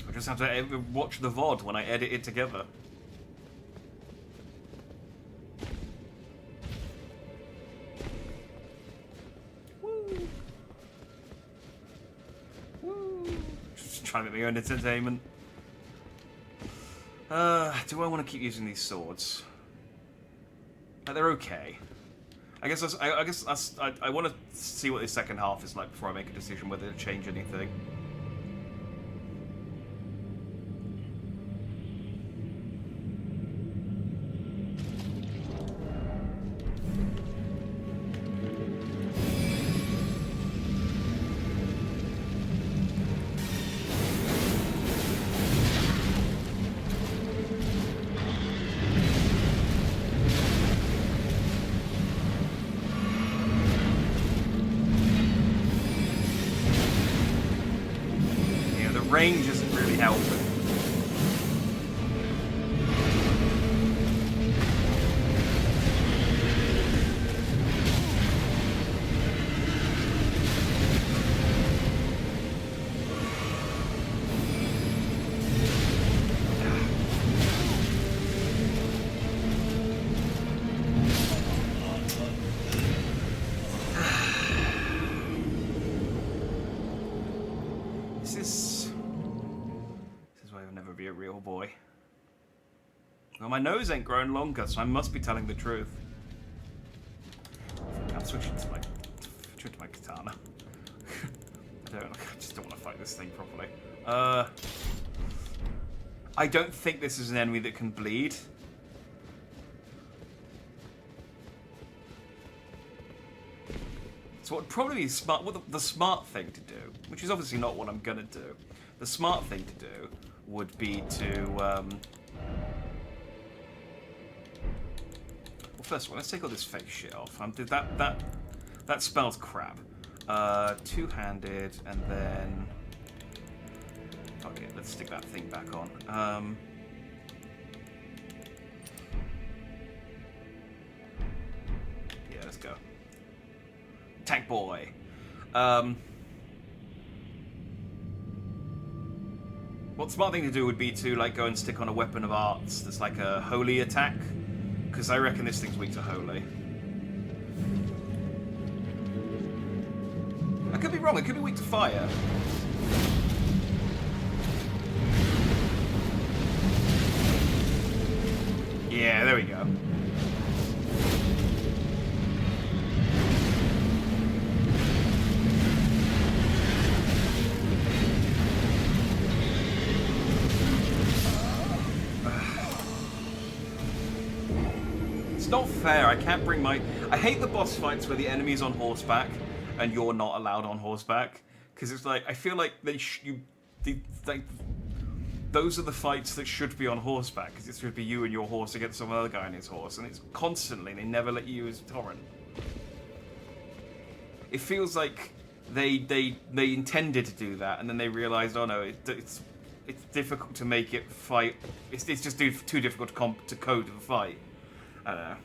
I just have to watch the VOD when I edit it together. Woo! Woo! Just trying to make my own entertainment. Do I want to keep using these swords? They're okay. I want to see what the second half is like before I make a decision whether to change anything. range isn't really helping. This is why I'll never be a real boy. Well, my nose ain't grown longer, so I must be telling the truth. I'm switching to my katana. I just don't want to fight this thing properly. I don't think this is an enemy that can bleed. So what would probably be smart, the smart thing to do, which is obviously not what I'm gonna do. The smart thing to do would be to, well, first of all, let's take all this fake shit off. That spell's crap. Two-handed, and then, okay, let's stick that thing back on. Yeah, let's go. Tank boy. Well, the smart thing to do would be to like go and stick on a weapon of arts that's like a holy attack, because I reckon this thing's weak to holy. I could be wrong. It could be weak to fire. Yeah, there we go. It's not fair. I can't bring my... I hate the boss fights where the enemy's on horseback and you're not allowed on horseback. Because it's like, I feel like those are the fights that should be on horseback. Because it should be you and your horse against some other guy and his horse. And it's constantly, they never let you use torrent. It feels like they intended to do that and then they realized, oh no, it's difficult to make it fight. It's just too difficult to code the fight. I don't know.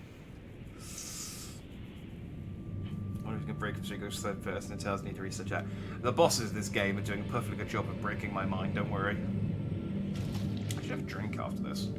I wonder if you can break it so it goes third person and tells me to reset chat. The bosses of this game are doing a perfectly good job of breaking my mind, don't worry. I should have a drink after this.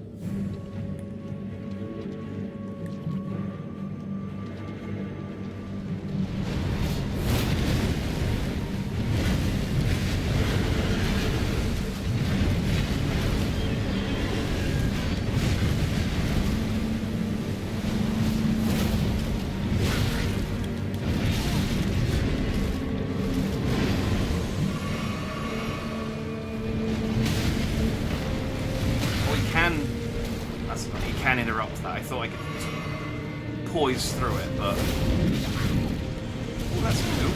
Interrupt that. I thought I could poise through it, but... Oh, that's new.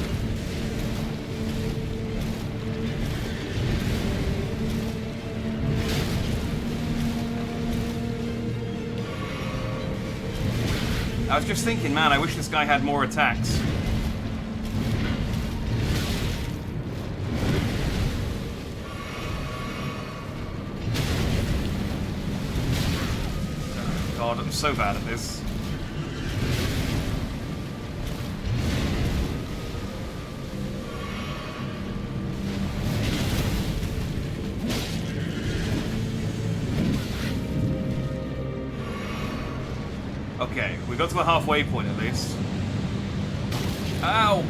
I was just thinking, man, I wish this guy had more attacks. God, I'm so bad at this. Okay, we got to the halfway point at least. Ow!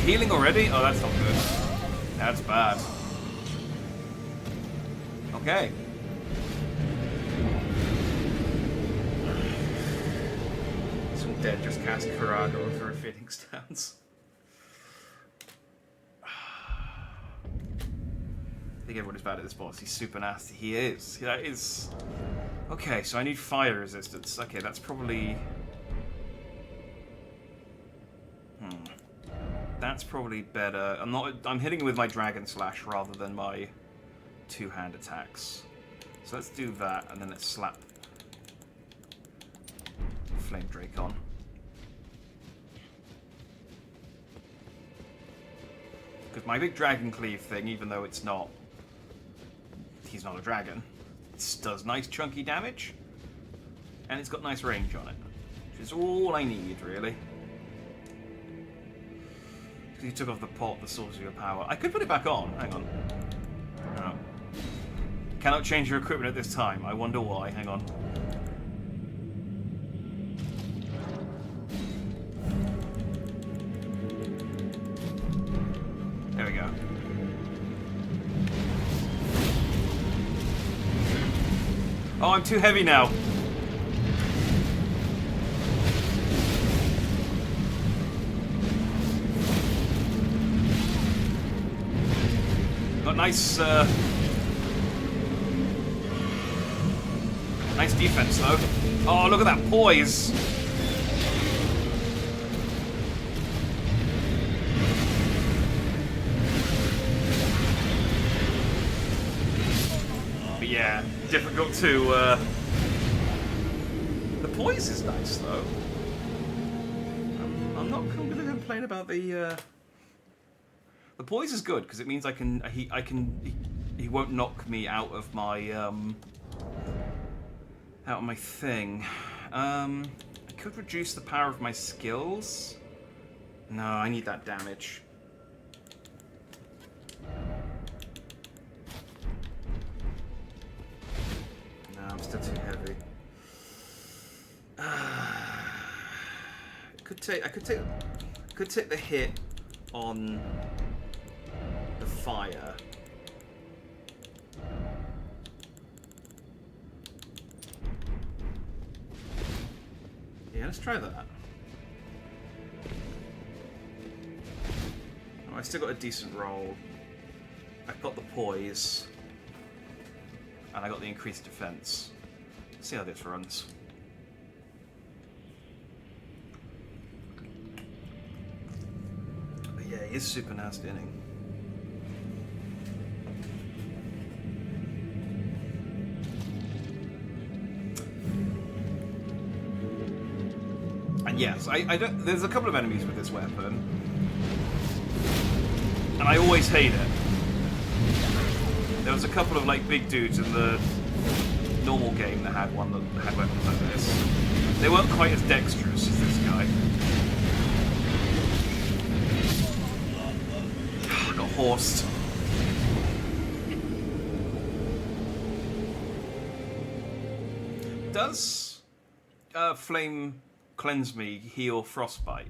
Healing already? Oh, that's not good. That's bad. Okay. Some dead just cast Karaga over a fitting stance. I think everyone is bad at this boss. He's super nasty. He is. That is... Okay, so I need fire resistance. Okay, that's probably... That's probably better. I'm hitting him with my Dragon Slash rather than my two-hand attacks. So let's do that, and then let's slap Flame Drake on. Because my big Dragon Cleave thing, even though it's not... he's not a dragon, it does nice chunky damage, and it's got nice range on it. Which is all I need, really. You took off the pot, the source of your power. I could put it back on. Hang on. No. Cannot change your equipment at this time. I wonder why. Hang on. There we go. Oh, I'm too heavy now. Got nice, nice defense though. Oh, look at that poise! But yeah, difficult to. The poise is nice though. I'm not going to complain about the. The poise is good because it means he won't knock me out of my thing. I could reduce the power of my skills. No, I need that damage. No, I'm still too heavy. I could take the hit on the fire. Yeah, let's try that. Oh, I still got a decent roll. I've got the poise. And I got the increased defense. Let's see how this runs. But yeah, he is super nasty, isn't he? And yes, I don't. There's a couple of enemies with this weapon, and I always hate it. There was a couple of like big dudes in the normal game that had one that had weapons like this. They weren't quite as dexterous as this guy. I got horsed. Does flame cleanse me heal frostbite?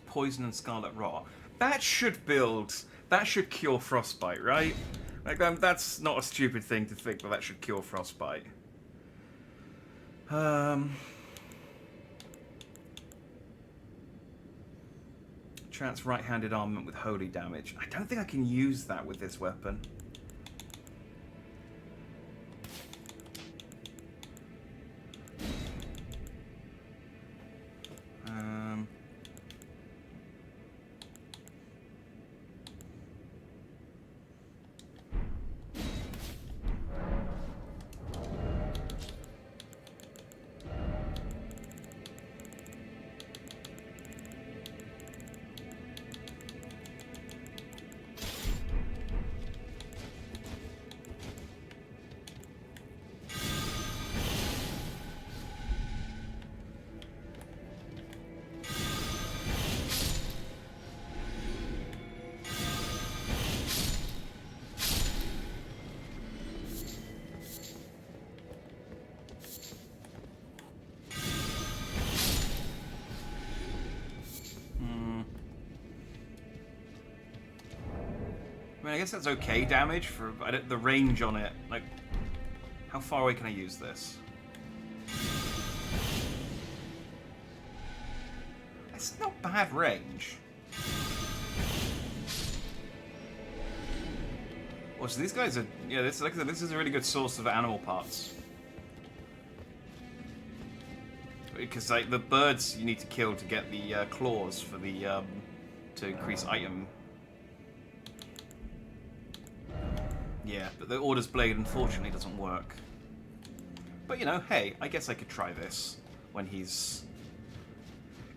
Poison and scarlet rot. That should cure frostbite, right? Like that's not a stupid thing to think that should cure frostbite. Trance right-handed armament with holy damage. I don't think I can use that with this weapon. I mean, I guess that's okay damage for the range on it. Like, how far away can I use this? I That's not bad range. Well, so these guys are... Yeah, this, like I said, this is a really good source of animal parts. Because, like, the birds you need to kill to get the claws for the... to increase item. Yeah, but the Order's Blade, unfortunately, doesn't work. But, you know, hey, I guess I could try this when he's...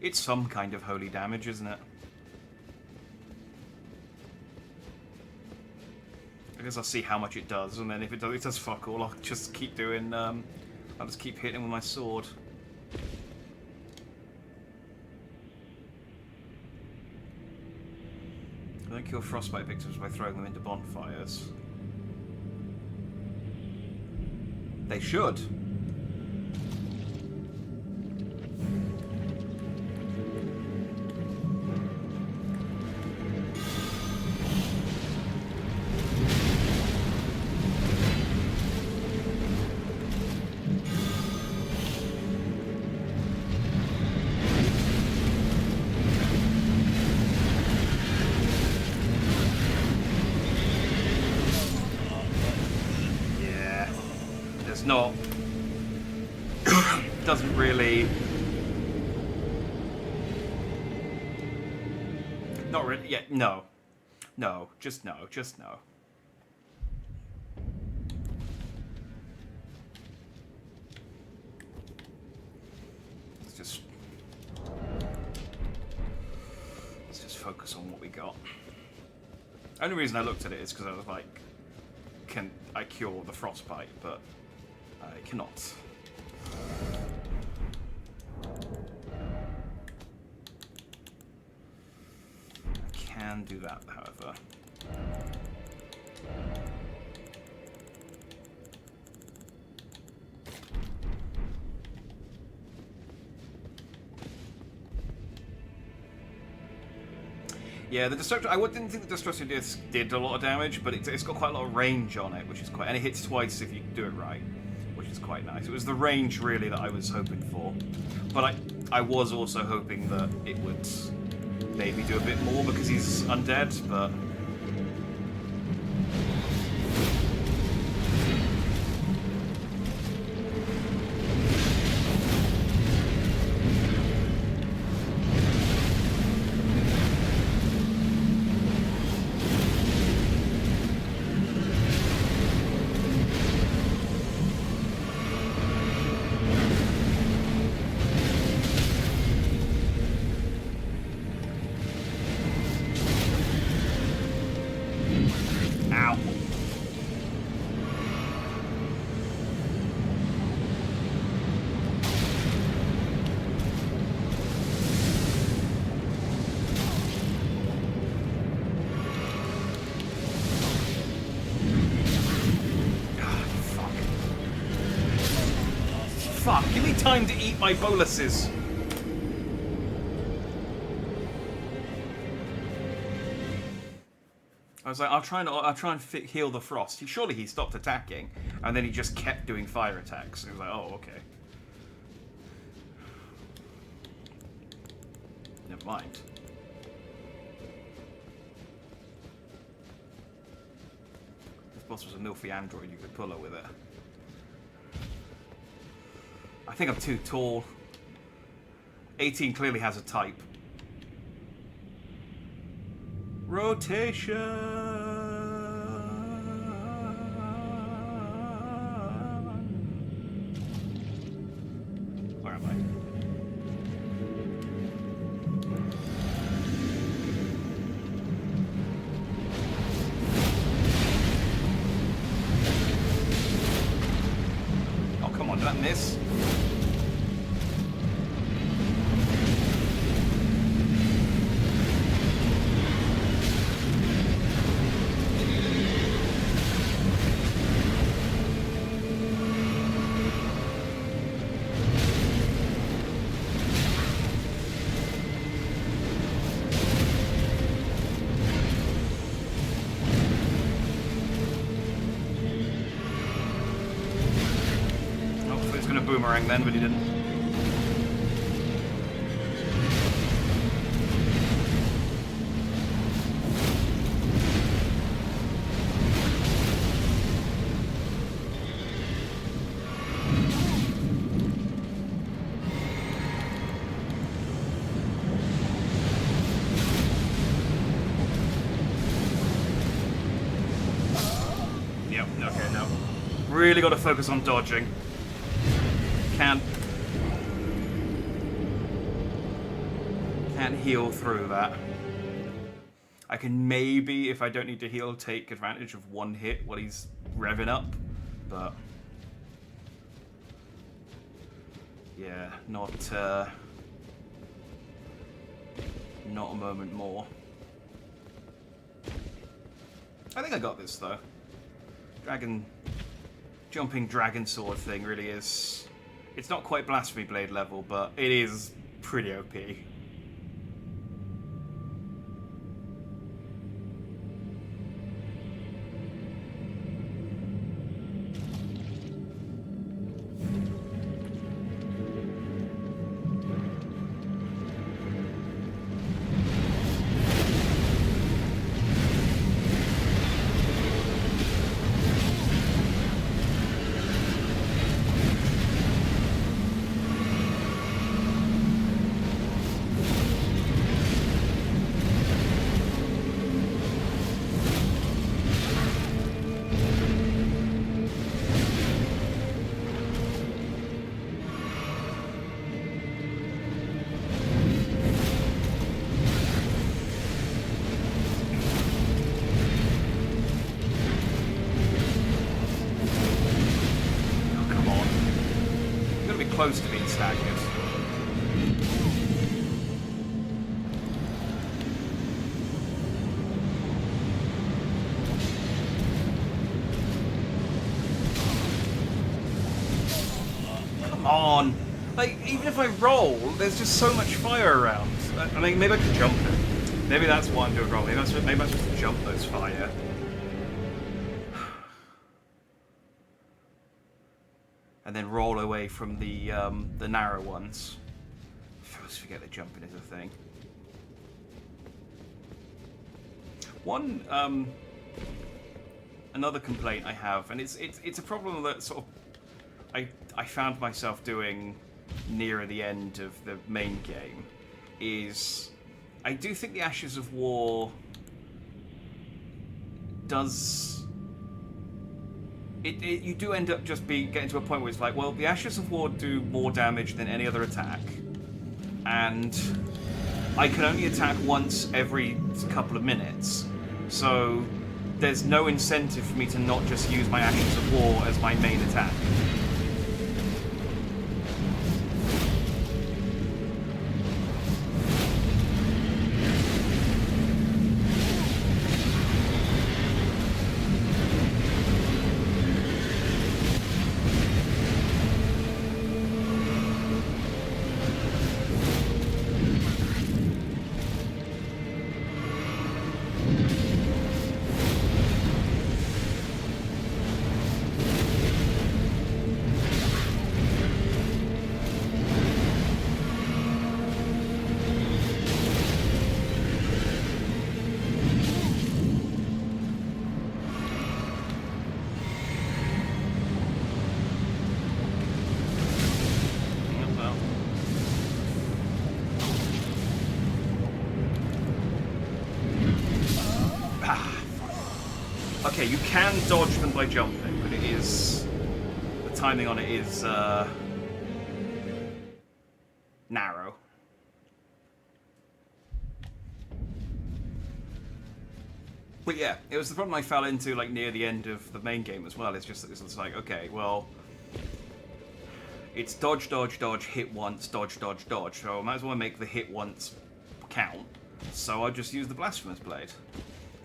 It's some kind of holy damage, isn't it? I guess I'll see how much it does, and then if it does fuck all, I'll just keep doing, I'll just keep hitting with my sword. I don't kill frostbite victims by throwing them into bonfires. They should. Not doesn't really not really no just no let's just focus on what we got. Only reason I looked at it is because I was like, can I cure the frostbite? But I cannot. I can do that, however. Yeah, the Destructor... I didn't think the Destructor Disc did a lot of damage, but it's got quite a lot of range on it, which is quite... And it hits twice if you do it right, which is quite nice. It was the range, really, that I was hoping for. But I was also hoping that it would maybe do a bit more because he's undead, but... Fuck, give me time to eat my boluses. I was like, I'll try and heal the frost. Surely he stopped attacking, and then he just kept doing fire attacks. And he was like, oh, okay. Never mind. This boss was a milfy android, you could pull her with it. I think I'm too tall. 18 clearly has a type. Rotation. Where am I? Oh, come on, did that miss? Boomerang then, but he didn't. really got to focus on dodging. Can't heal through that. I can maybe, if I don't need to heal, take advantage of one hit while he's revving up, but yeah, not a moment more. I think I got this though. Jumping dragon sword thing really is. It's not quite Blasphemy Blade level, but it is pretty OP. Close to being staggered. Come on! Like, even if I roll, there's just so much fire around. I mean, maybe I could jump it. Maybe that's what I'm doing wrong. Maybe I'm supposed to jump those fire. And then roll away from the narrow ones. I always forget that jumping is a thing. Another complaint I have, and it's a problem that sort of I found myself doing nearer the end of the main game, is I do think the Ashes of War does. You do end up just getting to a point where it's like, well, the Ashes of War do more damage than any other attack, and I can only attack once every couple of minutes, so there's no incentive for me to not just use my Ashes of War as my main attack. Okay, you can dodge them by jumping, but the timing on it is narrow. But yeah, it was the problem I fell into like near the end of the main game as well. It's just that it's like, okay, well, it's dodge, dodge, dodge, hit once, dodge, dodge, dodge. So I might as well make the hit once count. So I just use the Blasphemous Blade.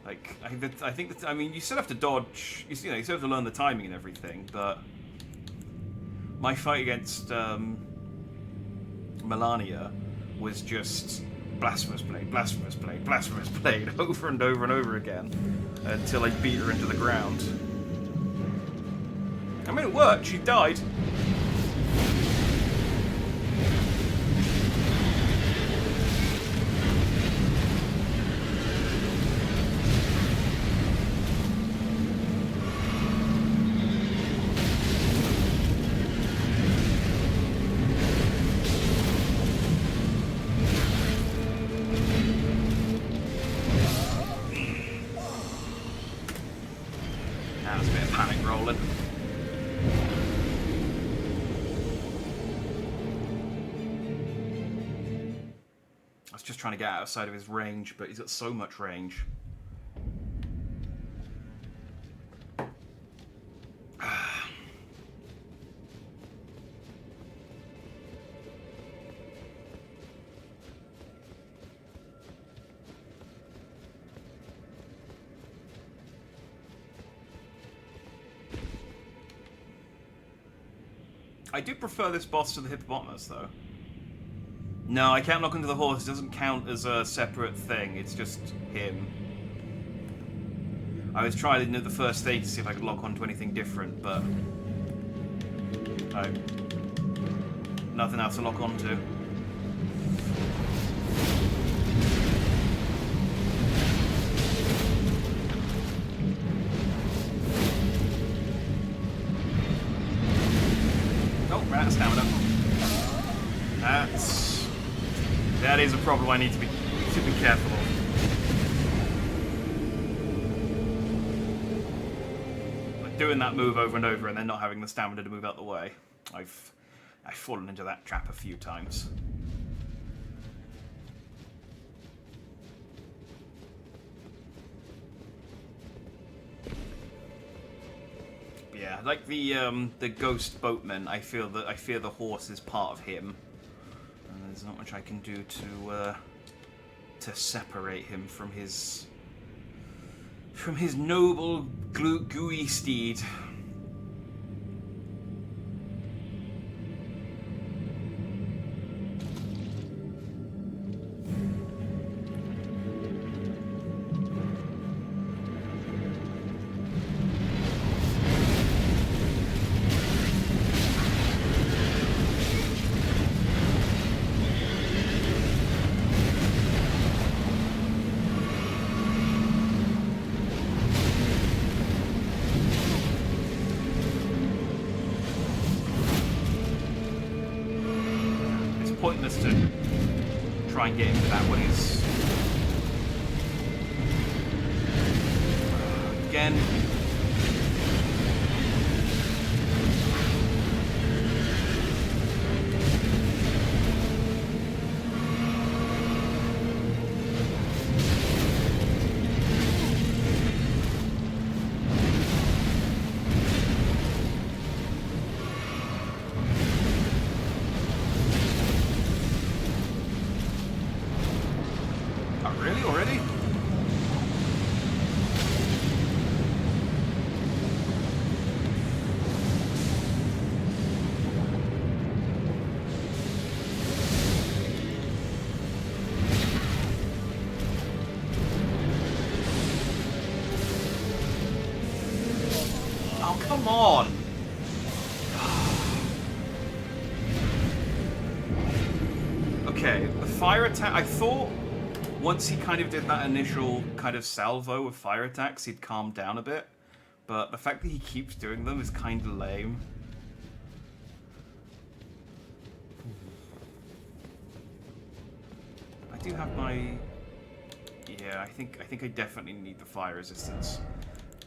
Like, I think that, I mean, you still have to dodge, you still have to learn the timing and everything, but my fight against Melania was just Blasphemous Blade, Blasphemous Blade, Blasphemous Blade, over and over and over again, until I beat her into the ground. I mean, it worked, she died. That was a bit of panic rolling. just trying to get outside of his range, but he's got so much range. I do prefer this boss to the hippopotamus, though. No, I can't lock onto the horse. It doesn't count as a separate thing. It's just him. I was trying the first stage to see if I could lock onto anything different, but... nothing else to lock onto. Oh, ran out of stamina. That is a problem I need to be careful of. Like doing that move over and over and then not having the stamina to move out the way. I've fallen into that trap a few times. Yeah, like the ghost boatman, I fear the horse is part of him. And there's not much I can do to separate him from his noble gooey steed. Pointless to try and get into that when he's again. Really? Already? Oh, come on! Okay, the fire attack, I thought once he kind of did that initial kind of salvo of fire attacks, he'd calm down a bit. But the fact that he keeps doing them is kind of lame. I do have my... Yeah, I think I definitely need the fire resistance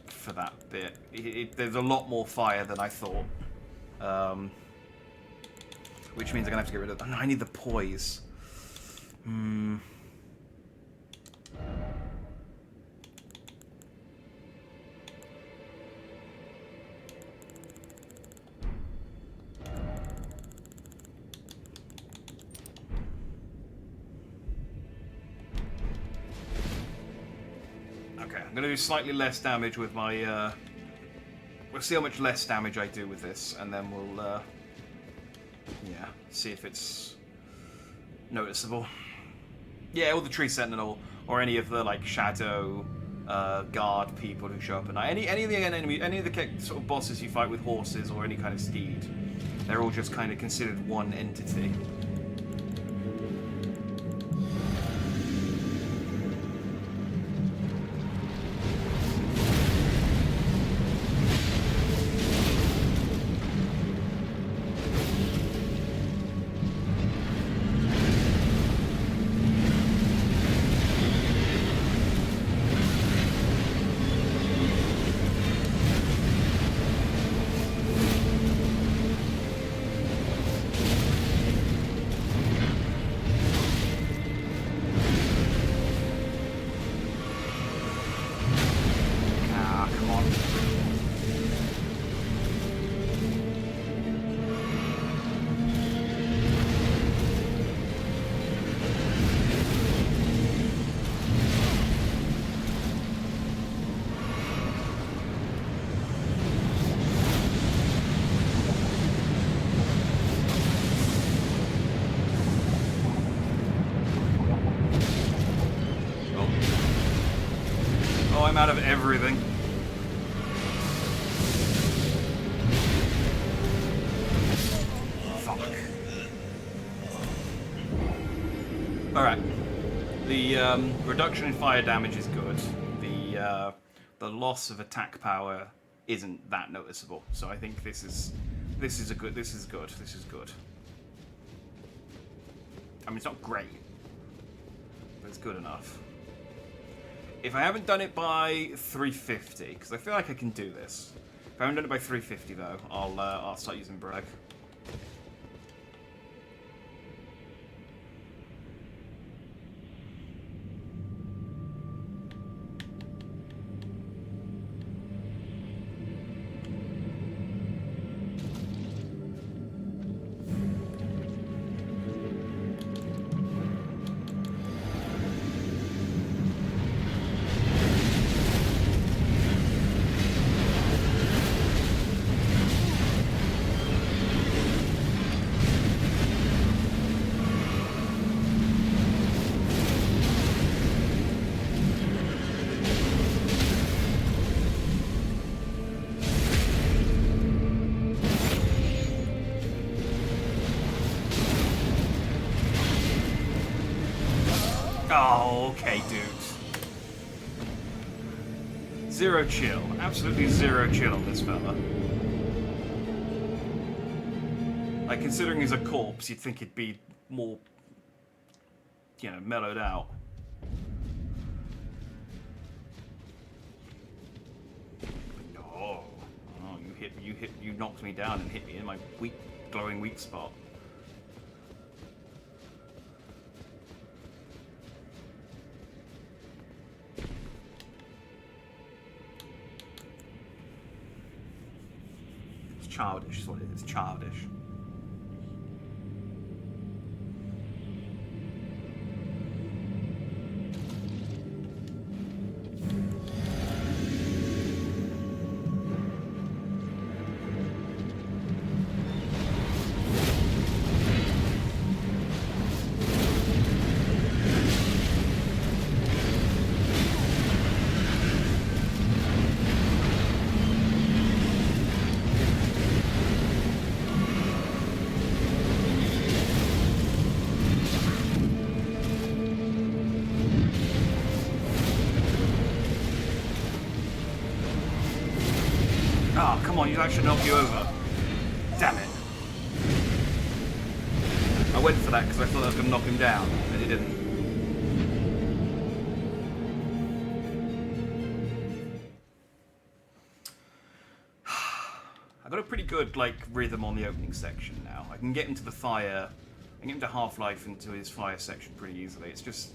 for that bit. There's a lot more fire than I thought. Which means I'm going to have to get rid of... Oh, no, I need the poise. Okay, I'm going to do slightly less damage with my... We'll see how much less damage I do with this, and then we'll... yeah, see if it's noticeable. Yeah, or the Tree Sentinel, or any of the, like, Shadow guard people who show up at night. Any of the sort of bosses you fight with horses or any kind of steed, they're all just kind of considered one entity. breathing. Fuck. Alright. The reduction in fire damage is good. The loss of attack power isn't that noticeable. So I think this is good. I mean, it's not great, but it's good enough. If I haven't done it by 350, because I feel like I can do this. If I haven't done it by 350 though, I'll start using Brag. Oh, okay, dude. Zero chill. Absolutely zero chill on this fella. Like, considering he's a corpse, you'd think he'd be more, you know, mellowed out. No. Oh, you knocked me down and hit me in my weak, glowing weak spot. Childish is what it is. Childish. Oh, come on, you actually knocked you over. Damn it. I went for that because I thought I was going to knock him down, and it didn't. I got a pretty good, like, rhythm on the opening section now. I can get into the fire, I can get into Half-Life into his fire section pretty easily. It's just,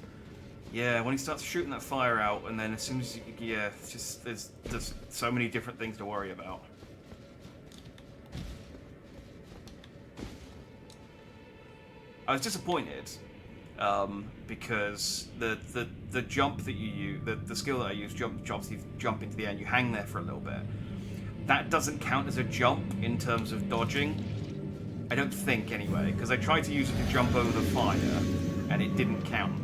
yeah, when he starts shooting that fire out, and then as soon as you, yeah, it's just, there's so many different things to worry about. I was disappointed, because the jump that you use, the skill that I use, jump into the air and you hang there for a little bit. That doesn't count as a jump in terms of dodging. I don't think, anyway, because I tried to use it to jump over the fire, and it didn't count.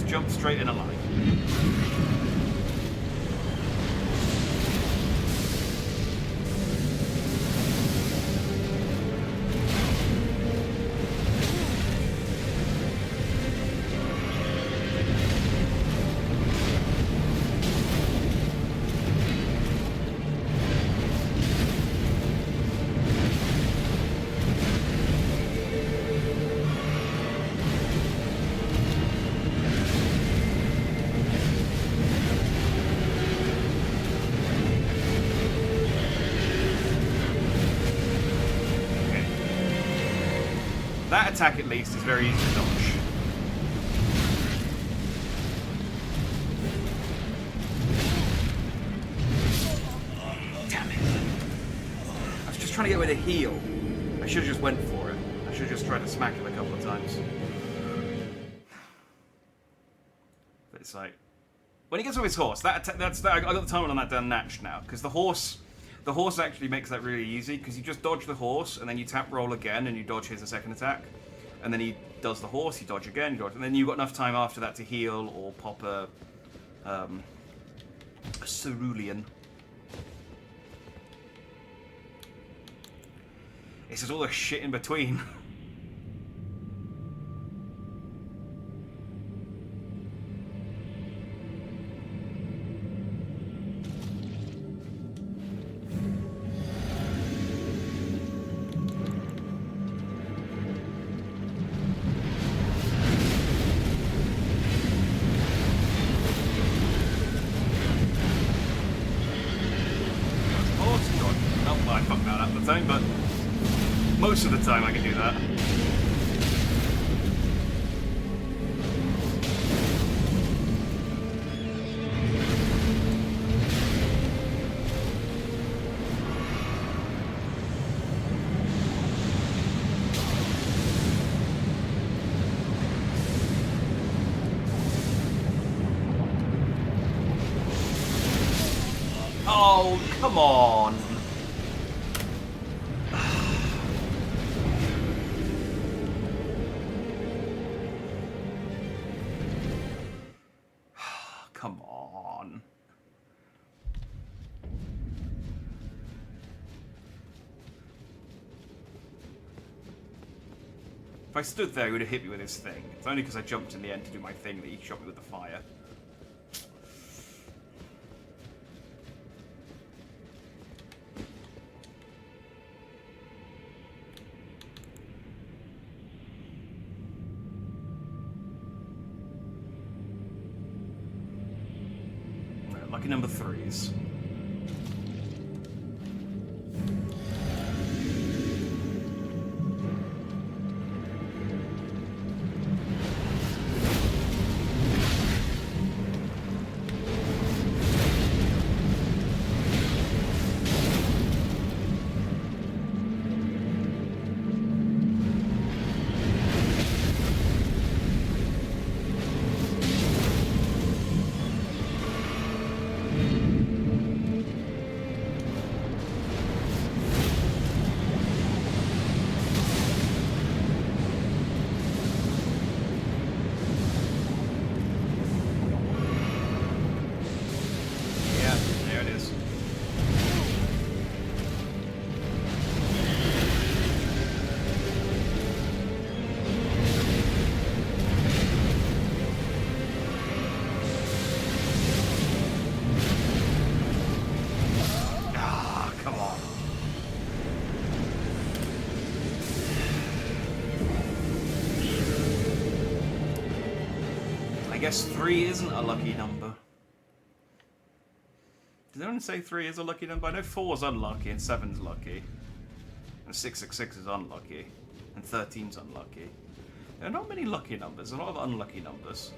Jump straight in a line. That attack, at least, is very easy to dodge. Damn it. I was just trying to get rid of heal. I should have just went for it. I should have just tried to smack him a couple of times. But it's like... When he gets off his horse, I got the timer on that down natched now. Because the horse actually makes that really easy. Because you just dodge the horse, and then you tap roll again, and you dodge his second attack. And then he does the horse, you dodge again, you dodge, and then you've got enough time after that to heal or pop a cerulean. It's just all the shit in between. But most of the time I can do that. Oh, come on. Come on. If I stood there, he would have hit me with his thing. It's only because I jumped in the end to do my thing that he shot me with the fire. Lucky number 3s. I guess 3 isn't a lucky number. Did anyone say 3 is a lucky number? I know 4's unlucky and 7's lucky. And 666 is unlucky. And 13's unlucky. There are not many lucky numbers, a lot of unlucky numbers.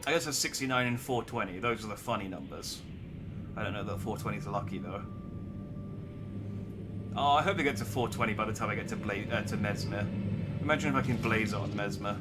I guess there's 69 and 420. Those are the funny numbers. I don't know that 420's lucky though. Oh, I hope they get to 420 by the time I get to Mesmer. Imagine if I can blaze it on Mesmer.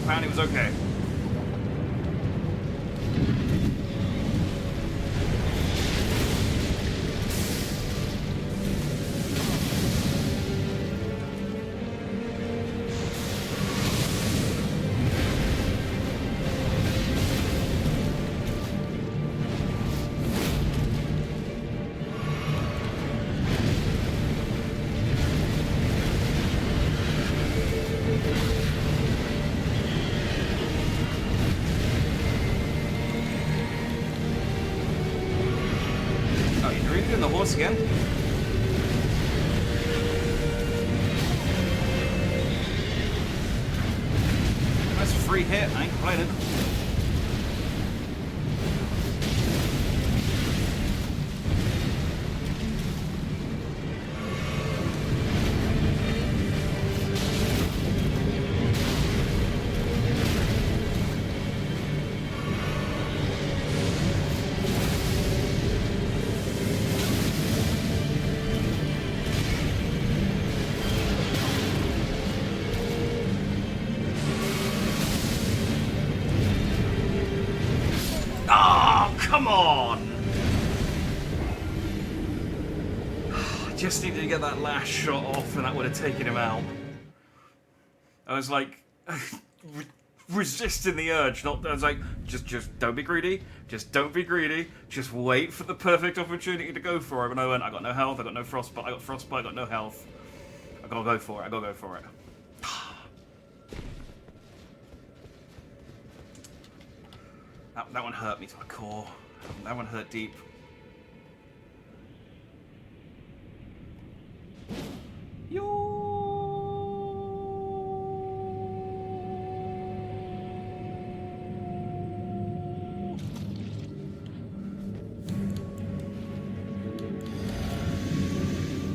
Apparently it was okay. Thanks again. That's a free hit. I ain't complaining. Come on! I just needed to get that last shot off and that would have taken him out. I was like, resisting the urge. I was like, just don't be greedy. Just don't be greedy. Just wait for the perfect opportunity to go for it. And I went, I got no health, I got no frostbite, I got frostbite, I got no health. I gotta go for it, I gotta go for it. That one hurt me to my core. That one hurt deep.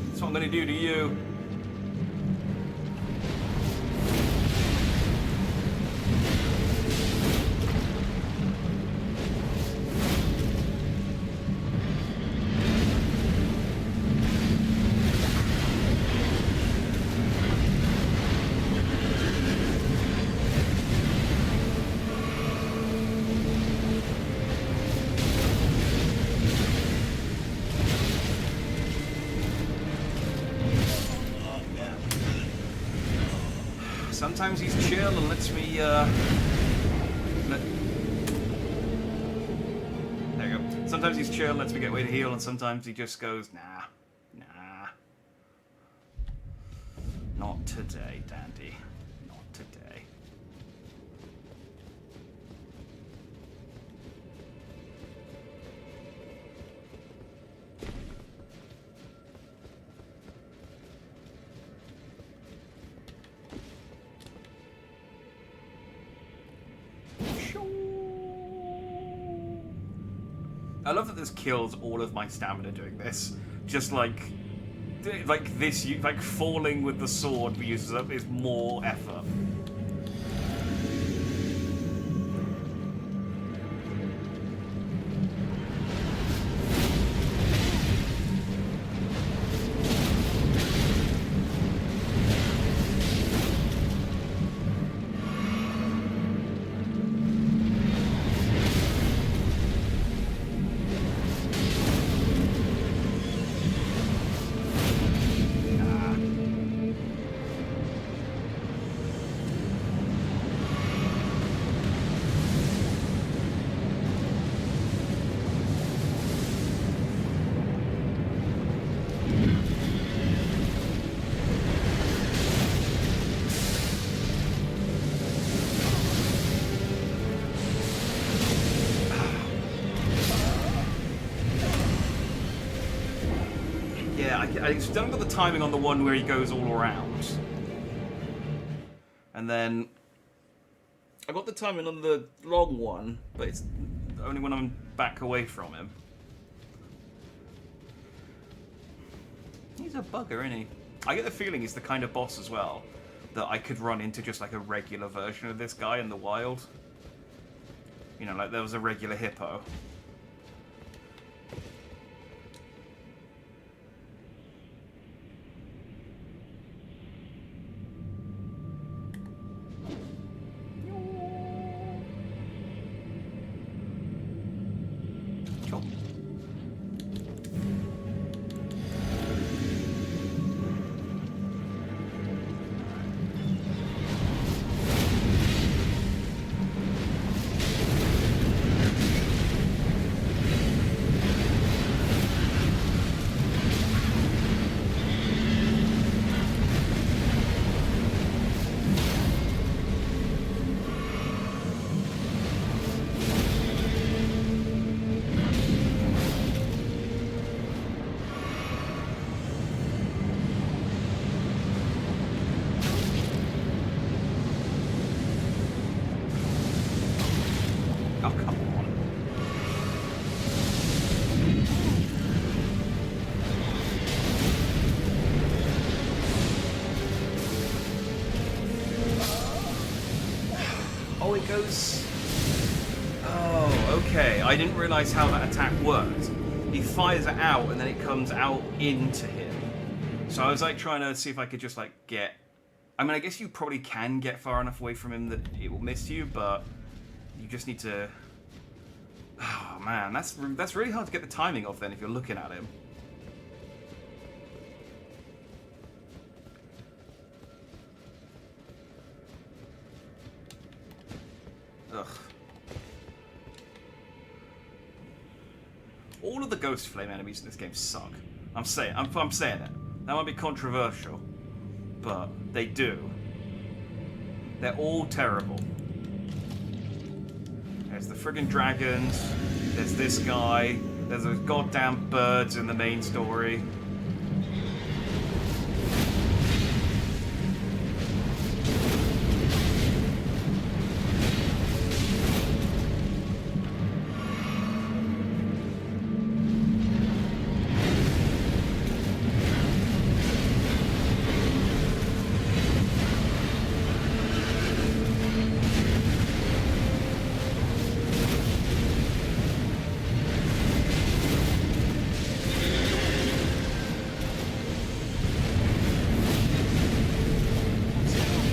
That's what I'm gonna do to you. Sometimes he's chill and lets me, there you go. Sometimes he's chill and lets me get away to heal, and sometimes he just goes, nah. Not today, Dandy. Not today. I love that this kills all of my stamina doing this. Just like this, like falling with the sword uses up is more effort. I still haven't got the timing on the one where he goes all around. And then I got the timing on the long one, but it's only when I'm back away from him. He's a bugger, isn't he? I get the feeling he's the kind of boss as well that I could run into just like a regular version of this guy in the wild. You know, like there was a regular hippo. Oh, it goes... Oh, okay. I didn't realise how that attack worked. He fires it out, and then it comes out into him. So I was like trying to see if I could just like get... I mean, I guess you probably can get far enough away from him that it will miss you, but you just need to... Oh, man. That's really hard to get the timing of then if you're looking at him. Ugh. All of the Ghost Flame enemies in this game suck. I'm saying it. That might be controversial, but they do. They're all terrible. There's the friggin' dragons. There's this guy. There's those goddamn birds in the main story.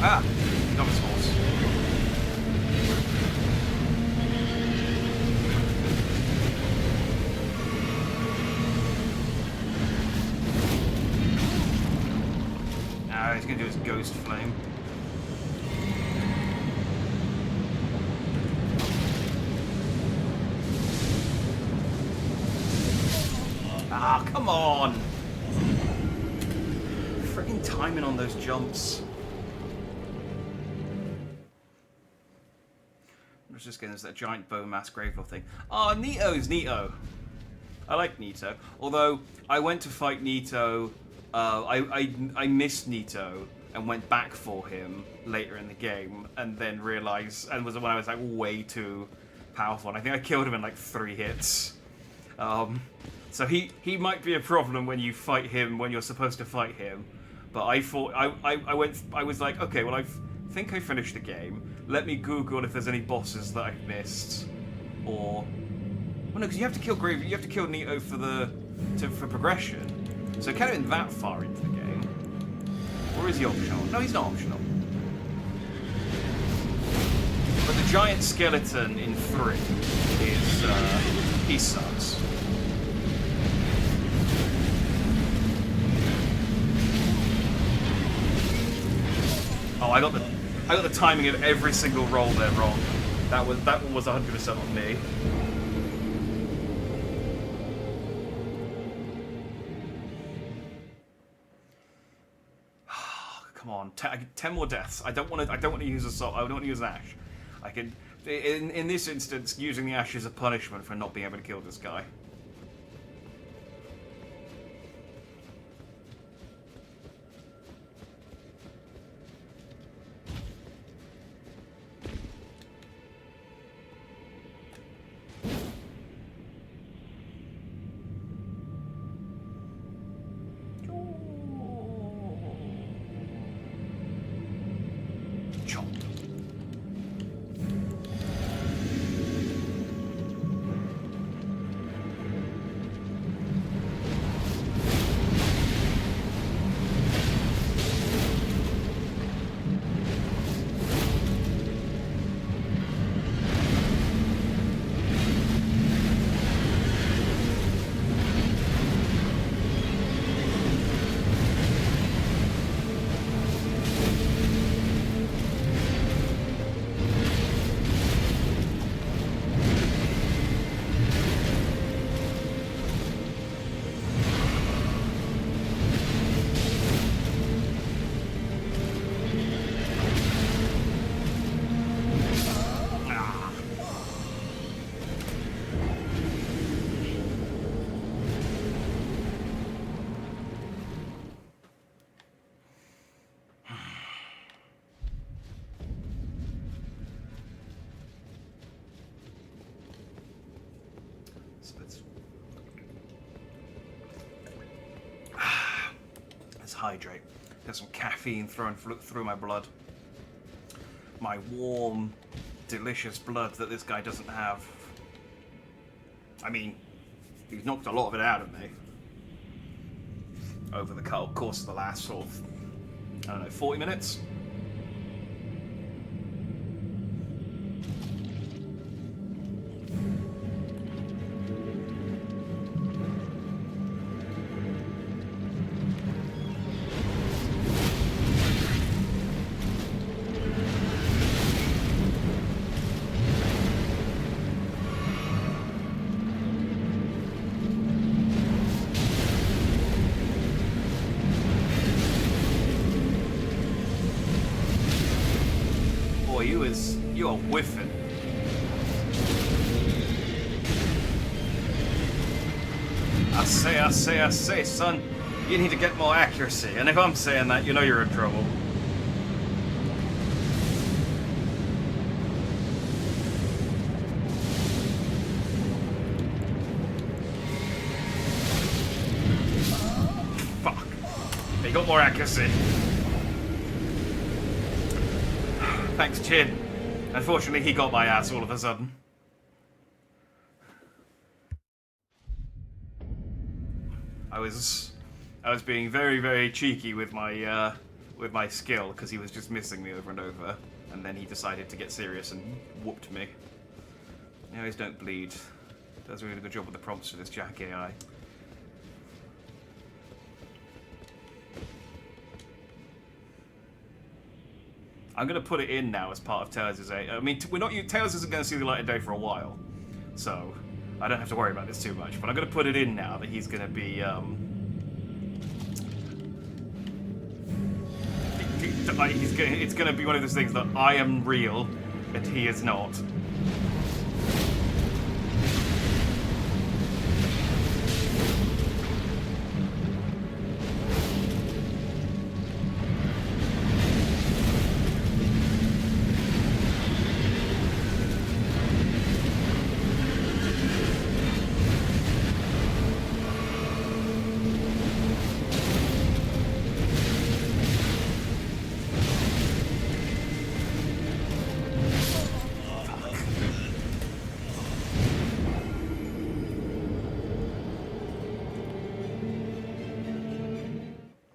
Ah! Got his horse. Ah, he's gonna do his Ghost Flame. Ah, come on! Freaking timing on those jumps. Just getting that giant bone mass Gravelord thing. Oh, Nito's Nito. I like Nito. Although I went to fight Nito, I missed Nito and went back for him later in the game, and then realized, and was when I was like way too powerful. And I think I killed him in like 3 hits. So he might be a problem when you fight him when you're supposed to fight him. But I thought I was like, okay, well I think I finished the game. Let me Google if there's any bosses that I've missed, or well, no, because you have to kill you have to kill Nito for progression. So it can't have been that far into the game, or is he optional? No, he's not optional. But the giant skeleton in 3 is he sucks. Oh, I got the timing of every single roll there wrong. That one was 100% on me. Come on, 10 more deaths. I don't want to use a salt. I don't want to use an ash. I can, in this instance, using the ash is a punishment for not being able to kill this guy. Hydrate. Get some caffeine thrown through my blood. My warm delicious blood that this guy doesn't have. I mean, he's knocked a lot of it out of me over the course of the last sort of, I don't know, 40 minutes? You're whiffing. I say, son. You need to get more accuracy. And if I'm saying that, you know you're in trouble. Fuck. He got more accuracy. Thanks, Chin. Unfortunately, he got my ass all of a sudden. I was being very, very cheeky with my skill because he was just missing me over and over, and then he decided to get serious and whooped me. Anyways, don't bleed. Does a really good job with the prompts for this Jack AI. I'm going to put it in now as part of Tails' A. I mean, Tails isn't going to see the light of day for a while, so I don't have to worry about this too much. But I'm going to put it in now that he's going to be. It's going to be one of those things that I am real and he is not.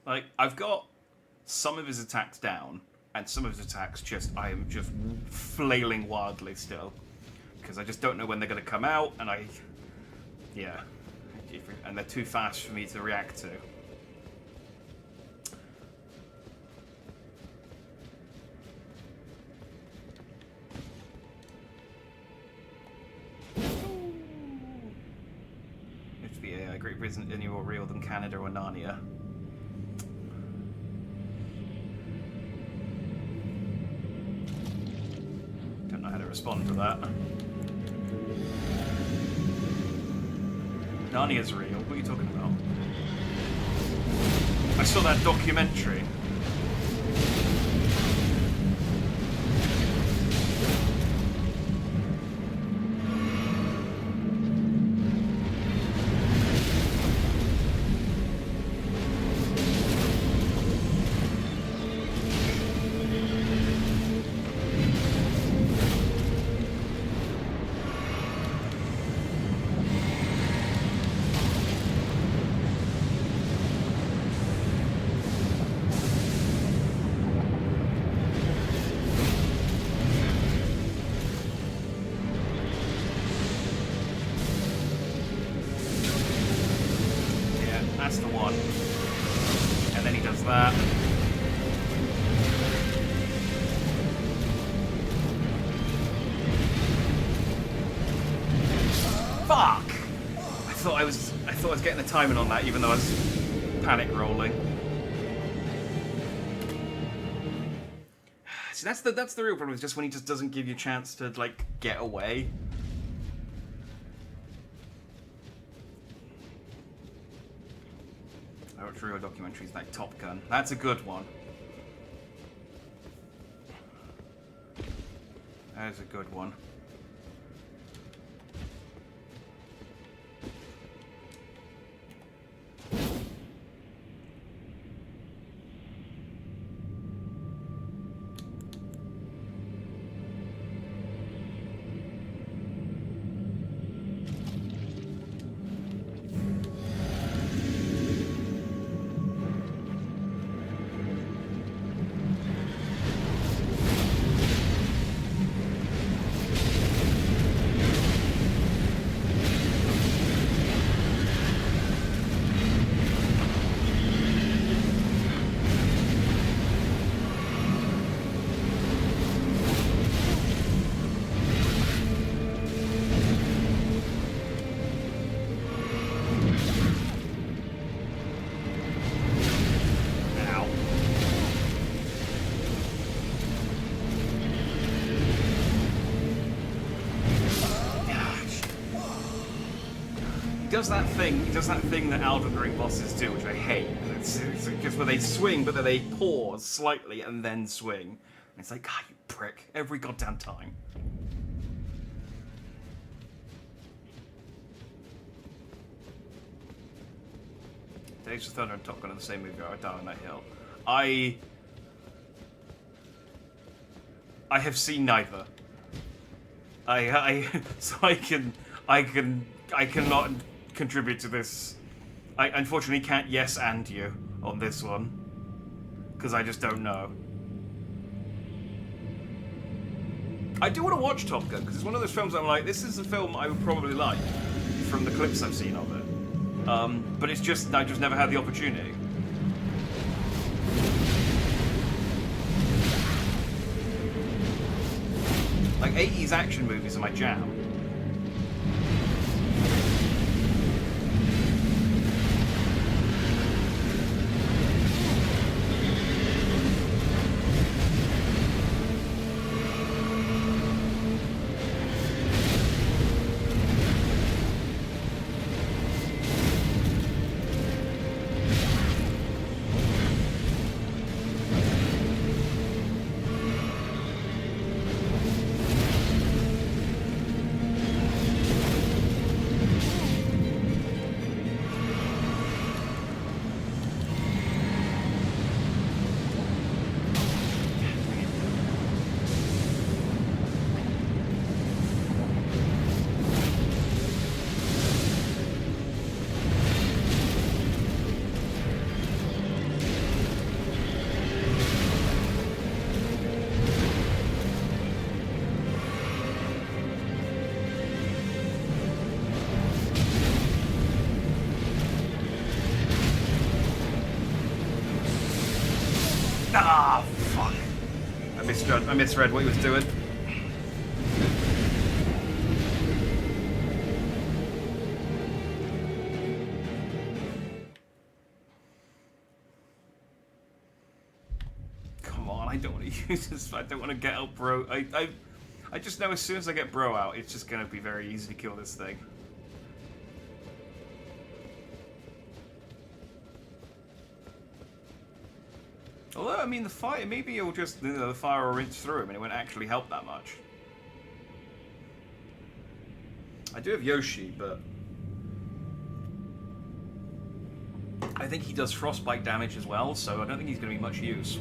Like, I've got some of his attacks down, and some of his attacks I am just flailing wildly still. Because I just don't know when they're going to come out, and yeah. And they're too fast for me to react to. If the AI group isn't any more real than Canada or Narnia. Respond to that. Narnia's real. What are you talking about? I saw that documentary. That's the one. And then he does that. Fuck! I thought I was getting the timing on that, even though I was panic rolling. See, that's the real problem. Is just when he just doesn't give you a chance to like get away. Erdtree documentaries like Top Gun. That's a good one. That is a good one. does that thing. He does that thing that Elden Ring bosses do, which I hate. It's just where they swing, but then they pause slightly and then swing. And it's like, God, you prick! Every goddamn time. Days of Thunder and Top Gun are the same movie. I Die on that hill. I have seen neither. So I cannot contribute to this. I unfortunately can't yes and you on this one because I just don't know. I do want to watch Top Gun because it's one of those films I'm like, this is a film I would probably like from the clips I've seen of it. But it's just I just never had the opportunity. Like 80s action movies are my jam. Ah, fuck. I misread what he was doing. Come on, I don't want to use this. I don't want to get out bro. I just know as soon as I get bro out, it's just going to be very easy to kill this thing. Although, I mean, the fire, maybe it'll just, the fire will rinse through him and it won't actually help that much. I do have Yoshi, but I think he does frostbite damage as well, so I don't think he's going to be much use.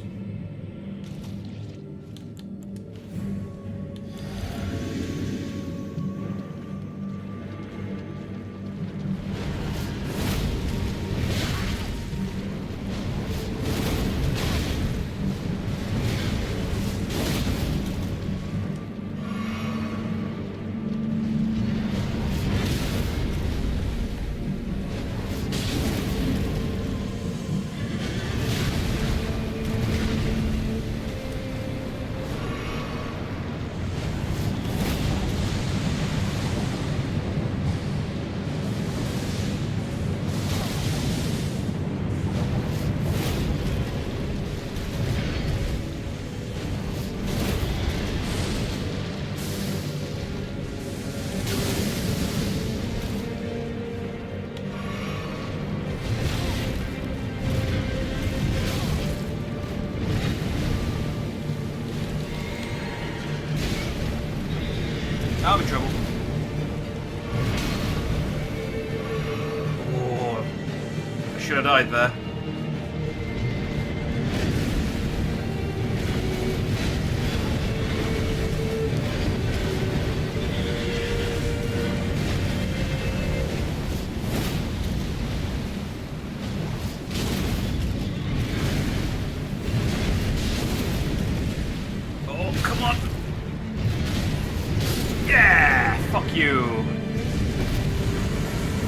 I'm in trouble. Oh, I should have died there. Oh, come on. Yeah! Fuck you!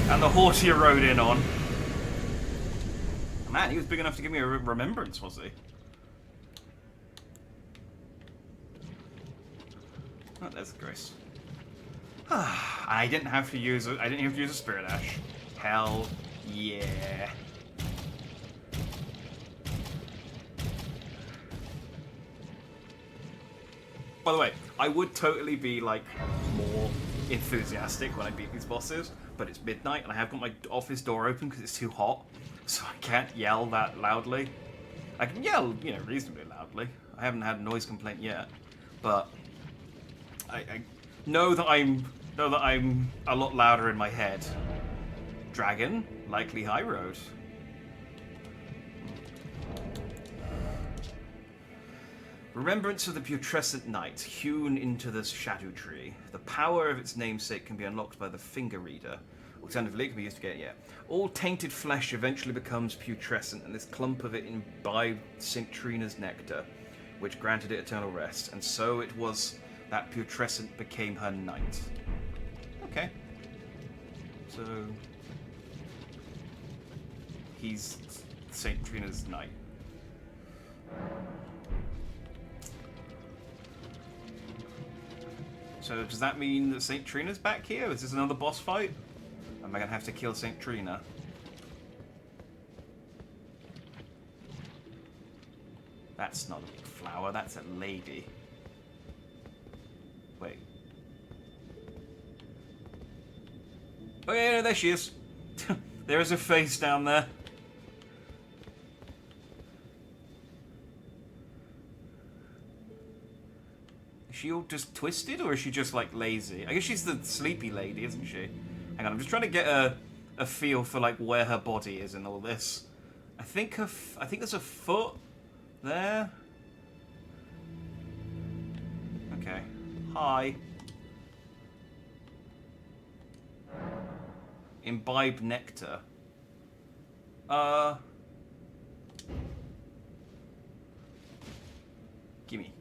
And the horse you rode in on. Man, he was big enough to give me a remembrance, was he? Oh, there's Grace. I didn't have to use a Spirit Ash. Hell yeah. By the way, I would totally be like more enthusiastic when I beat these bosses, but it's midnight and I have got my office door open because it's too hot, so I can't yell that loudly. I can yell, you know, reasonably loudly. I haven't had a noise complaint yet, but I know that I'm a lot louder in my head. Dragon, likely high road. Remembrance of the putrescent night, hewn into the shadow tree. The power of its namesake can be unlocked by the finger reader. Alternatively, it can be used to get, all tainted flesh eventually becomes putrescent, and this clump of it imbibed St. Trina's nectar, which granted it eternal rest, and so it was that putrescent became her night. Okay. So... he's St. Trina's knight. So does that mean that St. Trina's back here? Is this another boss fight? Am I going to have to kill St. Trina? That's not a big flower, that's a lady. Wait. Oh yeah, no, there she is. There is a face down there. Is she all just twisted, or is she just, like, lazy? I guess she's the sleepy lady, isn't she? Hang on, I'm just trying to get a feel for, like, where her body is in all this. I think there's a foot there. Okay. Hi. Imbibe nectar. Gimme.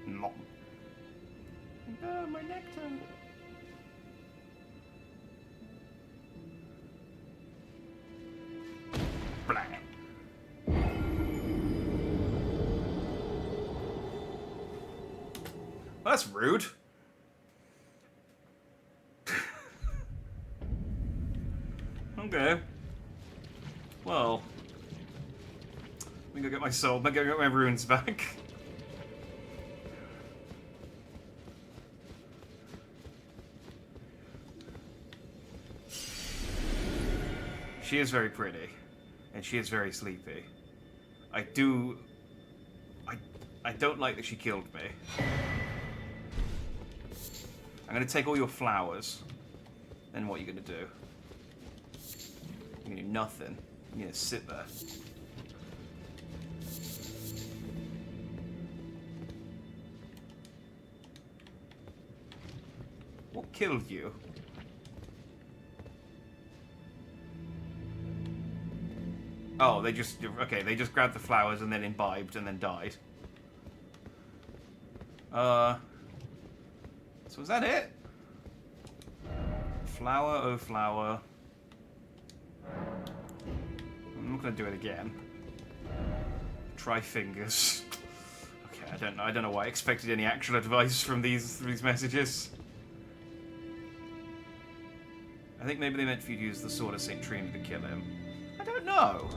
Nom. My nectar. Blah. Well, that's rude. Okay. Well, let me go get my soul. Let me go get my runes back. She is very pretty, and she is very sleepy. I don't like that she killed me. I'm gonna take all your flowers. Then what are you gonna do? You're gonna do nothing. You're gonna sit there. What killed you? Oh, they just grabbed the flowers and then imbibed and then died. So is that it? Flower, oh flower. I'm not gonna do it again. Try fingers. Okay, I don't know why I expected any actual advice from these messages. I think maybe they meant for you to use the sword of St. Trina to kill him. I don't know.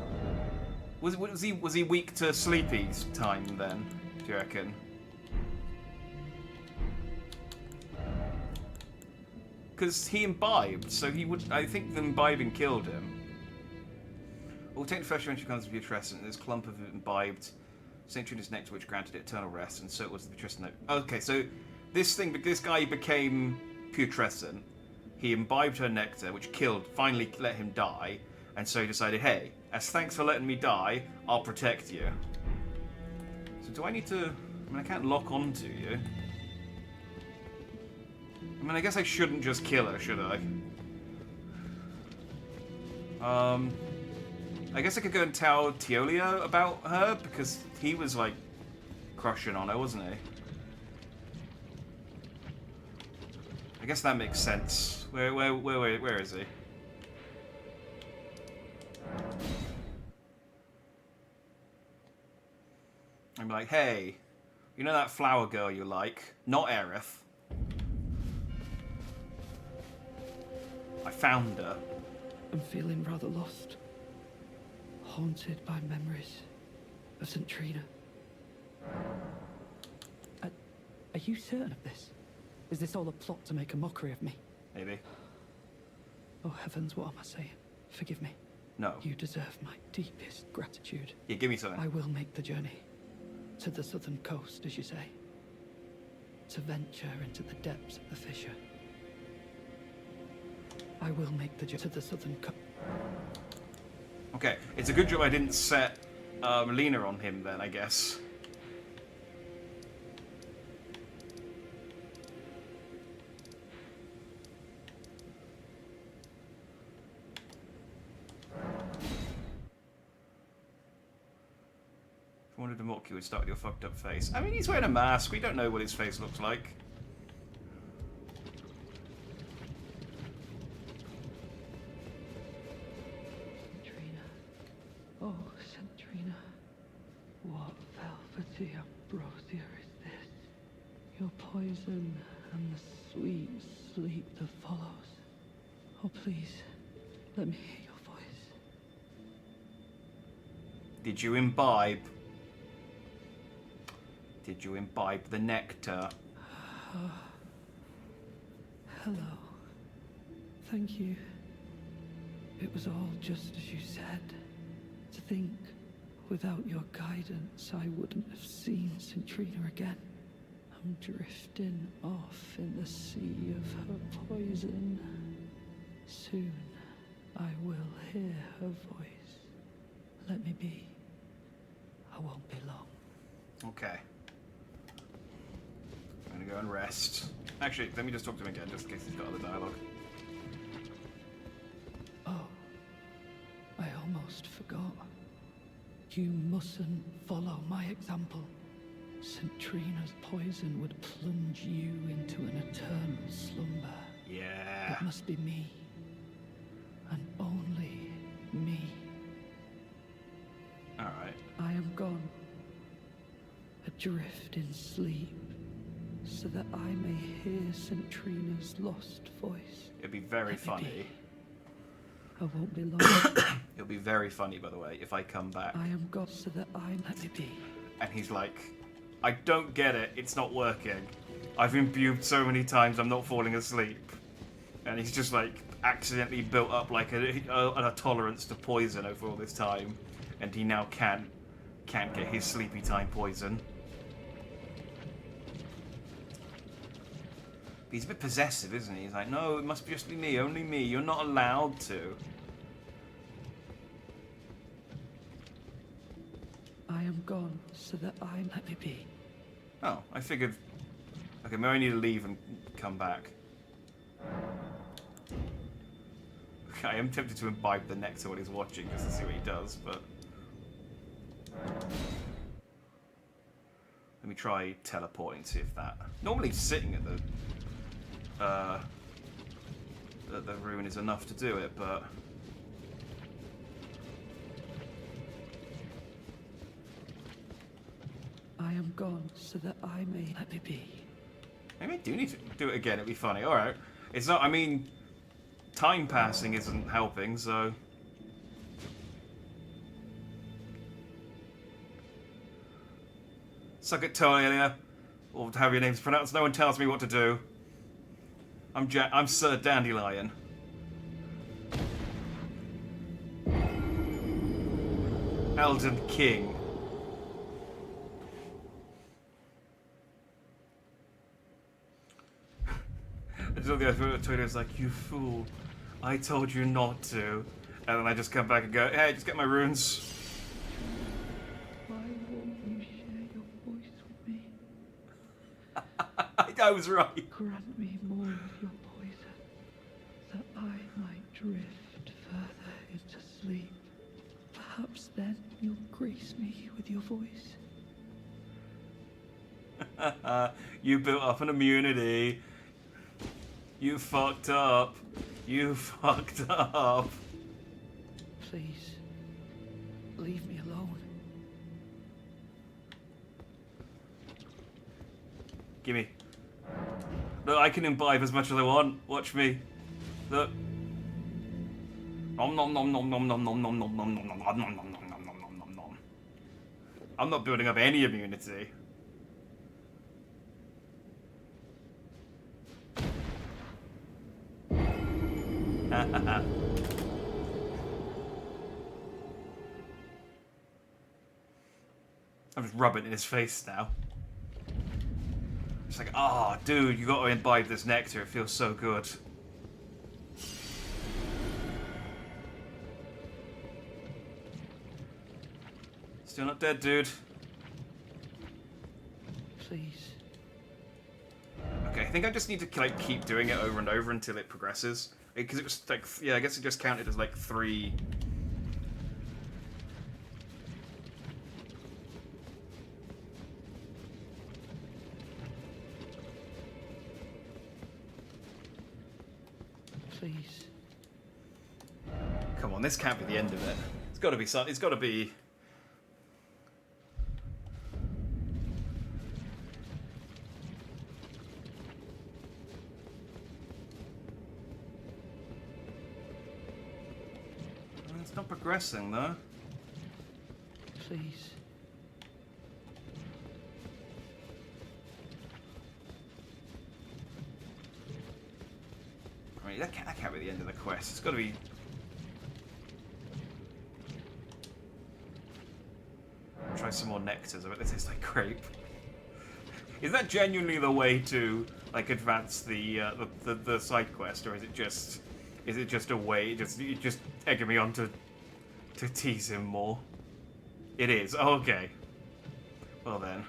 Was he weak to Sleepy's time then? Do you reckon? Because he imbibed, so he would. I think the imbibing killed him. All tainted flesh eventually becomes putrescent. This clump of imbibed St. Trina's nectar, which granted it eternal rest, and so it was the putrescent. Okay, so this guy became putrescent. He imbibed her nectar, which finally let him die, and so he decided, hey, as thanks for letting me die, I'll protect you. So do I need to... I mean, I can't lock onto you. I mean, I guess I shouldn't just kill her, should I? I guess I could go and tell Teolia about her, because he was, like, crushing on her, wasn't he? I guess that makes sense. Where is he? I'm like, hey, you know that flower girl you like? Not Aerith. I found her. I'm feeling rather lost. Haunted by memories of St. Trina. Are you certain of this? Is this all a plot to make a mockery of me? Maybe. Oh heavens, what am I saying? Forgive me. No. You deserve my deepest gratitude. Yeah, give me something. I will make the journey. To the southern coast, as you say. To venture into the depths of the fissure. I will make the journey to the southern coast. Okay, it's a good job I didn't set Lena on him then, I guess. If I wanted to mock you, would start with your fucked up face. I mean, he's wearing a mask. We don't know what his face looks like. Centrina. Oh, Centrina. What velvety ambrosia is this? Your poison and the sweet sleep that follows. Oh, please, let me hear your voice. Did you imbibe? Did you imbibe the nectar? Hello. Thank you. It was all just as you said. To think, without your guidance, I wouldn't have seen Centrina again. I'm drifting off in the sea of her poison. Soon, I will hear her voice. Let me be. I won't be long. Okay. I'm gonna go and rest. Actually, let me just talk to him again, just in case he's got other dialogue. Oh, I almost forgot. You mustn't follow my example. Centrina's poison would plunge you into an eternal slumber. Yeah. It must be me. And only me. Alright. I am gone. Adrift in sleep. So that I may hear Centrina's lost voice. It'd be very Let me funny. be. I won't be long. It'll be very funny, by the way, if I come back I am gone so that I let me be. and he's like, I don't get it, it's not working. I've imbued so many times I'm not falling asleep. And he's just like accidentally built up like a tolerance to poison over all this time. And he now can't get his sleepy time poison. He's a bit possessive, isn't he? He's like, no, it must just be me, only me. You're not allowed to. I am gone so that I let me be. Oh, I figured... Okay, maybe I need to leave and come back. Okay, I am tempted to imbibe the nectar while he's watching just to see what he does, but... Let me try teleporting, see if that... Normally sitting at the ruin is enough to do it, but... I am gone so that I may let me be. Maybe I do need to do it again, it'd be funny. Alright. It's not, I mean... Time passing isn't helping, so... Suck it, Toelia. Or to have your names pronounced. No one tells me what to do. I'm Sir Dandelion. Elden King. Until the other Toelia's like, you fool. I told you not to. And then I just come back and go, hey, just get my runes. Why won't you share your voice with me? I was right. Grant me more of your poison, that I might drift further into sleep. Perhaps then you'll grace me with your voice. You built up an immunity. You fucked up. You fucked up. Please, leave me alone. Gimme. Look, I can imbibe as much as I want. Watch me. Look. Nom nom nom nom nom nom nom nom nom nom nom nom nom nom nom nom nom nom. I'm not building up any immunity. I'm just rubbing it in his face now. It's like, oh, dude, you got to imbibe this nectar. It feels so good. Still not dead, dude. Please. Okay, I think I just need to like keep doing it over and over until it progresses. Because it was like, yeah, I guess it just counted as like 3. Please. Come on, this can't be the end of it. It's got to be something. It's got to be. It's not progressing though. Please. I mean, that can't be the end of the quest. It's got to be. Try some more nectars. I bet this tastes like grape. Is that genuinely the way to like advance the side quest, or is it just a way just egging me on to tease him more? It is. Oh, okay. Well then.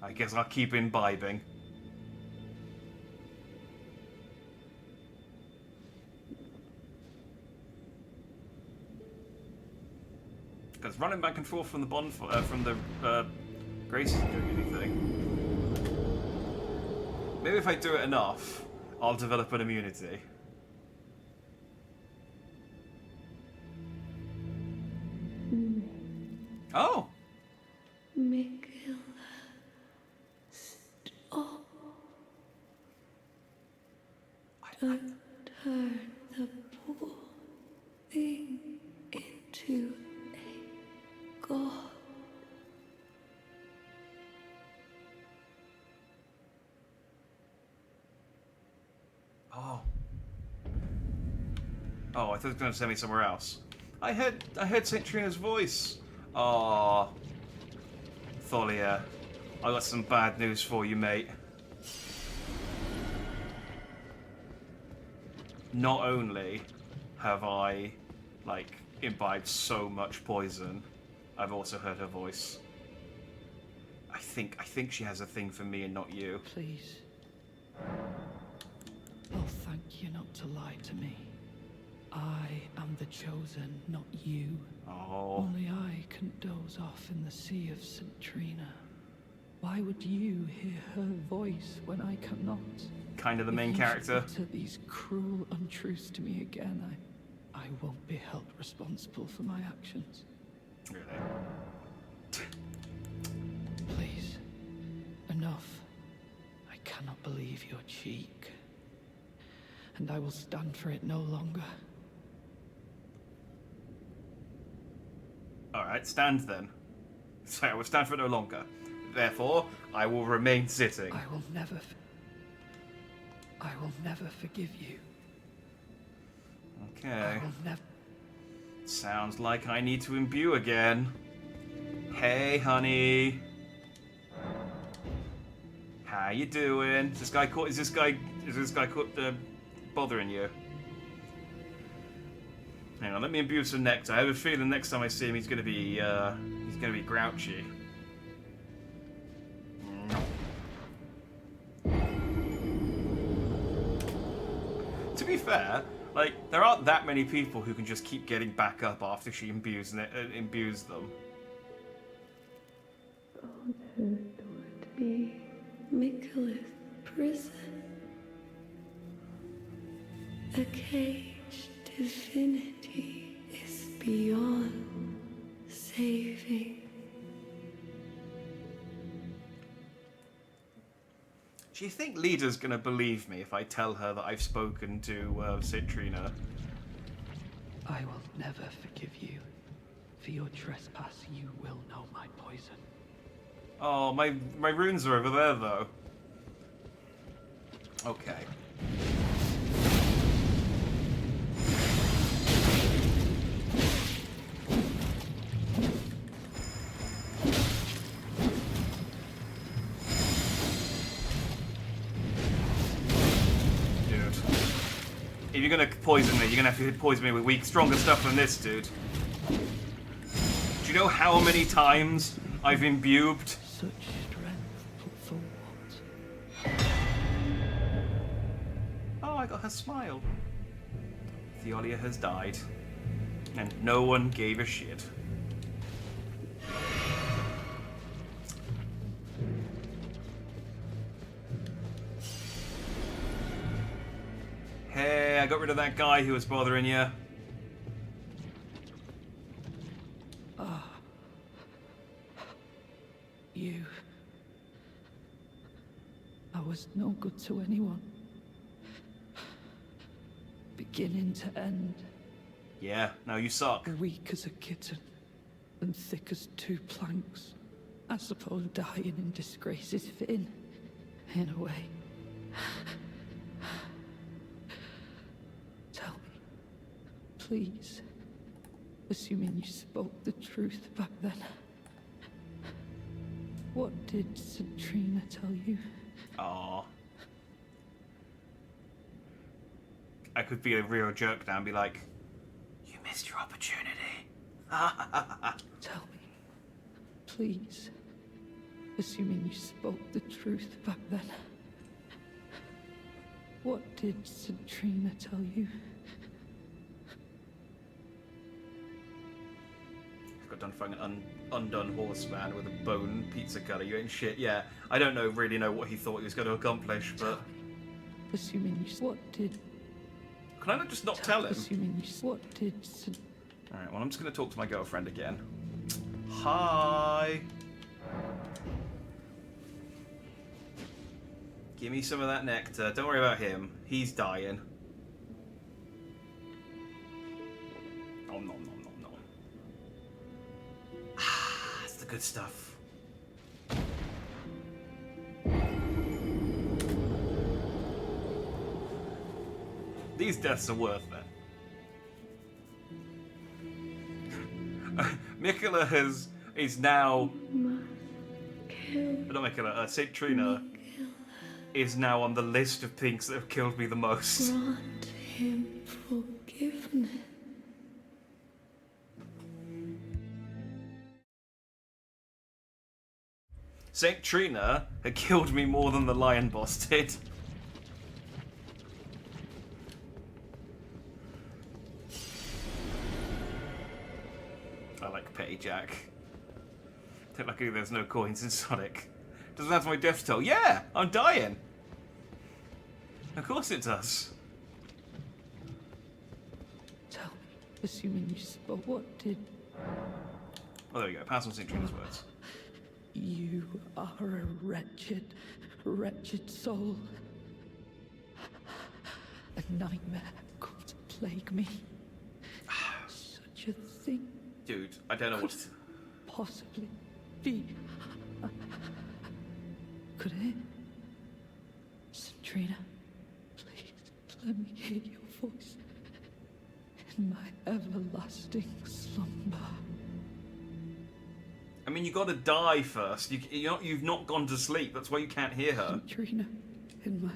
I guess I'll keep imbibing. Because running back and forth from the bonfire, from the Grace isn't doing anything. Maybe if I do it enough, I'll develop an immunity. Oh! Mikela, stop. Don't turn the poor thing into a god. Oh. Oh, I thought it was going to send me somewhere else. I heard St. Trina's voice. Oh. Thalia, I got some bad news for you, mate. Not only have I, like, imbibed so much poison, I've also heard her voice. I think she has a thing for me and not you. Please. I'll thank you not to lie to me. I am the chosen, not you. Oh. Only I can doze off in the sea of St. Trina. Why would you hear her voice when I cannot? Kind of the main If character. you utter these cruel untruths to me again, I won't be held responsible for my actions. Really? Please. Enough. I cannot believe your cheek. And I will stand for it no longer. Alright, stand then. So I will stand for no longer. Therefore, I will remain sitting. I will never forgive you. Okay. I will never. Sounds like I need to imbue again. Hey, honey. How you doing? Is this guy bothering you? Hang on, let me imbue some nectar. I have a feeling next time I see him, he's gonna be grouchy. To be fair, like, there aren't that many people who can just keep getting back up after she imbues them. Fold her toward me, Mikela's prison. A caged divinity is beyond saving. Do you think Leader's gonna believe me if I tell her that I've spoken to St. Trina? I will never forgive you. For your trespass, you will know my poison. Oh, my runes are over there, though. Okay. If you're gonna poison me, you're gonna have to poison me with weak, stronger stuff than this, dude. Do you know how many times I've imbubed? Such strength for what? Oh, I got her smile. Theolia has died. And no one gave a shit. Hey, I got rid of that guy who was bothering you. You. I was no good to anyone. Beginning to end. Yeah, now you suck. Weak as a kitten, and thick as two planks. I suppose dying in disgrace is fitting, in a way. Tell me, please, assuming you spoke the truth back then. What did Centrina tell you? Aww. I could be a real jerk now and be like, you missed your opportunity. Tell me, please, assuming you spoke the truth back then. What did Centrina tell you? Got done fighting an undone horseman with a bone pizza cutter. You ain't shit. Yeah, I don't really know what he thought he was going to accomplish, but... Assuming you... What did... Can I not just not tell him? Assuming you... What did... Alright, well, I'm just going to talk to my girlfriend again. Hi! Give me some of that nectar. Don't worry about him. He's dying. Nom nom nom nom nom. Ah, that's the good stuff. These deaths are worth it. Mikola is now... Not Mikola, St. Trina is now on the list of things that have killed me the most. Grant him forgiveness. St. Trina had killed me more than the lion boss did. I like Petty Jack. Luckily there's no coins in Sonic. Does that have my death toll? Yeah! I'm dying! Of course it does. Tell me, assuming you spoke... What did... Oh, there we go. Pass on St. Trina's words. You are a wretched, wretched soul. A nightmare come to plague me. Such a thing Dude, I don't know what to... possibly be. Could it? Centrina, please let me hear your voice in my everlasting slumber. I mean, you gotta die first. You've not gone to sleep. That's why you can't hear her. Centrina, in my...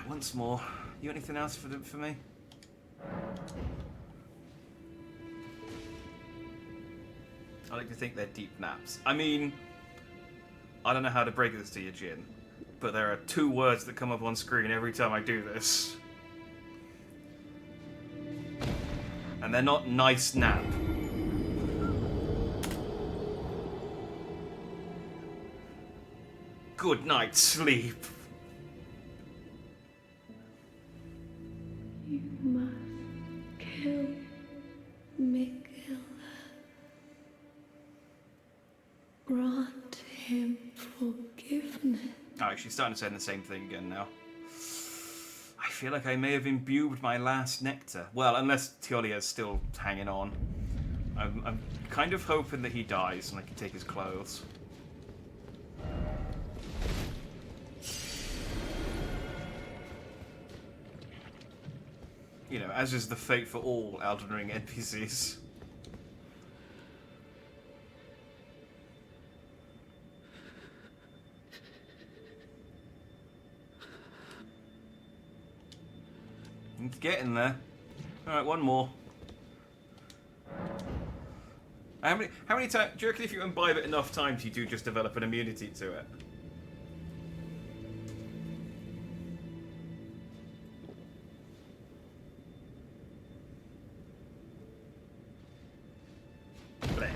Once more. You got anything else for me? I like to think they're deep naps. I mean, I don't know how to break this to you, Jin, but there are 2 words that come up on screen every time I do this. And they're not nice nap. Good night, sleep. You must kill Miguel. Grant him forgiveness. Oh, she's starting to say the same thing again now. I feel like I may have imbued my last nectar. Well, unless Tiolia's still hanging on. I'm kind of hoping that he dies and I can take his clothes. you know, as is the fate for all Elden Ring NPCs. It's getting there. Alright, one more. How many times do you reckon if you imbibe it enough times you do just develop an immunity to it? Bleh.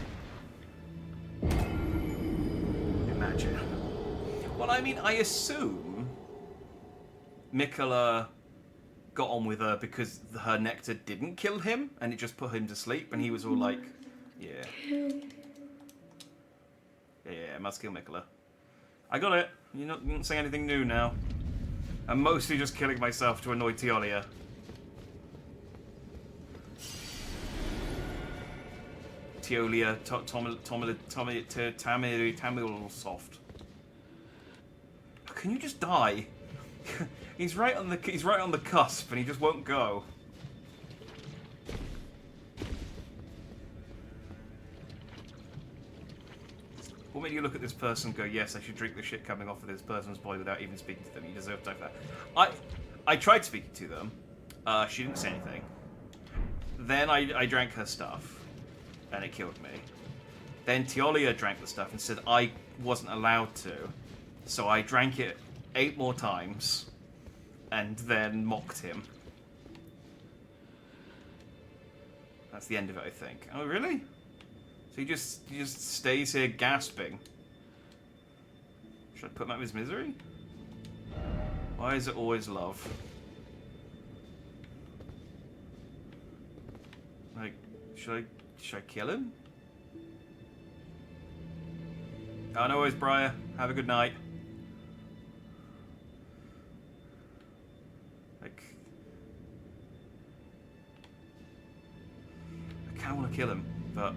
Imagine. Well, I mean, I assume Mikola got on with her because her nectar didn't kill him and it just put him to sleep, and he was all like, yeah, must kill Mikola. I got it. You're not saying anything new now. I'm mostly just killing myself to annoy Teolia. Teolia, Tamil soft. Can you just die? He's right on the cusp, and he just won't go. What made you look at this person and go, yes, I should drink the shit coming off of this person's body without even speaking to them? You deserve to have that. I tried speaking to them. She didn't say anything. Then I drank her stuff, and it killed me. Then Teolia drank the stuff and said I wasn't allowed to. So I drank it 8 more times, and then mocked him. That's the end of it, I think. Oh, really? So he just stays here gasping. Should I put him out of his misery? Why is it always love? Like, should I kill him? Oh, no worries, Briar. Have a good night. Like, I kind of want to kill him, but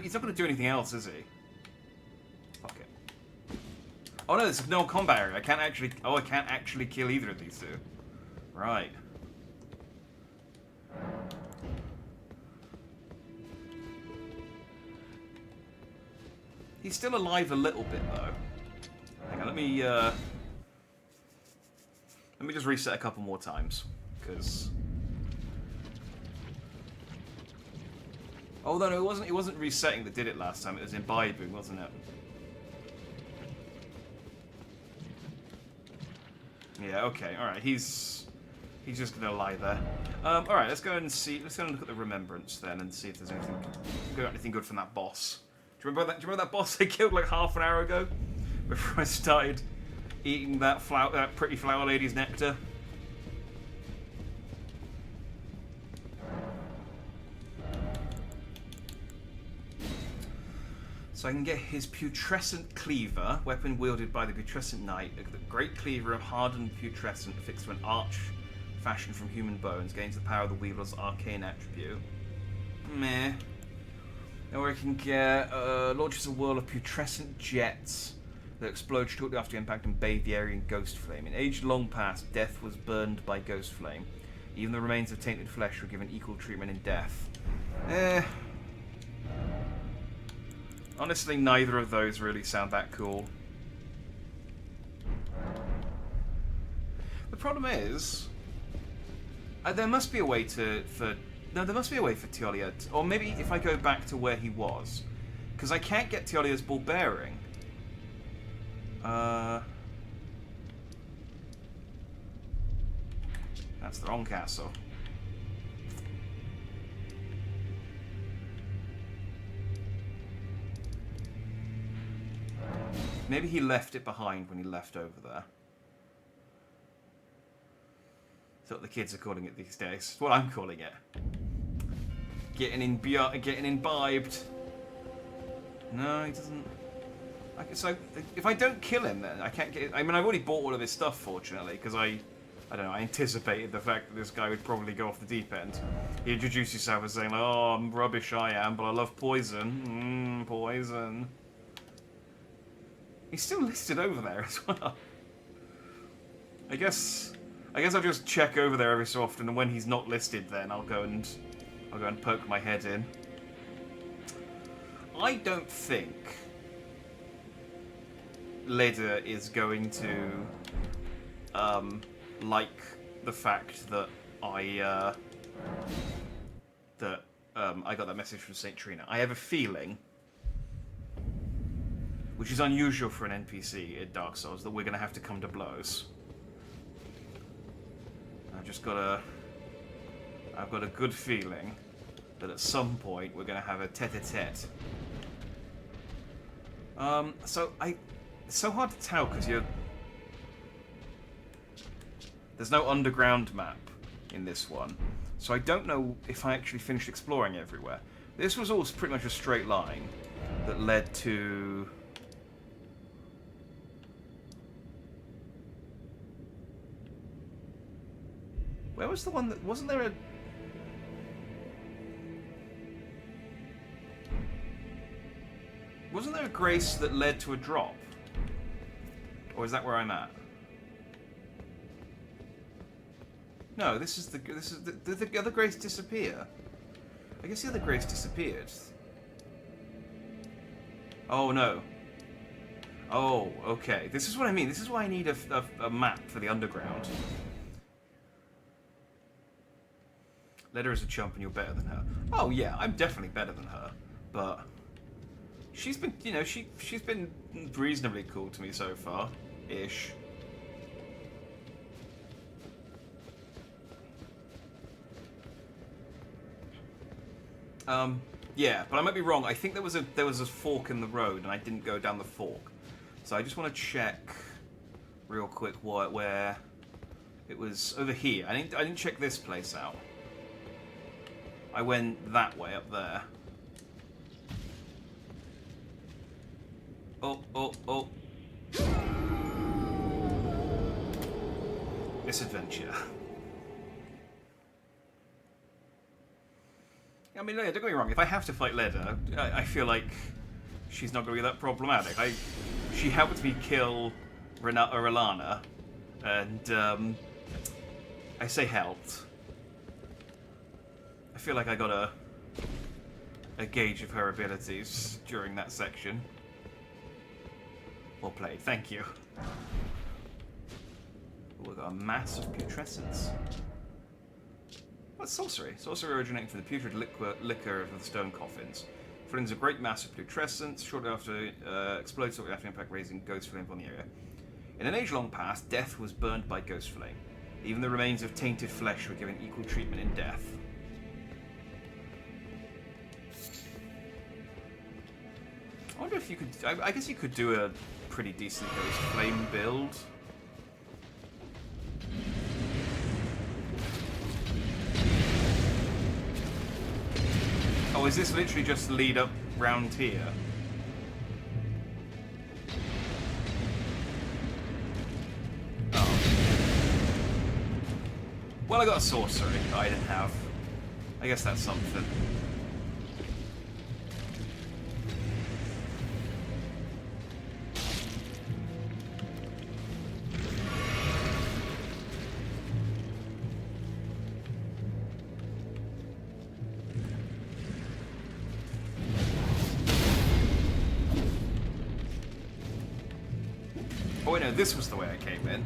he's not going to do anything else, is he? Fuck it. Oh no, there's no combat area. I can't actually kill either of these two. Right. He's still alive a little bit, though. Hang on, let me just reset a couple more times, because... Oh, no, it wasn't resetting that did it last time. It was imbibing, wasn't it? Yeah, okay, alright, he's just gonna lie there. Alright, let's go and look at the remembrance then and see if there's anything good from that boss. Do you remember that boss I killed like half an hour ago? Before I started eating that pretty flower lady's nectar? So I can get his putrescent cleaver, weapon wielded by the putrescent knight. The great cleaver of hardened putrescent affixed to an arch fashioned from human bones, gains the power of the wielder's arcane attribute. Meh. Or I can get launches a whirl of putrescent jets that explode shortly after impact and bathe the area in ghost flame. In age long past, death was burned by ghost flame. Even the remains of tainted flesh were given equal treatment in death. Honestly, neither of those really sound that cool. The problem is, there must be a way for Teolia, or maybe if I go back to where he was, because I can't get Teolia's ball bearing. That's the wrong castle. Maybe he left it behind when he left over there. That's what the kids are calling it these days. That's what I'm calling it. Getting imbibed. No, he doesn't. So if I don't kill him, then I can't get. I mean, I've already bought all of his stuff, fortunately, because I don't know. I anticipated the fact that this guy would probably go off the deep end. He introduced himself as saying, "Oh, I'm rubbish, I am, but I love poison. Poison." He's still listed over there as well. I guess I guess I'll just check over there every so often, and when he's not listed, then I'll go and poke my head in. I don't think Leda is going to like the fact that I got that message from Saint Trina. I have a feeling, which is unusual for an NPC in Dark Souls, that we're going to have to come to blows. I've got a good feeling that at some point we're going to have a tete-a-tete. So it's so hard to tell because there's no underground map in this one, so I don't know if I actually finished exploring everywhere. This was all pretty much a straight line that led to... Where was the one that... Wasn't there a... Wasn't there a grace that led to a drop? Or is that where I'm at? No, this is the... Did the other grace disappear? I guess the other grace disappeared. Oh, no. Oh, okay. This is what I mean. This is why I need a map for the underground. Let her as a chump and you're better than her. Oh yeah, I'm definitely better than her. But she's been, you know, she's been reasonably cool to me so far, ish. Yeah, but I might be wrong. I think there was a fork in the road and I didn't go down the fork. So I just want to check real quick where it was. Over here. I didn't check this place out. I went that way up there. Oh. Misadventure. I mean, don't get me wrong, if I have to fight Leda, I feel like she's not going to be that problematic. She helped me kill Rellana, and I say helped. I feel like I got a gauge of her abilities during that section. Well played, thank you. We've got a mass of putrescence. What's sorcery? Sorcery originating from the putrid liquor of the stone coffins. Flings a great mass of putrescence, shortly after explodes shortly after impact, raising ghost flame upon the area. In an age long past, death was burned by ghost flame. Even the remains of tainted flesh were given equal treatment in death. I wonder if you could... I guess you could do a pretty decent ghost flame build. Oh, is this literally just lead up round here? Oh. Well, I got a sorcery that I didn't have. I guess that's something. Oh wait, no, this was the way I came in.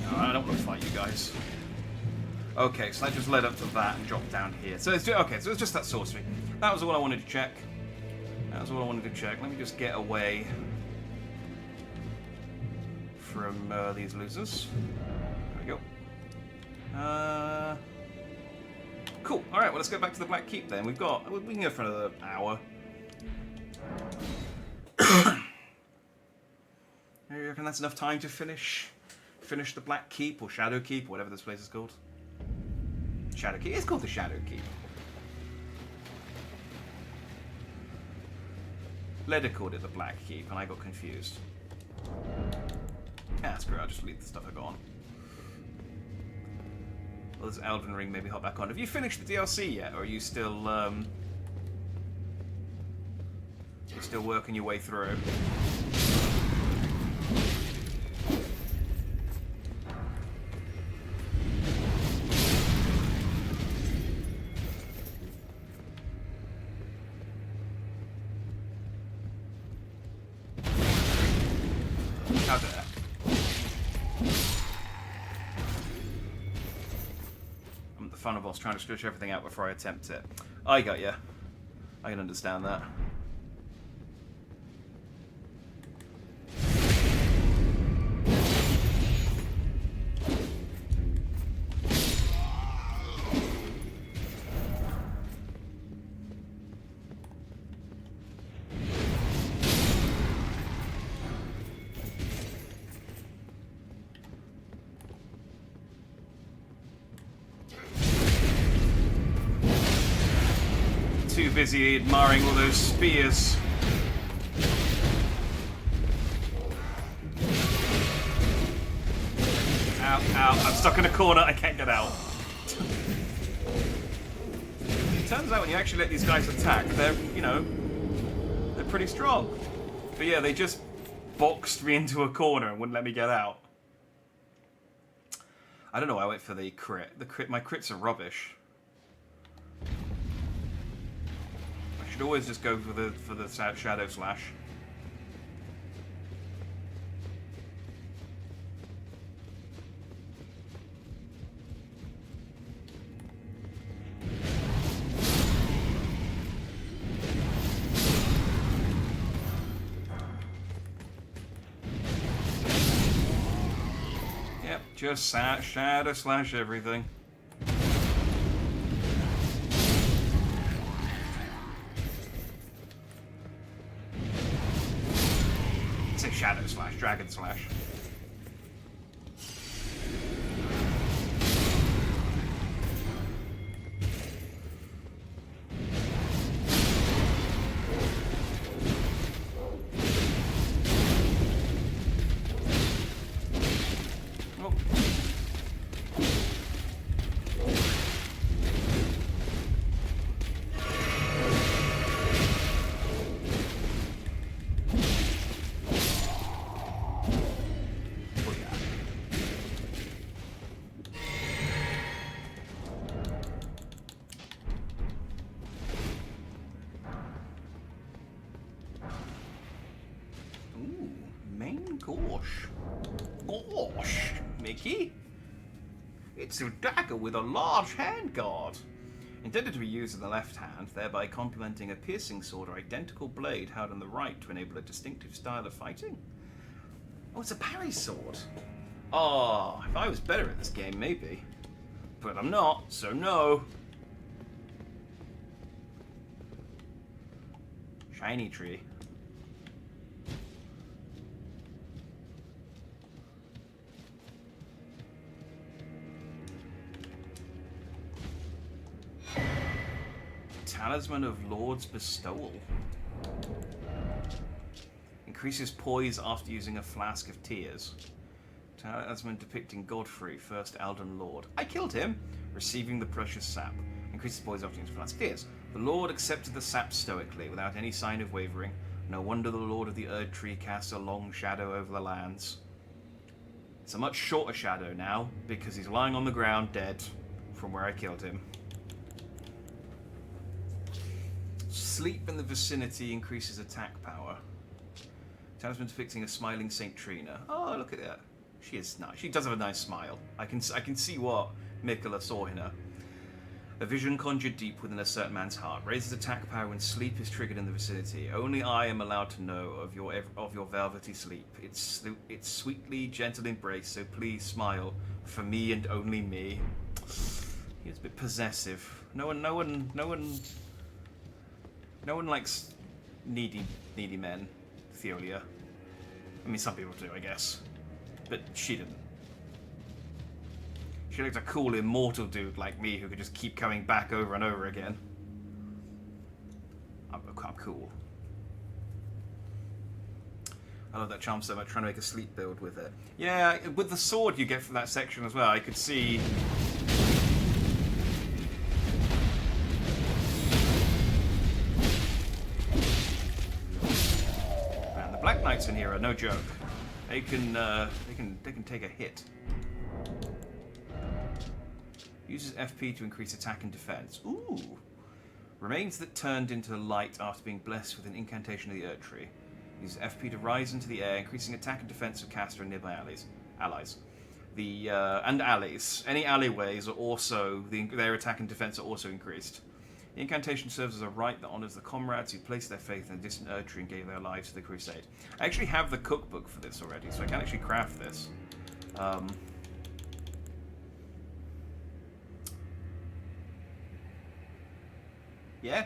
No, I don't want to fight you guys. Okay, so that just led up to that and dropped down here. So it's okay, so it's just that sorcery. That was all I wanted to check. Let me just get away from these losers. There we go. Cool. All right. Well, let's go back to the Black Keep then. We can go for another hour. You reckon that's enough time to finish the Black Keep or Shadow Keep or whatever this place is called? Shadow Keep. It's called the Shadow Keep. Leda called it the Black Keep, and I got confused. Yeah, screw it. I'll just leave the stuff I got on. Well, there's Elden Ring, maybe hop back on. Have you finished the DLC yet, or are you still, you're still working your way through? final boss, trying to stretch everything out before I attempt it. I got you. I can understand that. Too busy admiring all those spears. Ow, ow, I'm stuck in a corner, I can't get out. It turns out when you actually let these guys attack, they're, you know, they're pretty strong. But yeah, they just boxed me into a corner and wouldn't let me get out. I don't know why I wait for the crit. My crits are rubbish. Should always just go for the shadow slash. Yep, just shadow slash everything. Shadow slash, dragon slash. Oh. Gosh, Mickey. It's a dagger with a large handguard. Intended to be used in the left hand, thereby complementing a piercing sword or identical blade held in the right to enable a distinctive style of fighting. Oh, it's a parry sword. Oh, if I was better at this game, maybe. But I'm not, so no. Shiny tree. Talisman of Lord's Bestowal. Increases poise after using a flask of tears. Talisman depicting Godfrey, first Elden Lord. I killed him, receiving the precious sap. Increases poise after using a flask of tears. The Lord accepted the sap stoically, without any sign of wavering. No wonder the Lord of the Erdtree casts a long shadow over the lands. It's a much shorter shadow now, because he's lying on the ground dead from where I killed him. Sleep in the vicinity increases attack power. Talisman depicting a smiling Saint Trina. Oh, look at that. She is nice. She does have a nice smile. I can see what Mikola saw in her. A vision conjured deep within a certain man's heart raises attack power when sleep is triggered in the vicinity. Only I am allowed to know of your velvety sleep. It's sweetly gentle embrace. So please smile for me and only me. He's a bit possessive. No one likes needy men, Theolia. I mean, some people do, I guess. But she didn't. She liked a cool, immortal dude like me who could just keep coming back over and over again. I'm cool. I love that charm so much, trying to make a sleep build with it. Yeah, with the sword you get from that section as well, I could see... Black Knights in here are no joke. They can take a hit. Uses FP to increase attack and defense. Ooh. Remains that turned into light after being blessed with an incantation of the Erdtree. Uses FP to rise into the air, increasing attack and defense of caster and nearby allies. and alleys. Any alleyways are also their attack and defense are also increased. The incantation serves as a rite that honors the comrades who placed their faith in a distant Erdtree and gave their lives to the crusade. I actually have the cookbook for this already, so I can actually craft this. Yeah.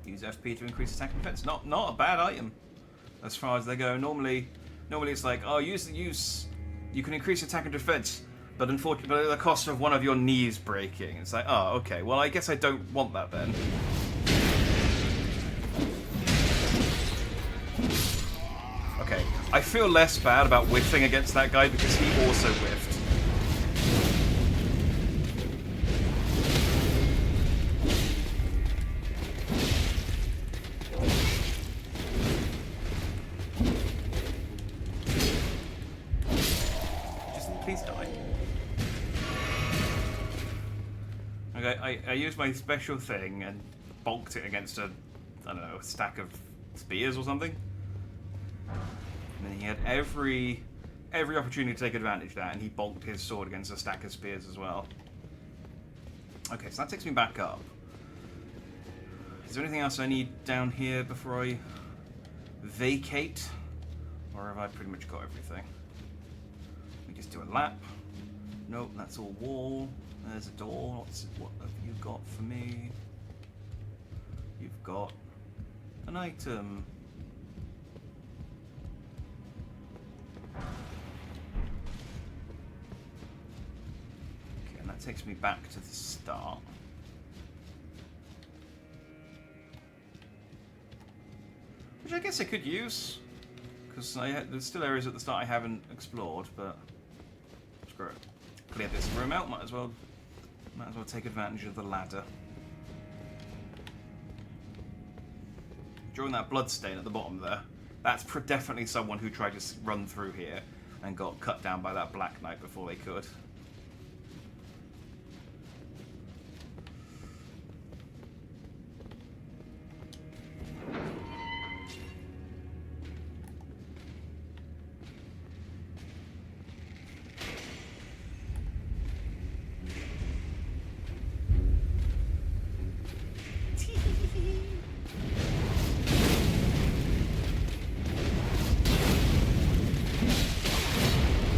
Use FP to increase attack and defense. Not a bad item, as far as they go. Normally it's like, oh, use. You can increase attack and defense, but unfortunately, at the cost of one of your knees breaking. It's like, oh, okay. Well, I guess I don't want that then. Okay, I feel less bad about whiffing against that guy because he also whiffed. Please die. Okay, I used my special thing and bonked it against a stack of spears or something. And then he had every opportunity to take advantage of that, and he bonked his sword against a stack of spears as well. Okay, so that takes me back up. Is there anything else I need down here before I vacate? Or have I pretty much got everything? Just do a lap. Nope, that's all wall. There's a door. What have you got for me? You've got an item. Okay, and that takes me back to the start. Which I guess I could use, because there's still areas at the start I haven't explored, but screw it. Clear this room out, might as well take advantage of the ladder. Drawing that blood stain at the bottom there, that's definitely someone who tried to run through here and got cut down by that Black Knight before they could.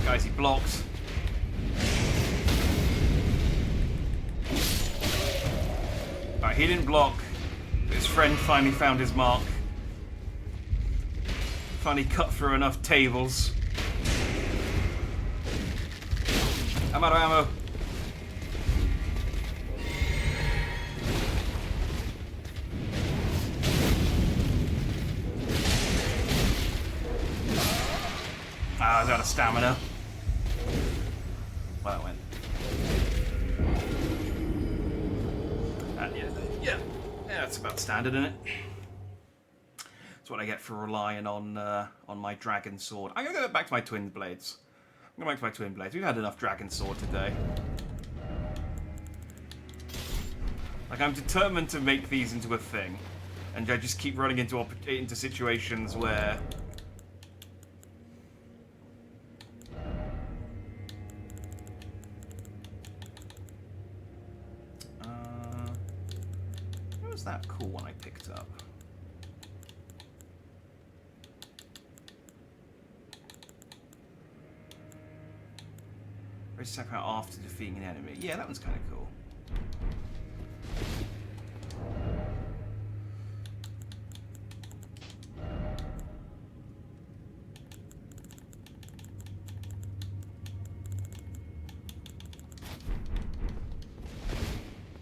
Guys, he blocked. Right, he didn't block. But his friend finally found his mark. Finally cut through enough tables. I'm out of ammo. I was out of stamina. Well, that went. And yeah, that's about standard, isn't it? That's what I get for relying on my dragon sword. I'm gonna go back to my twin blades. I'm going back to my twin blades. We've had enough dragon sword today. Like, I'm determined to make these into a thing, and I just keep running into situations where. That cool one I picked up. Raise attack power after defeating an enemy. Yeah, that one's kind of cool.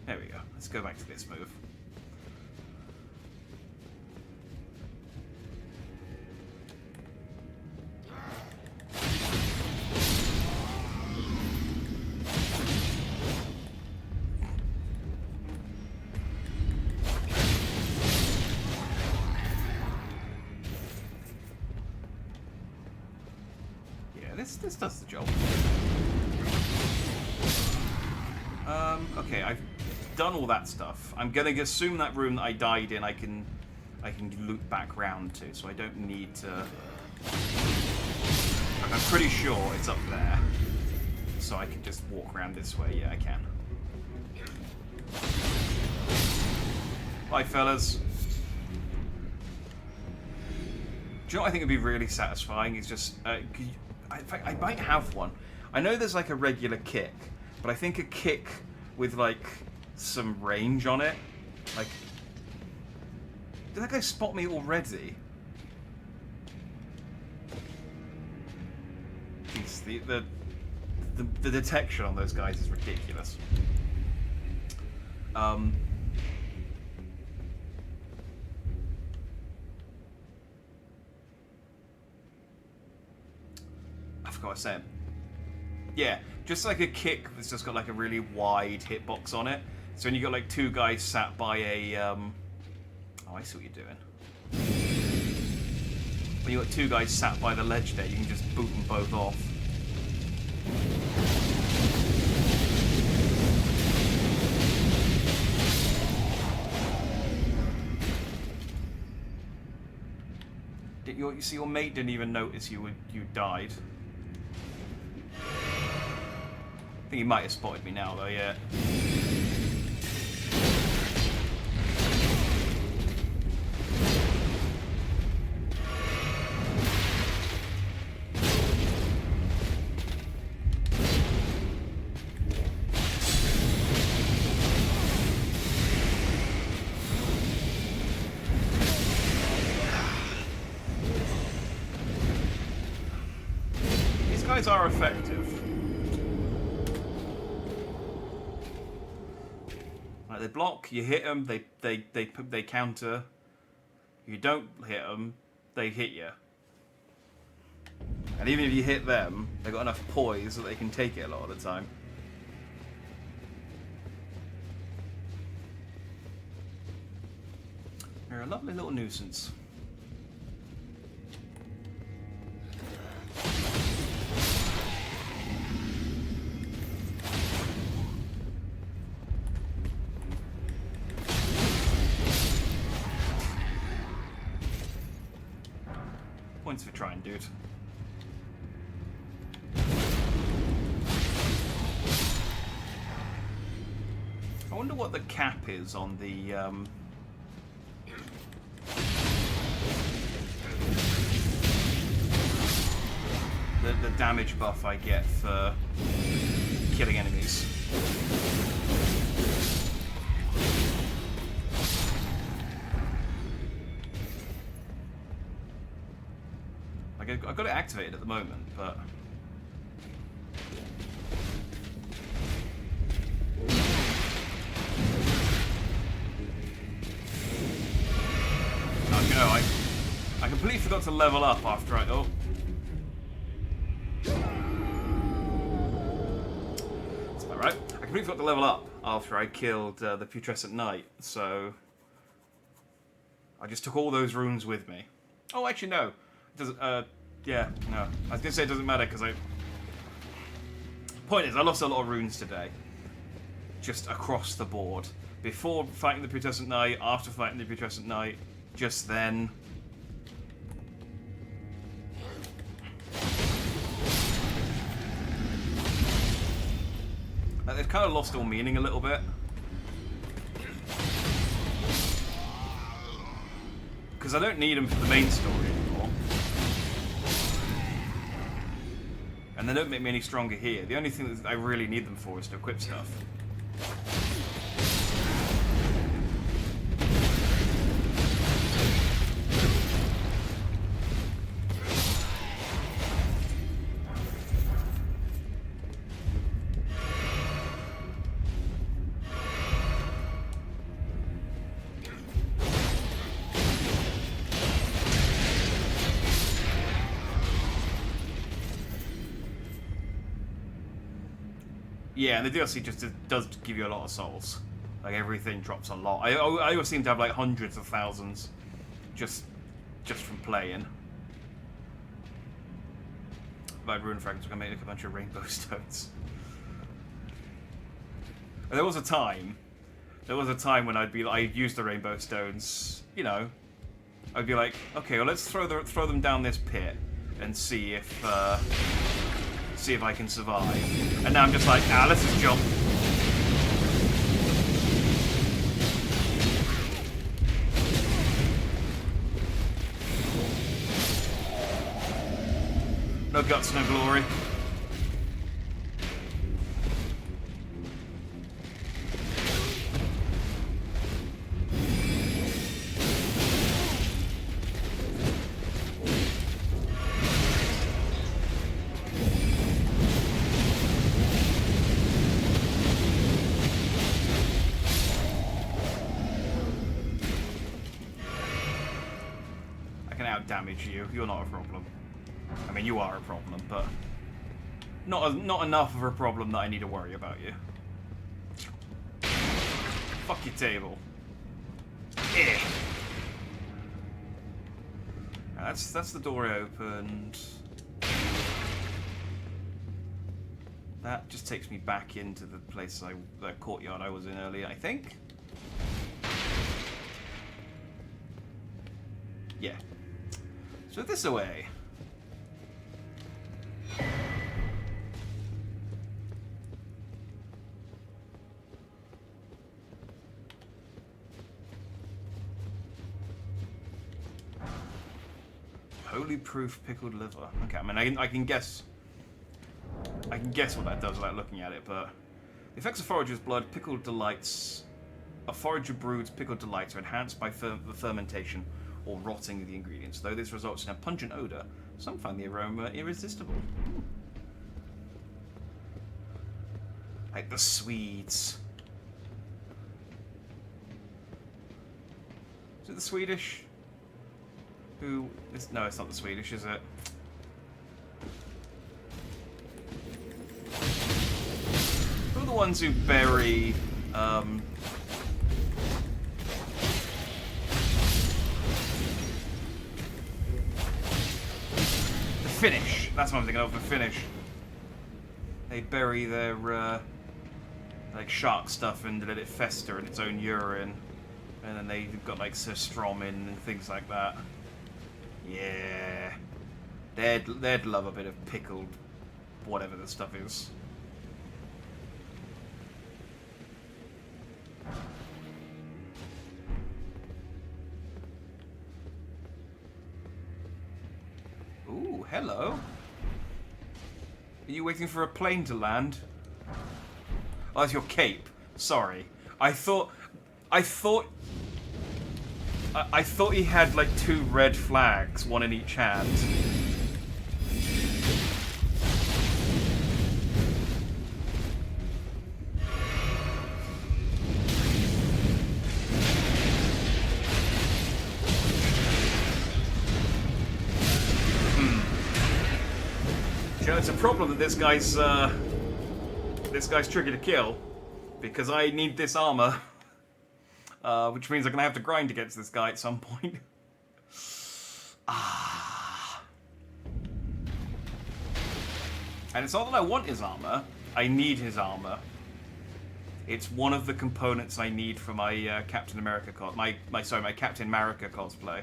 There we go. Let's go back to this move. This does the job. Okay, I've done all that stuff. I'm gonna assume that room that I died in I can loop back round to, so I don't need to. I'm pretty sure it's up there. So I can just walk around this way. Yeah, I can. Bye, fellas. Do you know what I think would be really satisfying? Is just... in fact, I might have one. I know there's like a regular kick, but I think a kick with like some range on it. Like... Did that guy spot me already? Jeez, the detection on those guys is ridiculous. I forgot what I was saying. Yeah, just like a kick that's just got like a really wide hitbox on it. So when you got like two guys sat by a oh, I see what you're doing. When you got two guys sat by the ledge there, you can just boot them both off. You see, your mate didn't even notice you died. I think he might have spotted me now, though. Yeah. Are effective. Like, they block, you hit them, they counter. You don't hit them, they hit you. And even if you hit them, they've got enough poise that they can take it a lot of the time. They're a lovely little nuisance. Points for trying, dude. I wonder what the cap is on the damage buff I get for killing enemies. I've got it activated at the moment, but... Oh, you know, I completely forgot to level up after I... Oh. That's about right. I completely forgot to level up after I killed the Putrescent Knight, so... I just took all those runes with me. Oh, actually, no. It doesn't, yeah, no. I was going to say it doesn't matter, because I... Point is, I lost a lot of runes today. Just across the board. Before fighting the Putrescent Knight, after fighting the Putrescent Knight, just then. Like, they've kind of lost all meaning a little bit. Because I don't need them for the main story anymore. And they don't make me any stronger here. The only thing that I really need them for is to equip stuff. Yeah, and the DLC just does give you a lot of souls. Like, everything drops a lot. I always seem to have like hundreds of thousands just from playing. By rune fragments, we're gonna make like a bunch of rainbow stones. And there was a time when I'd use the rainbow stones. You know, I'd be like, okay, well, let's throw them down this pit. and see if I can survive. And now I'm just like, let's just jump. No guts, no glory. I can out-damage you. You're not a problem. I mean, you are a problem, but not enough of a problem that I need to worry about you. Fuck your table. Eh. That's the door I opened. That just takes me back into the place the courtyard I was in earlier, I think. Yeah. So this away. Holy proof pickled liver. Okay, I mean, I can guess what that does without looking at it, but the effects of forager's blood, pickled delights. A forager brood's pickled delights are enhanced by the fermentation or rotting of the ingredients. Though this results in a pungent odor, some find the aroma irresistible. Like the Swedes. Is it the Swedish? No, it's not the Swedish, is it? Who are the ones who bury, the Finnish. That's what I'm thinking of, the Finnish. They bury their, like, shark stuff and let it fester in its own urine. And then they've got, like, surströmming and things like that. Yeah. They'd love a bit of pickled whatever the stuff is. Ooh, hello. Are you waiting for a plane to land? Oh, that's your cape. Sorry. I thought he had like 2 red flags, one in each hand. You know, it's a problem that this guy's triggered a kill, because I need this armor. Which means I'm going to have to grind against this guy at some point. And it's not that I want his armor. I need his armor. It's one of the components I need for my Captain America my Captain America cosplay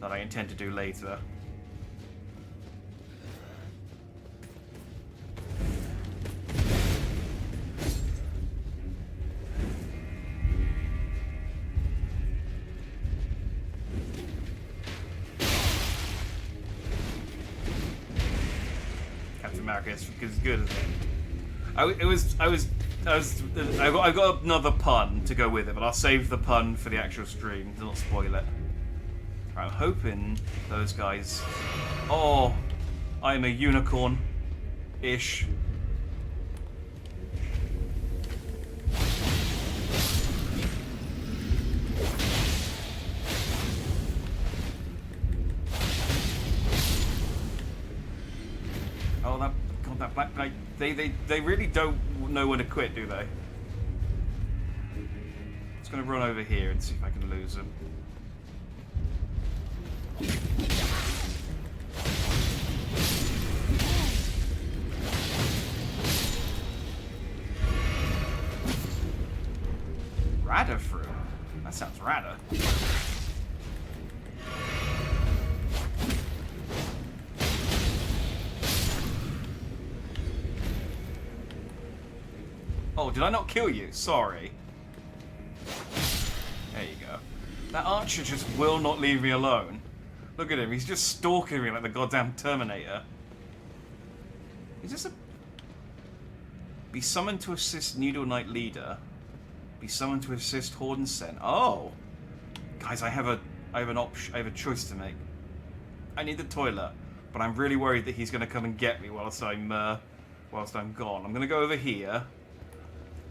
that I intend to do later. America is good, isn't it? I got another pun to go with it, but I'll save the pun for the actual stream to not spoil it. Right, I'm hoping those guys. Oh, I'm a unicorn-ish. Oh, that black guy. They really don't know when to quit, do they? Just gonna run over here and see if I can lose him. Rada fruit? That sounds rada. Oh, did I not kill you? Sorry. There you go. That archer just will not leave me alone. Look at him, he's just stalking me like the goddamn Terminator. Is this a... Be summoned to assist Needle Knight Leader. Be summoned to assist Horde and Sen. Oh! Guys, I have an option. I have a choice to make. I need the toilet, but I'm really worried that he's going to come and get me whilst I'm gone. I'm going to go over here.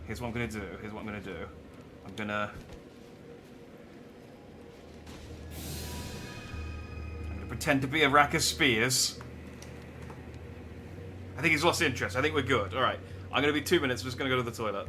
Here's what I'm going to do. Here's what I'm going to do. I'm going to pretend to be a rack of spears. I think he's lost interest. I think we're good. Alright. I'm going to be 2 minutes. I'm just going to go to the toilet.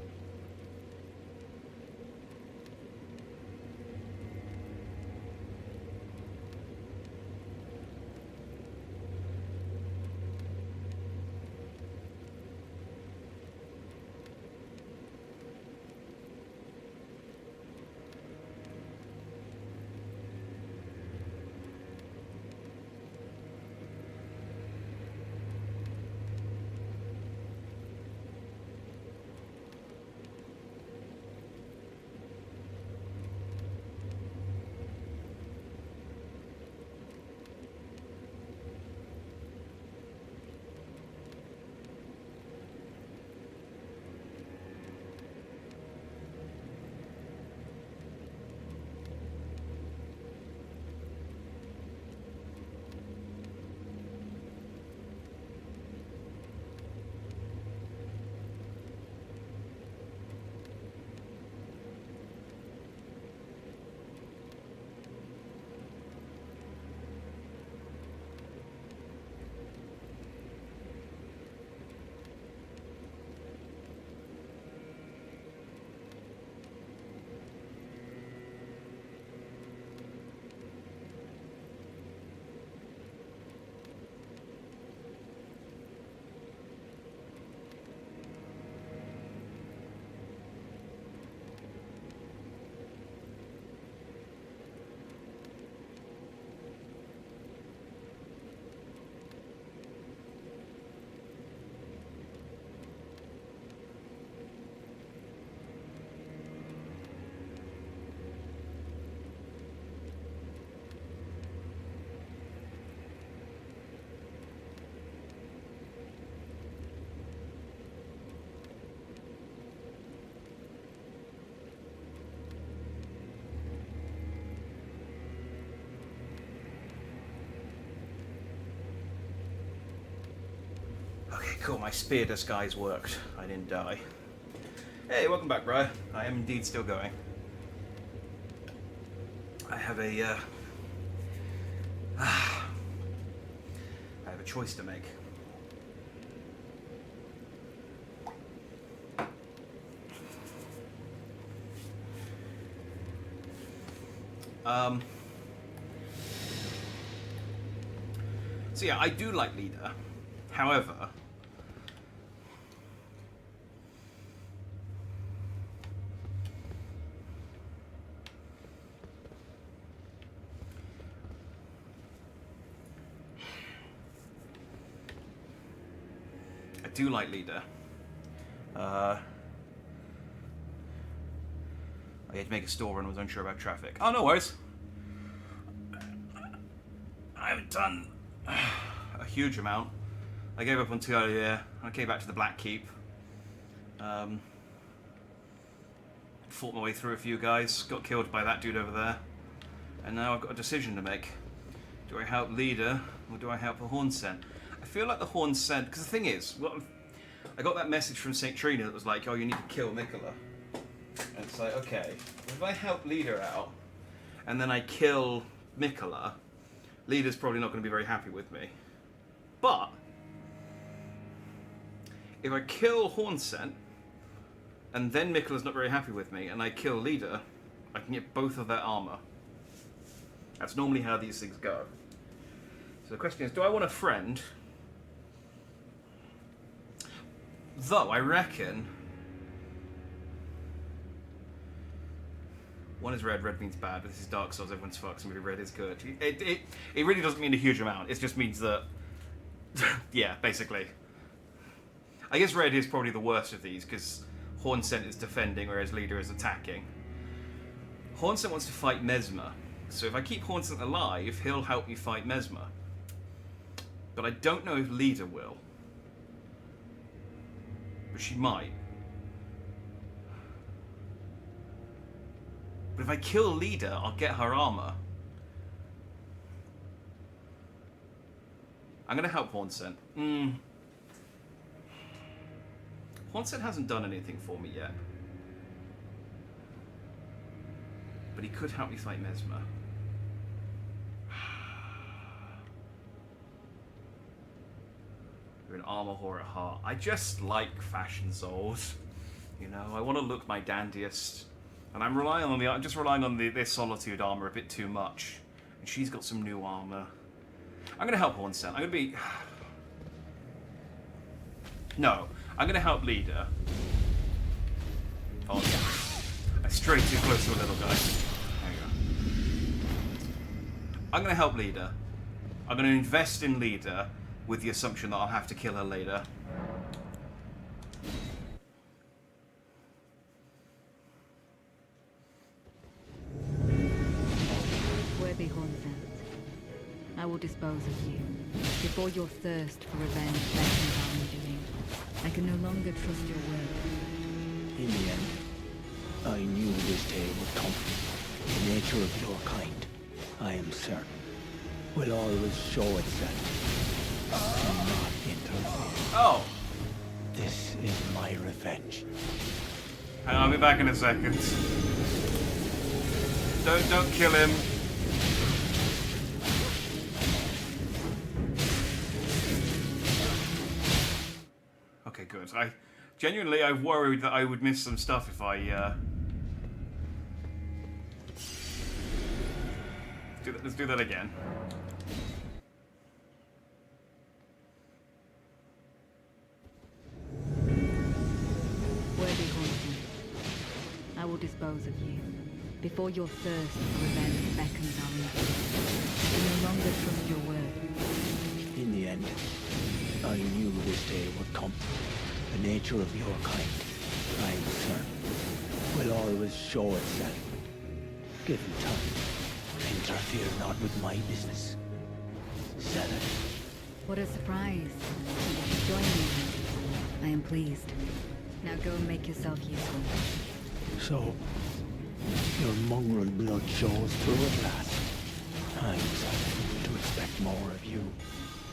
Okay, cool. My spear disguise worked. I didn't die. Hey, welcome back, bro. I am indeed still going. I have a I have a choice to make. So yeah, I do like Leader. However, I had to make a store run, I was unsure about traffic. Oh, no worries. I haven't done a huge amount. I gave up on 2 earlier. I came back to the Black Keep. Fought my way through a few guys. Got killed by that dude over there. And now I've got a decision to make. Do I help Leader or do I help the Horn Scent? I feel like the Horn Scent... Because the thing is, I got that message from St. Trina that was like, oh, you need to kill Mikola. And it's like, okay, if I help Leader out and then I kill Mikola, Leader's probably not going to be very happy with me. But if I kill Hornscent and then Mikola's not very happy with me and I kill Leader, I can get both of their armor. That's normally how these things go. So the question is, do I want a friend? Though I reckon one is red, red means bad, but this is Dark Souls, everyone's fucked, so maybe red is good. It really doesn't mean a huge amount, it just means that, yeah, basically. I guess red is probably the worst of these, because Hornsent is defending, whereas Leader is attacking. Hornsent wants to fight Mesmer, so if I keep Hornsent alive, he'll help me fight Mesmer. But I don't know if Leader will. But she might. But if I kill Leader, I'll get her armor. I'm gonna help Hornsent. Hornsent hasn't done anything for me yet. But he could help me fight Mesmer. You're an armor whore at heart. I just like fashion souls. You know, I want to look my dandiest. And I'm just relying on this Solitude armor a bit too much. And she's got some new armor. I'm gonna help Hornsent. I'm gonna be... No. I'm gonna help Leader. Oh, yeah. I strayed too close to a little guy. There you go. I'm gonna help Leader. I'm gonna invest in Leader with the assumption that I'll have to kill her later. Worthy Hornsent, I will dispose of you before your thirst for revenge beckons our undoing. I can no longer trust your word. In the end, I knew this day would come. The nature of your kind, I am certain, will always show itself and not interfere. Oh! This is my revenge. Hang on, I'll be back in a second. Don't kill him. Okay, good. I worried that I would miss some stuff if I let's do that again. Worthy Hornsent, I will dispose of you before your thirst for revenge beckons our undoing. I can no longer trust your word. In the end, I knew this day would come. The nature of your kind, I am certain, will always show itself. Given time, interfere not with my business. Sell it. What a surprise. Join me. I am pleased. Now go and make yourself useful. So, your mongrel blood shows through at last. I was having to expect more of you.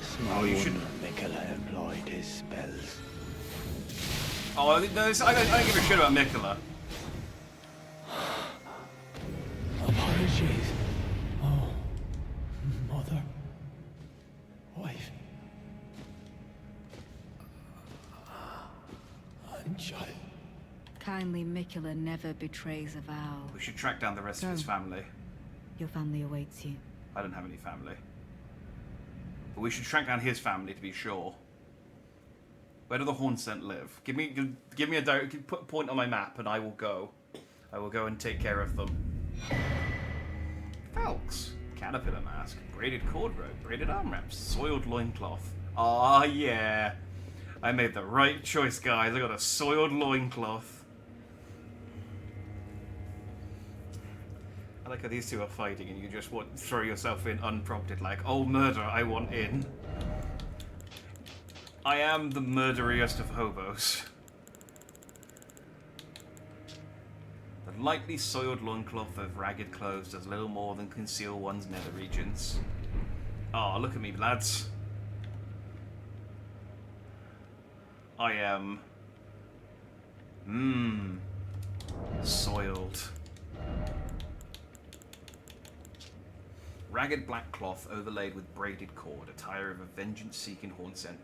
Small you should- wonder Mikola employed his spells. Oh, no, I don't give a shit about Mikola. Apologies. Oh, mother. Wife. And child. Kindly Mikola never betrays a vow. We should track down the rest of his Go. family. Your family awaits you. I don't have any family. But we should track down his family to be sure. Where do the Hornsent live? Give me a put a point on my map, and I will go. I will go and take care of them. Falx, caterpillar mask, braided cord rope, braided arm wraps, soiled loincloth. Ah, yeah. I made the right choice, guys. I got a soiled loincloth. I like how these two are fighting, and you just throw yourself in unprompted, like, oh, murder, I want in. I am the murderiest of hobos. The lightly soiled loincloth of ragged clothes does little more than conceal one's nether regions. Oh, look at me, lads. I am... soiled. Ragged black cloth overlaid with braided cord, attire of a vengeance-seeking Hornsent.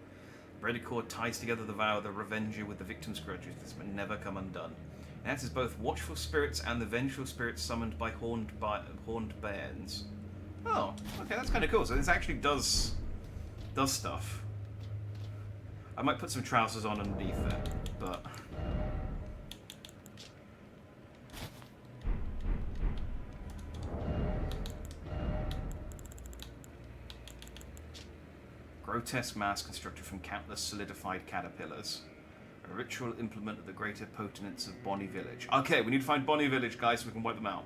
Braided cord ties together the vow of the revenger with the victim's grudges. This may never come undone. It answers both watchful spirits and the vengeful spirits summoned by horned bairns. Oh, okay, that's kind of cool. So this actually does stuff. I might put some trousers on underneath it, but... Grotesque mask constructed from countless solidified caterpillars. A ritual implement of the greater potence of Bonnie Village. Okay, we need to find Bonnie Village, guys, so we can wipe them out.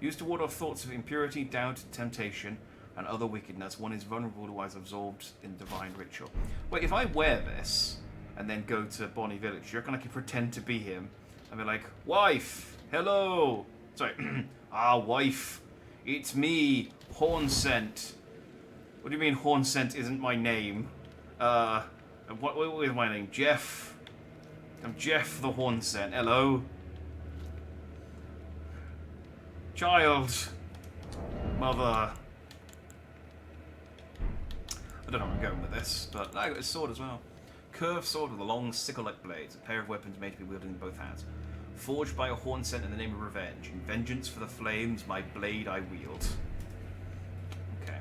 Used to ward off thoughts of impurity, doubt, temptation, and other wickedness. One is vulnerable to what is absorbed in divine ritual. Wait, if I wear this and then go to Bonnie Village, you reckon I can pretend to be him and be like, wife, hello. Sorry, wife, it's me, Hornsent. What do you mean Hornsent isn't my name? What is my name? Jeff. I'm Jeff the Hornsent. Hello. Child. Mother. I don't know where I'm going with this, but I got a sword as well. Curved sword with a long sickle-like blades, a pair of weapons made to be wielded in both hands. Forged by a Hornsent in the name of revenge. In vengeance for the flames, my blade I wield. Okay.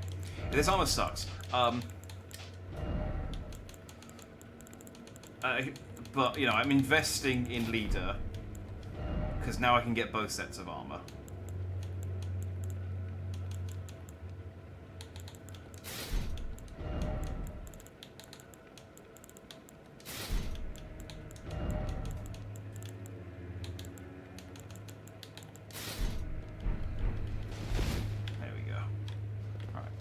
This armor sucks. But, you know, I'm investing in leader because now I can get both sets of armor. There we go. Alright.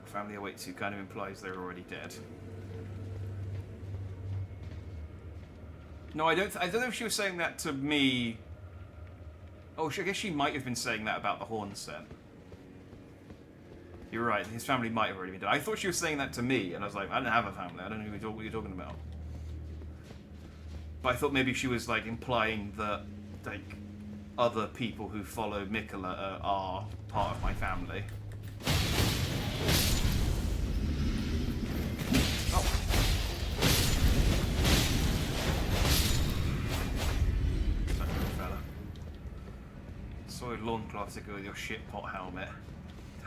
Family awaits you kind of implies they're already dead. No, I don't know if she was saying that to me. Oh, I guess she might have been saying that about the Hornsent. You're right, his family might have already been dead. I thought she was saying that to me, and I was like, I don't have a family. I don't know what you're talking about. But I thought maybe she was like implying that like other people who follow Mikola are part of my family. Soiled lawn cloth to go with your shit pot helmet.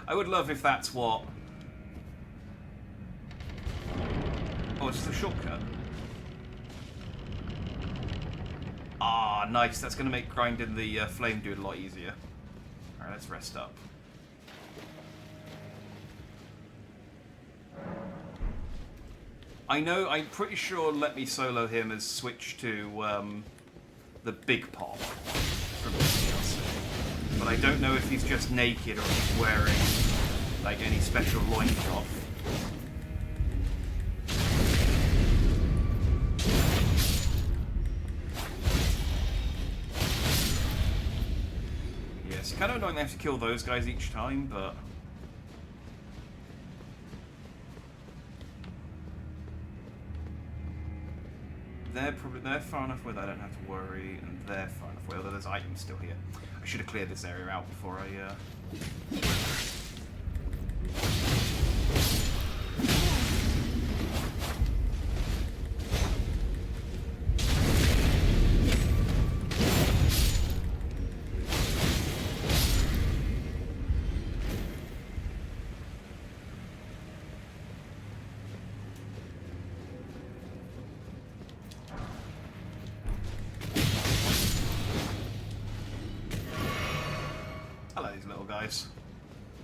I would love if that's what. Oh, it's just a shortcut. Ah, nice. That's going to make grinding the flame dude a lot easier. Alright, let's rest up. I know, I'm pretty sure Let Me Solo Him has switched to the big pot from the DLC. But I don't know if he's just naked or if he's wearing like any special loincloth. Yes, kind of annoying they have to kill those guys each time, but they're far enough away that I don't have to worry, and they're far enough away, although there's items still here. I should have cleared this area out before I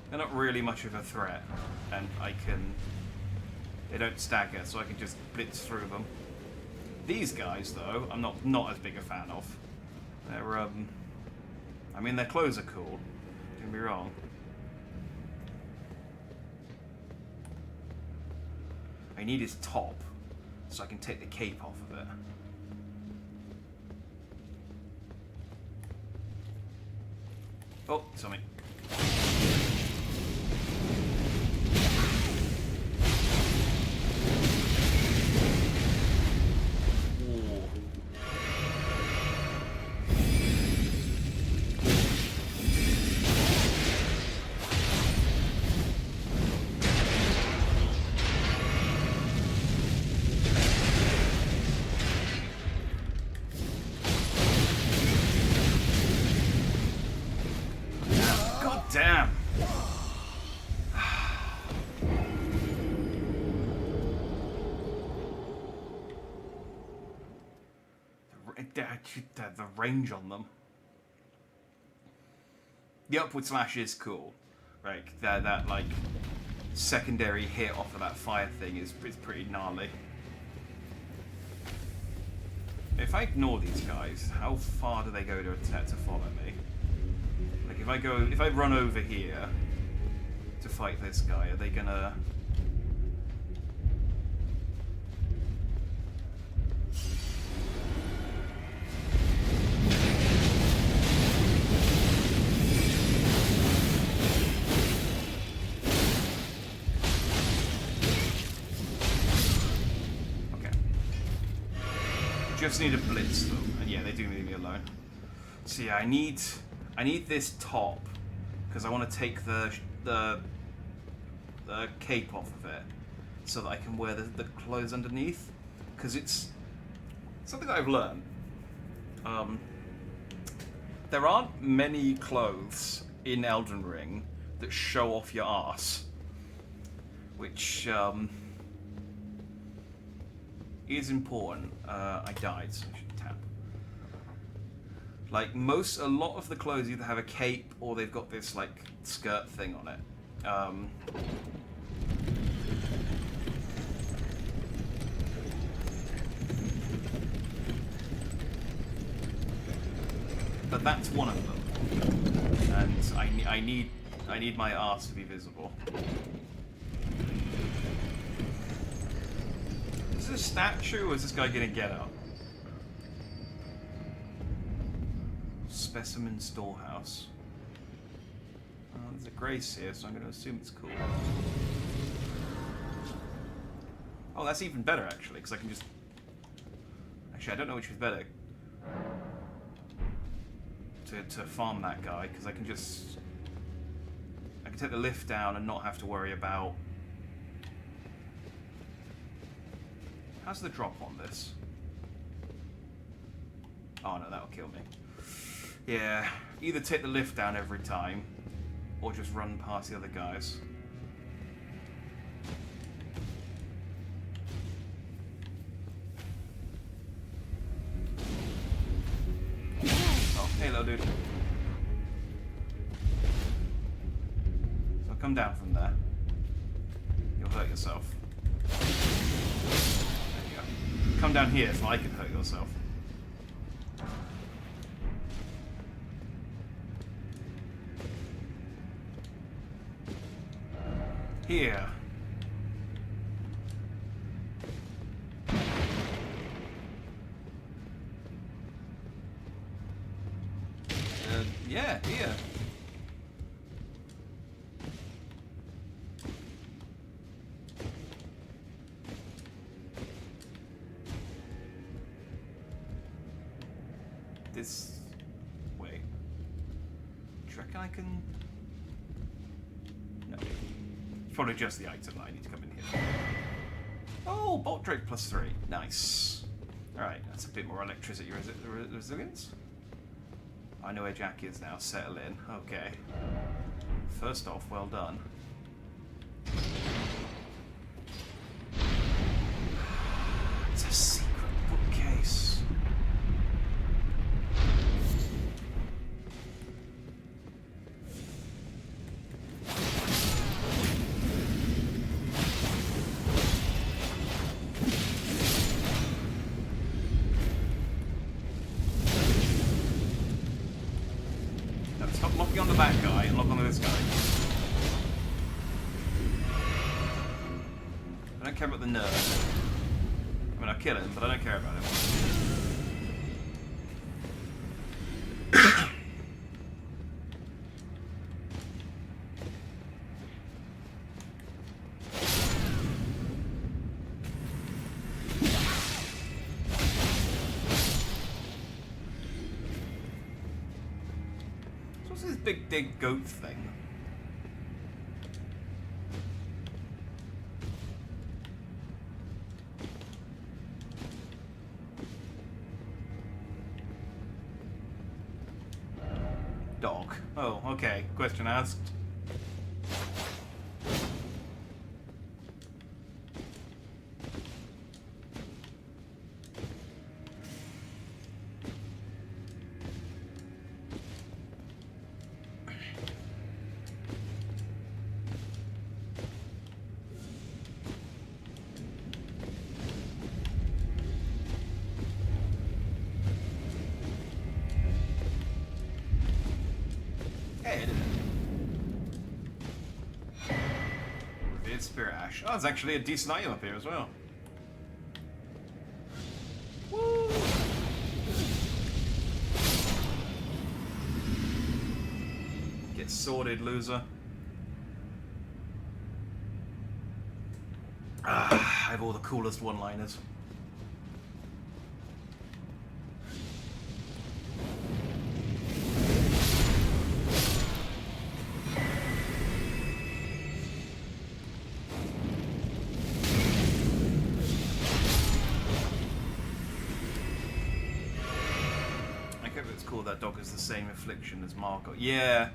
They're not really much of a threat, and they don't stagger, so I can just blitz through them. These guys, though, I'm not as big a fan of. They're, I mean, their clothes are cool, don't get me wrong. I need his top, so I can take the cape off of it. Oh, something. Damn. The range on them. The upward slash is cool. Like that like secondary hit off of that fire thing is pretty gnarly. if I ignore these guys, how far do they go to attempt to follow me? Like if I run over here to fight this guy, are they gonna? Just need to blitz them, and yeah, they do leave me alone. So yeah, I need this top because I want to take the cape off of it so that I can wear the clothes underneath. Because it's something that I've learned. There aren't many clothes in Elden Ring that show off your arse, which is important. I died, so I should tap. Like a lot of the clothes either have a cape or they've got this like skirt thing on it. But that's one of them, and I need my arse to be visible. Is this a statue, or is this guy gonna get up? Specimen storehouse. There's a grace here, so I'm gonna assume it's cool. Oh, that's even better actually, because I can just. Actually, I don't know which is better. To farm that guy, because I can take the lift down and not have to worry about. How's the drop on this? Oh no, that'll kill me. Yeah, either take the lift down every time, or just run past the other guys. Oh, hey little dude. So come down from there. You'll hurt yourself. Come down here so I can hurt yourself. Here. Yeah, here. This way. Do you reckon I can? No. It's probably just the item that I need to come in here. Oh, bolt drake +3. Nice. Alright, that's a bit more electricity resilience. I know where Jack is now. Settle in. Okay. First off, well done. It's a secret bookcase. Stop locking onto that guy and lock onto this guy. I don't care about the nerd. I mean, I'll kill him, but I don't care about him. What's this big dead goat thing? Dog. Oh, okay. Question asked. flesh. Oh, there's actually a decent item up here as well. Woo! Get sorted, loser. Ah, I have all the coolest one-liners. That dog is the same affliction as Marco. Yeah,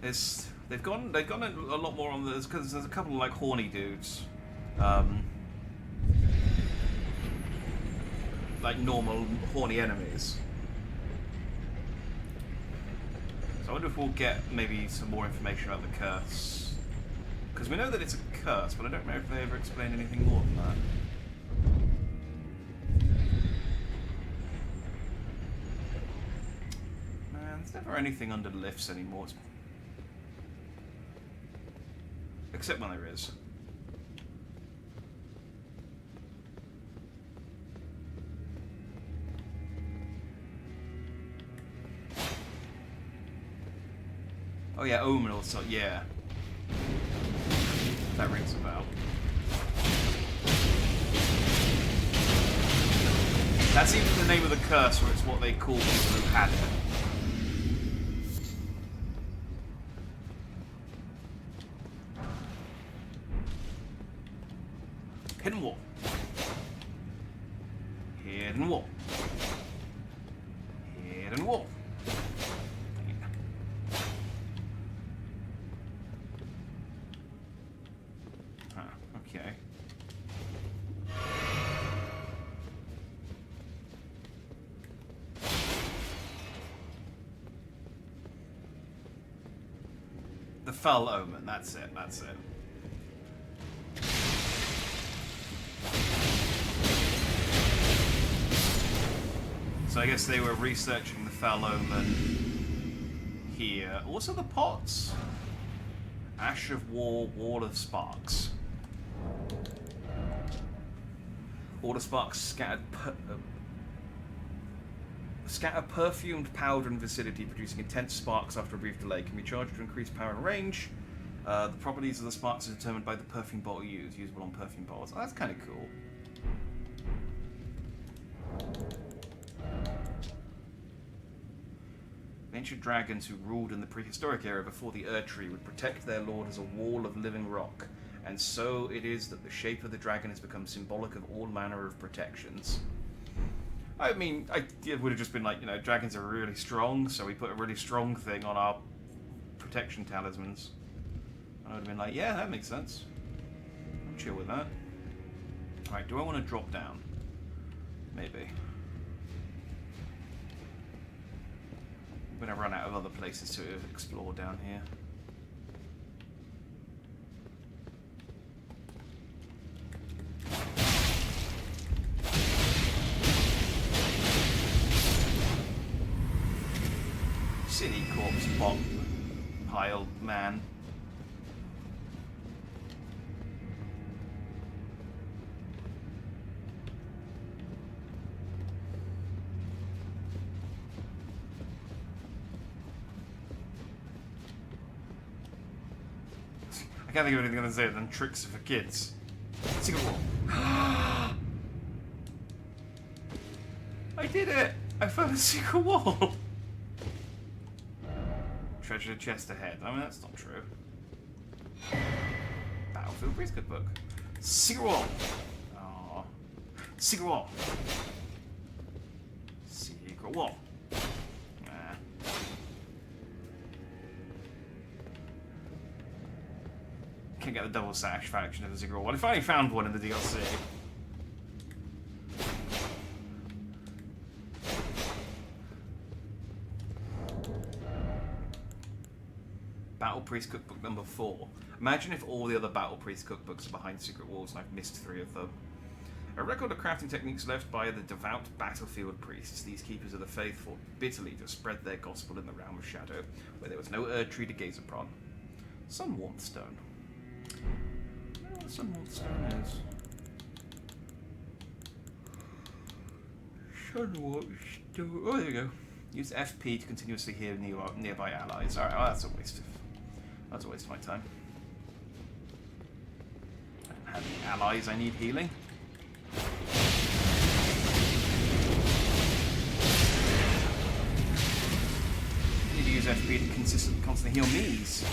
they've gone a lot more on this because there's a couple of like horny dudes, like normal horny enemies. So I wonder if we'll get maybe some more information about the curse, because we know that it's a curse, but I don't know if they ever explain anything more than that. There's never anything under lifts anymore. Except when there is. Oh yeah, Omen also, yeah. That rings a bell. That's even the name of the curse, or it's what they call people who had it. Hidden wall. Hidden wall. Hidden wall. Huh, okay. The Fell Omen, that's it, that's it. So I guess they were researching the Fell Omen here. Also the pots. Ash of War, Wall of Sparks. Wall of Sparks scatter perfumed powder in vicinity, producing intense sparks after a brief delay. Can be charged to increase power and range. The properties of the sparks are determined by the perfume bottle used, usable on perfume bottles. Oh, that's kind of cool. The ancient dragons who ruled in the prehistoric era before the Erdtree would protect their lord as a wall of living rock, and so it is that the shape of the dragon has become symbolic of all manner of protections. I mean, it would have just been like, you know, dragons are really strong, so we put a really strong thing on our protection talismans. I would have been like, yeah, that makes sense. I'm chill with that. Alright, do I want to drop down? Maybe. I'm going to run out of other places to explore down here. City corpse bot pile man. I can't think of anything other than tricks for kids. Secret wall. I did it! I found a secret wall! Treasure chest ahead. I mean, that's not true. Battlefield Priest Cookbook. Secret wall! Aww. Secret wall! Secret wall. Can't get the double sash faction of the secret wall. I finally found one in the DLC. Battle Priest Cookbook number 4. Imagine if all the other Battle Priest cookbooks are behind secret walls and I've missed 3 of them. A record of crafting techniques left by the devout battlefield priests, these keepers of the faith fought bitterly to spread their gospel in the realm of shadow, where there was no Erdtree to gaze upon. Sun warmth stone. understand what stone is. Somewhat stone. Oh, there you go. Use FP to continuously heal nearby allies. Alright, well, that's a waste of my time. I don't have any allies I need healing. I need to use FP to constantly heal me's.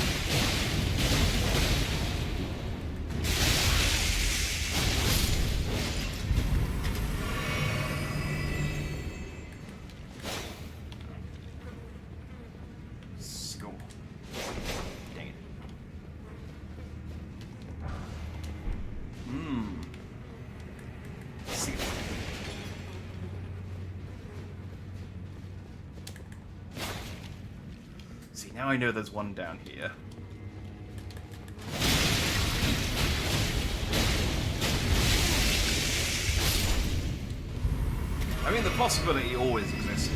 Now I know there's one down here. I mean, the possibility always existed.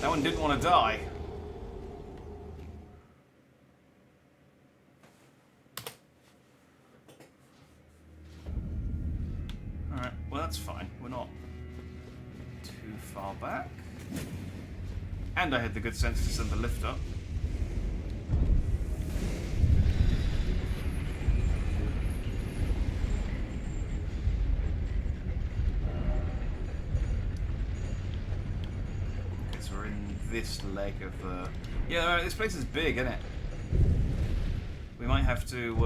That one didn't want to die. Alright, well that's fine. We're not too far back. And I had the good sense to send the lift up. This leg of the... Yeah, this place is big, isn't it? We might have to...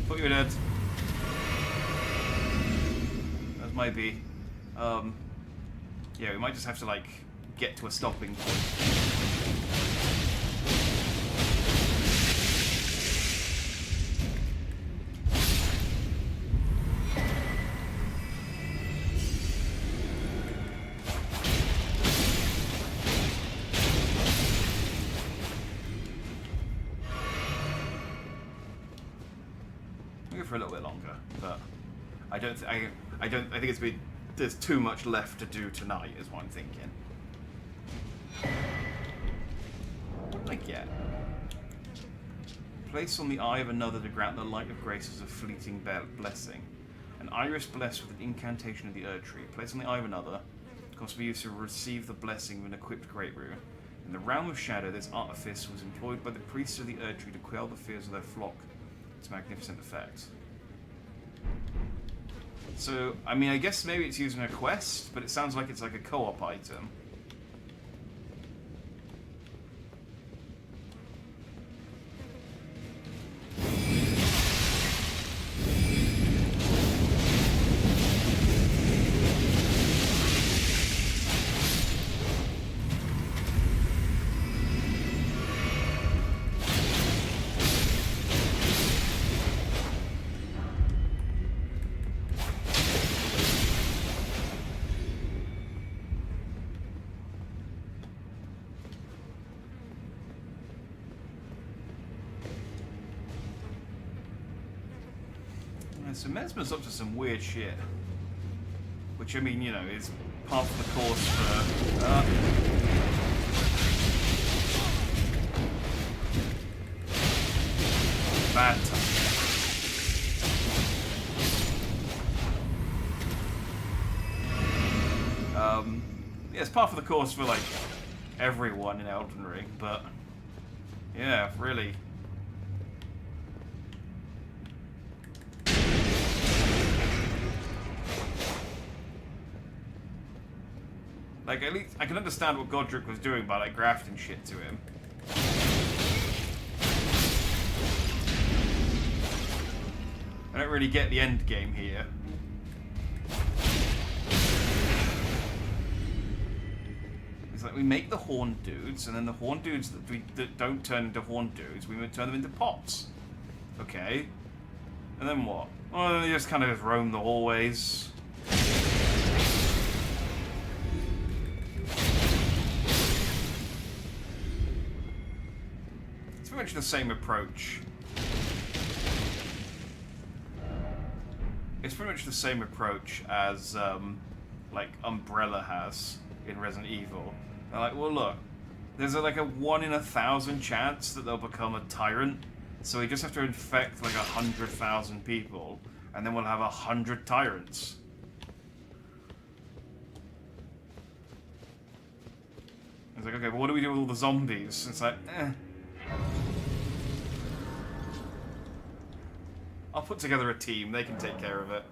Thought you were dead. That might be. Yeah, we might just have to, like, get to a stopping point. We'll go for a little bit longer, but I think it's been, there's too much left to do tonight, is what I'm thinking. What did I get? Place on the eye of another to grant the light of grace as a fleeting blessing. An iris blessed with an incantation of the Erdtree. Place on the eye of another. Can be used to receive the blessing of an equipped great rune. In the realm of shadow, this artifice was employed by the priests of the Erdtree to quell the fears of their flock. Its magnificent effect. So, I mean, I guess maybe it's using a quest, but it sounds like it's like a co-op item. So Mesmer's up to some weird shit. Which, I mean, you know, is part of the course for... bad time. Yeah, it's part of the course for, like, everyone in Elden Ring, but... yeah, really... like, at least, I can understand what Godric was doing by, like, grafting shit to him. I don't really get the end game here. It's like we make the horn dudes, and then the horn dudes that don't turn into horn dudes, we would turn them into pots. Okay. And then what? Well, they just kind of roam the hallways. It's pretty much the same approach. It's pretty much the same approach as, like, Umbrella has in Resident Evil. They're like, well, look, there's like a 1 in 1,000 chance that they'll become a tyrant, so we just have to infect like 100,000 people, and then we'll have 100 tyrants. It's like, okay, but what do we do with all the zombies? It's like, I'll put together a team, they can take care of it.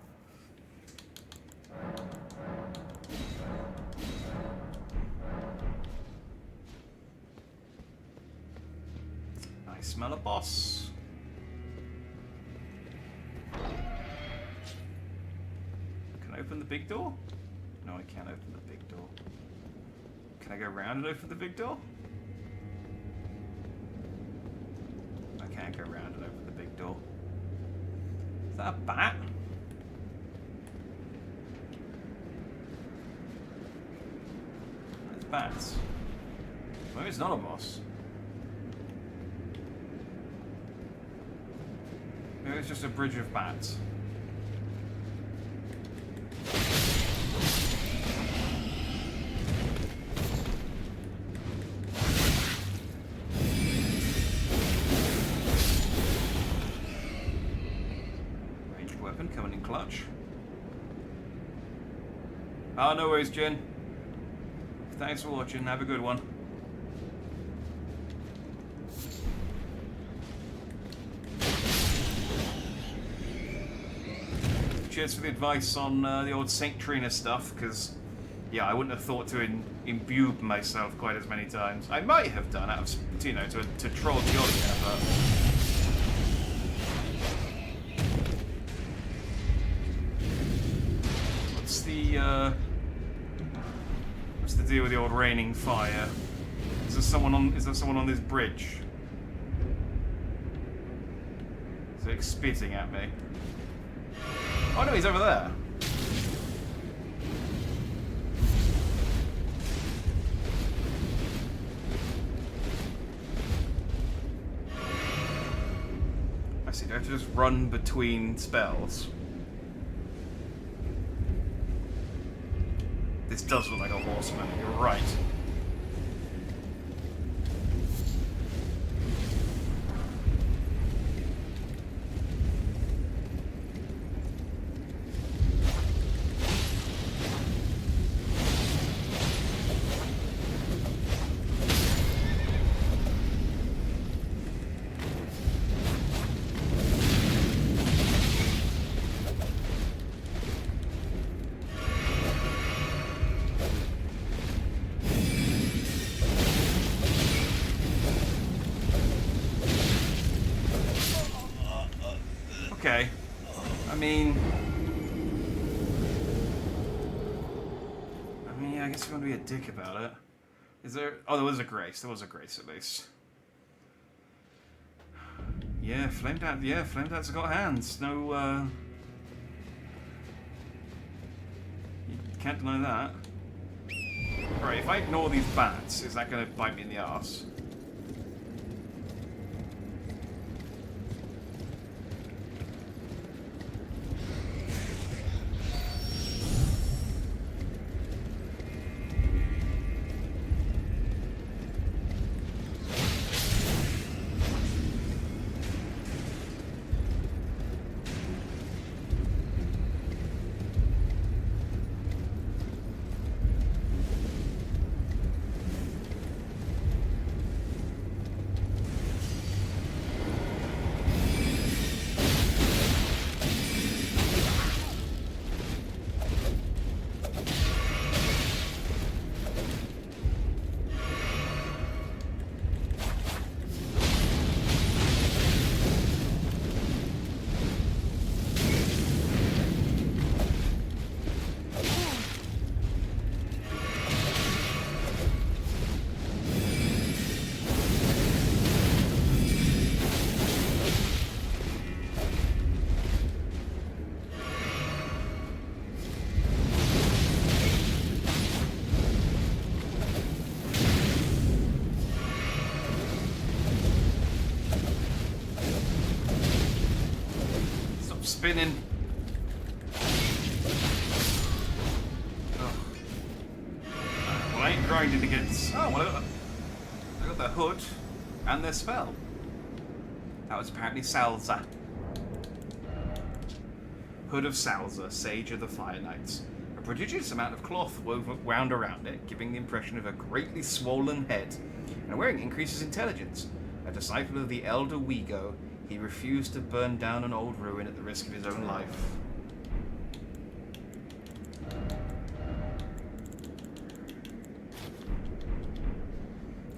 I smell a boss. Can I open the big door? No, I can't open the big door. Can I go around and open the big door? I can't go around and open the big door. Is that a bat? That's bats. Maybe it's not a boss. Maybe it's just a bridge of bats. Ranged weapon coming in clutch. Ah, no worries, Jen. Thanks for watching. Have a good one. Cheers for the advice on the old Saint Trina stuff, because, yeah, I wouldn't have thought to imbue myself quite as many times. I might have done, out of, you know, to troll the audience, but... What's the deal with the old raining fire? Is there someone on this bridge? Is it spitting at me? Oh no, he's over there. I see, do I have to just run between spells? This does look like a horseman, you're right. Okay. I mean, I guess we're going to be a dick about it. Is there... Oh, there was a grace. There was a grace, at least. Yeah, Flame Dad... Yeah, Flame Dad's got hands. No, You can't deny that. Right, if I ignore these bats, is that going to bite me in the arse? spinning. Oh. Well, I ain't grinding against. Oh, well, I got the hood and their spell. That was apparently Salza. Hood of Salza, Sage of the Fire Knights. A prodigious amount of cloth wound around it, giving the impression of a greatly swollen head. And wearing increases intelligence. A disciple of the elder Wego, he refused to burn down an old ruin at the risk of his own life.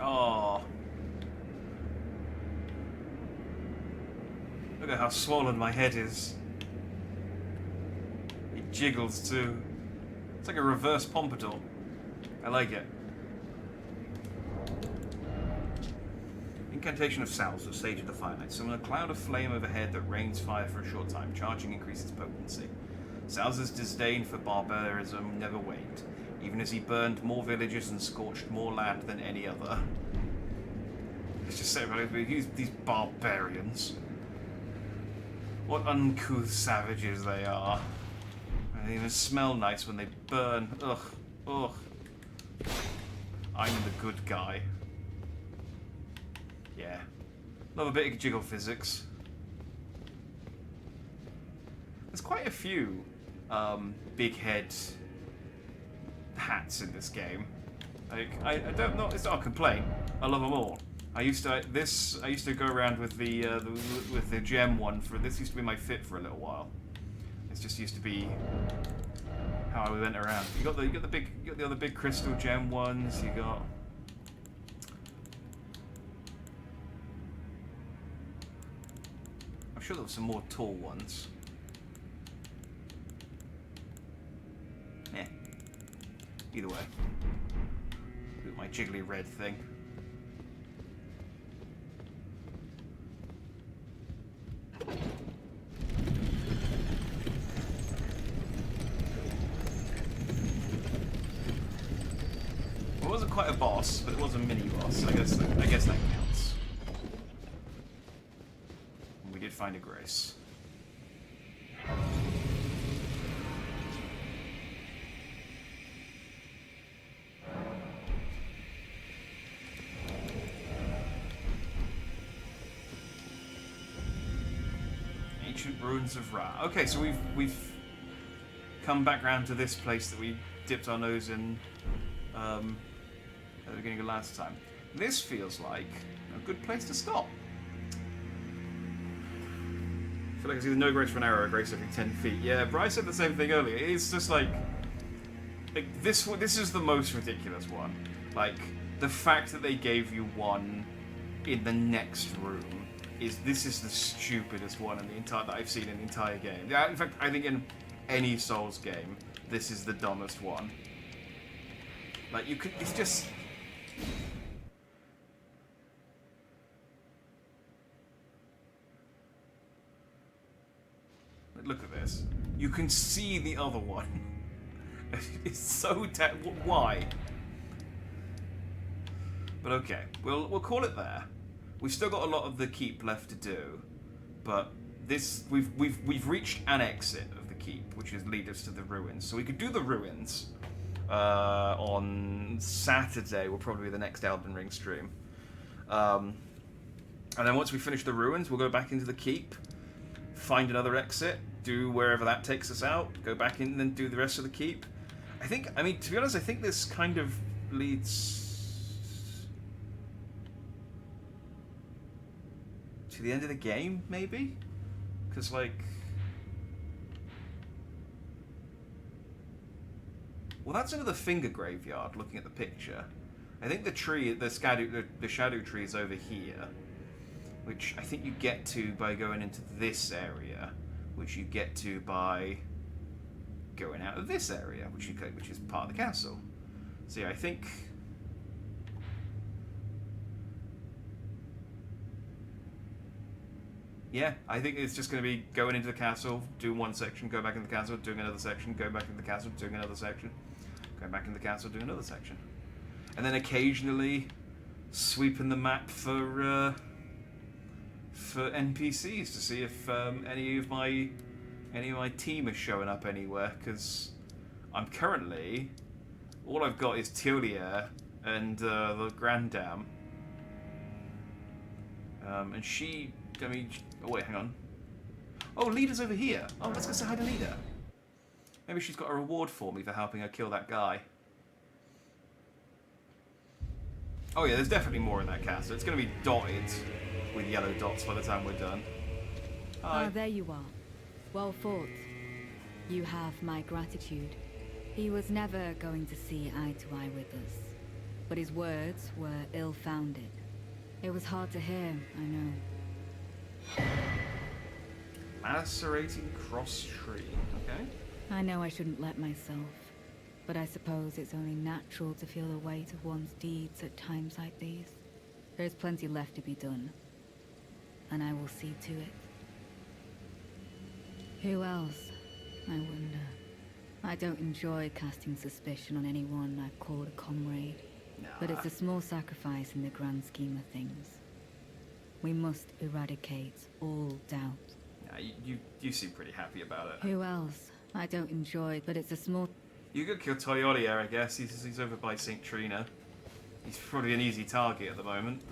Oh. Look at how swollen my head is. It jiggles too. It's like a reverse pompadour. I like it. Incantation of Salza, Sage of the Fire Knights. Summon a cloud of flame overhead that rains fire for a short time. Charging increases potency. Salza's disdain for barbarism never waned, even as he burned more villages and scorched more land than any other. Let's just say about these barbarians. What uncouth savages they are. They even smell nice when they burn. Ugh. Ugh. I'm the good guy. Yeah. Love a bit of jiggle physics. There's quite a few big head hats in this game. Like, I don't know. It's not a complaint. I love them all. I used to go around with the gem one for this. Used to be my fit for a little while. It just used to be how I went around. You got the other big crystal gem ones. You got. I'm sure there were some more tall ones. Yeah. Either way. Look at my jiggly red thing. It wasn't quite a boss, but it was a mini boss. I guess that counts. And we did find a grace. Ancient ruins of Ra. Okay, so we've come back round to this place that we dipped our nose in at the beginning of last time. This feels like a good place to stop. I feel like it's either no grace for an arrow or grace every 10 feet. Yeah, Bryce said the same thing earlier. It's just like this is the most ridiculous one. Like, the fact that they gave you one in the next room this is the stupidest one in the entire that I've seen in the entire game. Yeah, in fact, I think in any Souls game, this is the dumbest one. Like, it's just. Look at this. You can see the other one. It's so why? But okay, we'll call it there. We've still got a lot of the keep left to do, but we've reached an exit of the keep, which is lead us to the ruins. So we could do the ruins on Saturday. Will probably be the next Elden Ring stream. And then once we finish the ruins, we'll go back into the keep, find another exit, do wherever that takes us out, go back in and then do the rest of the keep. I mean, to be honest, I think this kind of leads to the end of the game, maybe? Because, like... Well, that's another finger graveyard, looking at the picture. I think the tree, the shadow tree is over here, which I think you get to by going into this area, which you get to by going out of this area, which is part of the castle. So yeah, I think... Yeah, I think it's just going to be going into the castle, doing one section, go back in the castle, doing another section, go back into the castle, doing another section, go back in the castle, doing another section. And then occasionally sweeping the map for NPCs to see if any of my any of my team is showing up anywhere, because I'm currently... All I've got is Tilier and the Grand Dam. And she... I mean... Oh, wait, hang on. Oh, Leader's over here. Oh, let's go say hi to Leader. Maybe she's got a reward for me for helping her kill that guy. Oh yeah, there's definitely more in that castle. It's going to be dotted with yellow dots by the time we're done. Hi. Ah, there you are. Well fought. You have my gratitude. He was never going to see eye to eye with us, but his words were ill-founded. It was hard to hear, I know. Macerating cross tree. Okay. I know I shouldn't let myself, but I suppose it's only natural to feel the weight of one's deeds at times like these. There's plenty left to be done, and I will see to it. Who else, I wonder? I don't enjoy casting suspicion on anyone I've called a comrade, but it's a small sacrifice in the grand scheme of things. We must eradicate all doubt. Yeah, you seem pretty happy about it. Who else? I don't enjoy, but it's a small... You could kill Toyota, I guess. He's over by St. Trina. He's probably an easy target at the moment.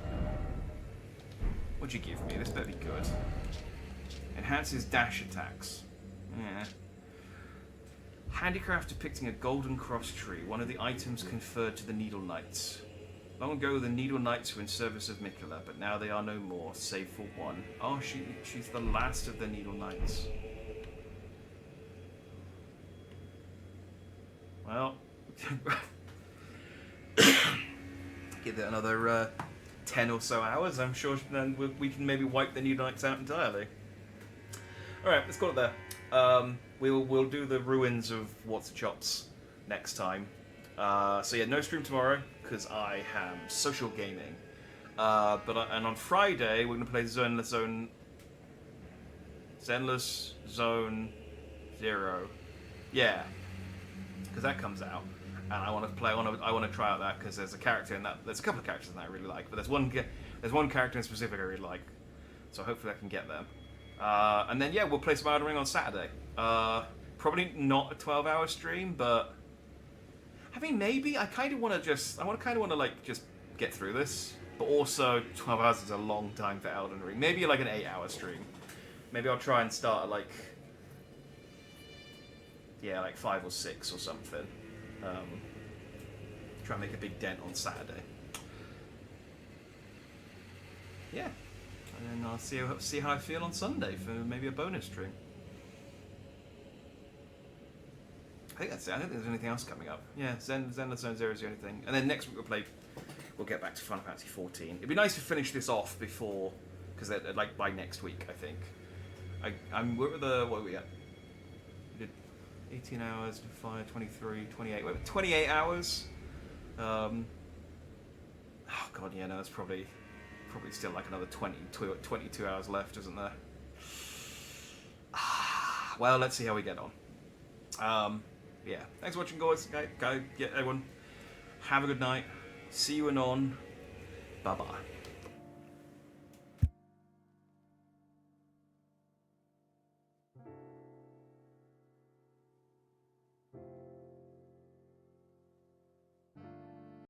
What'd you give me? This better be good. Enhances dash attacks. Yeah. Handicraft depicting a golden cross tree, one of the items conferred to the Needle Knights. Long ago, the Needle Knights were in service of Miquella, but now they are no more, save for one. Oh, she's the last of the Needle Knights. Well, give it another 10 or so hours. I'm sure then we can maybe wipe the Needle Knights out entirely. All right, let's call it there. We'll do the ruins of What's the Chops next time. So yeah, no stream tomorrow because I am social gaming. And on Friday we're gonna play Zenless Zone 0. Yeah, because that comes out, and I want to play. I want to try out that because there's a character in that. There's a couple of characters in that I really like, but there's one character in specific I really like. So hopefully I can get them. And then yeah, we'll play some Elden Ring on Saturday. Probably not a 12-hour stream, but I mean maybe I kind of want to like just get through this. But also 12 hours is a long time for Elden Ring. Maybe like an 8-hour stream. Maybe I'll try and start at like 5 or 6 or something. Try and make a big dent on Saturday. Yeah. And then I'll see how I feel on Sunday for maybe a bonus stream. I think that's it. I don't think there's anything else coming up. Yeah, Zenless Zone 0 is the only thing. And then next week we'll get back to Final Fantasy 14. It'd be nice to finish this off before, because like by next week, I think. What are we at? We did 18 hours, 5, 23, 28. Wait, 28 hours? Oh god, yeah, no, that's probably still like another 22 hours left, isn't there? Well, let's see how we get on. Yeah, thanks for watching, guys. Everyone, have a good night. See you anon. Bye-bye.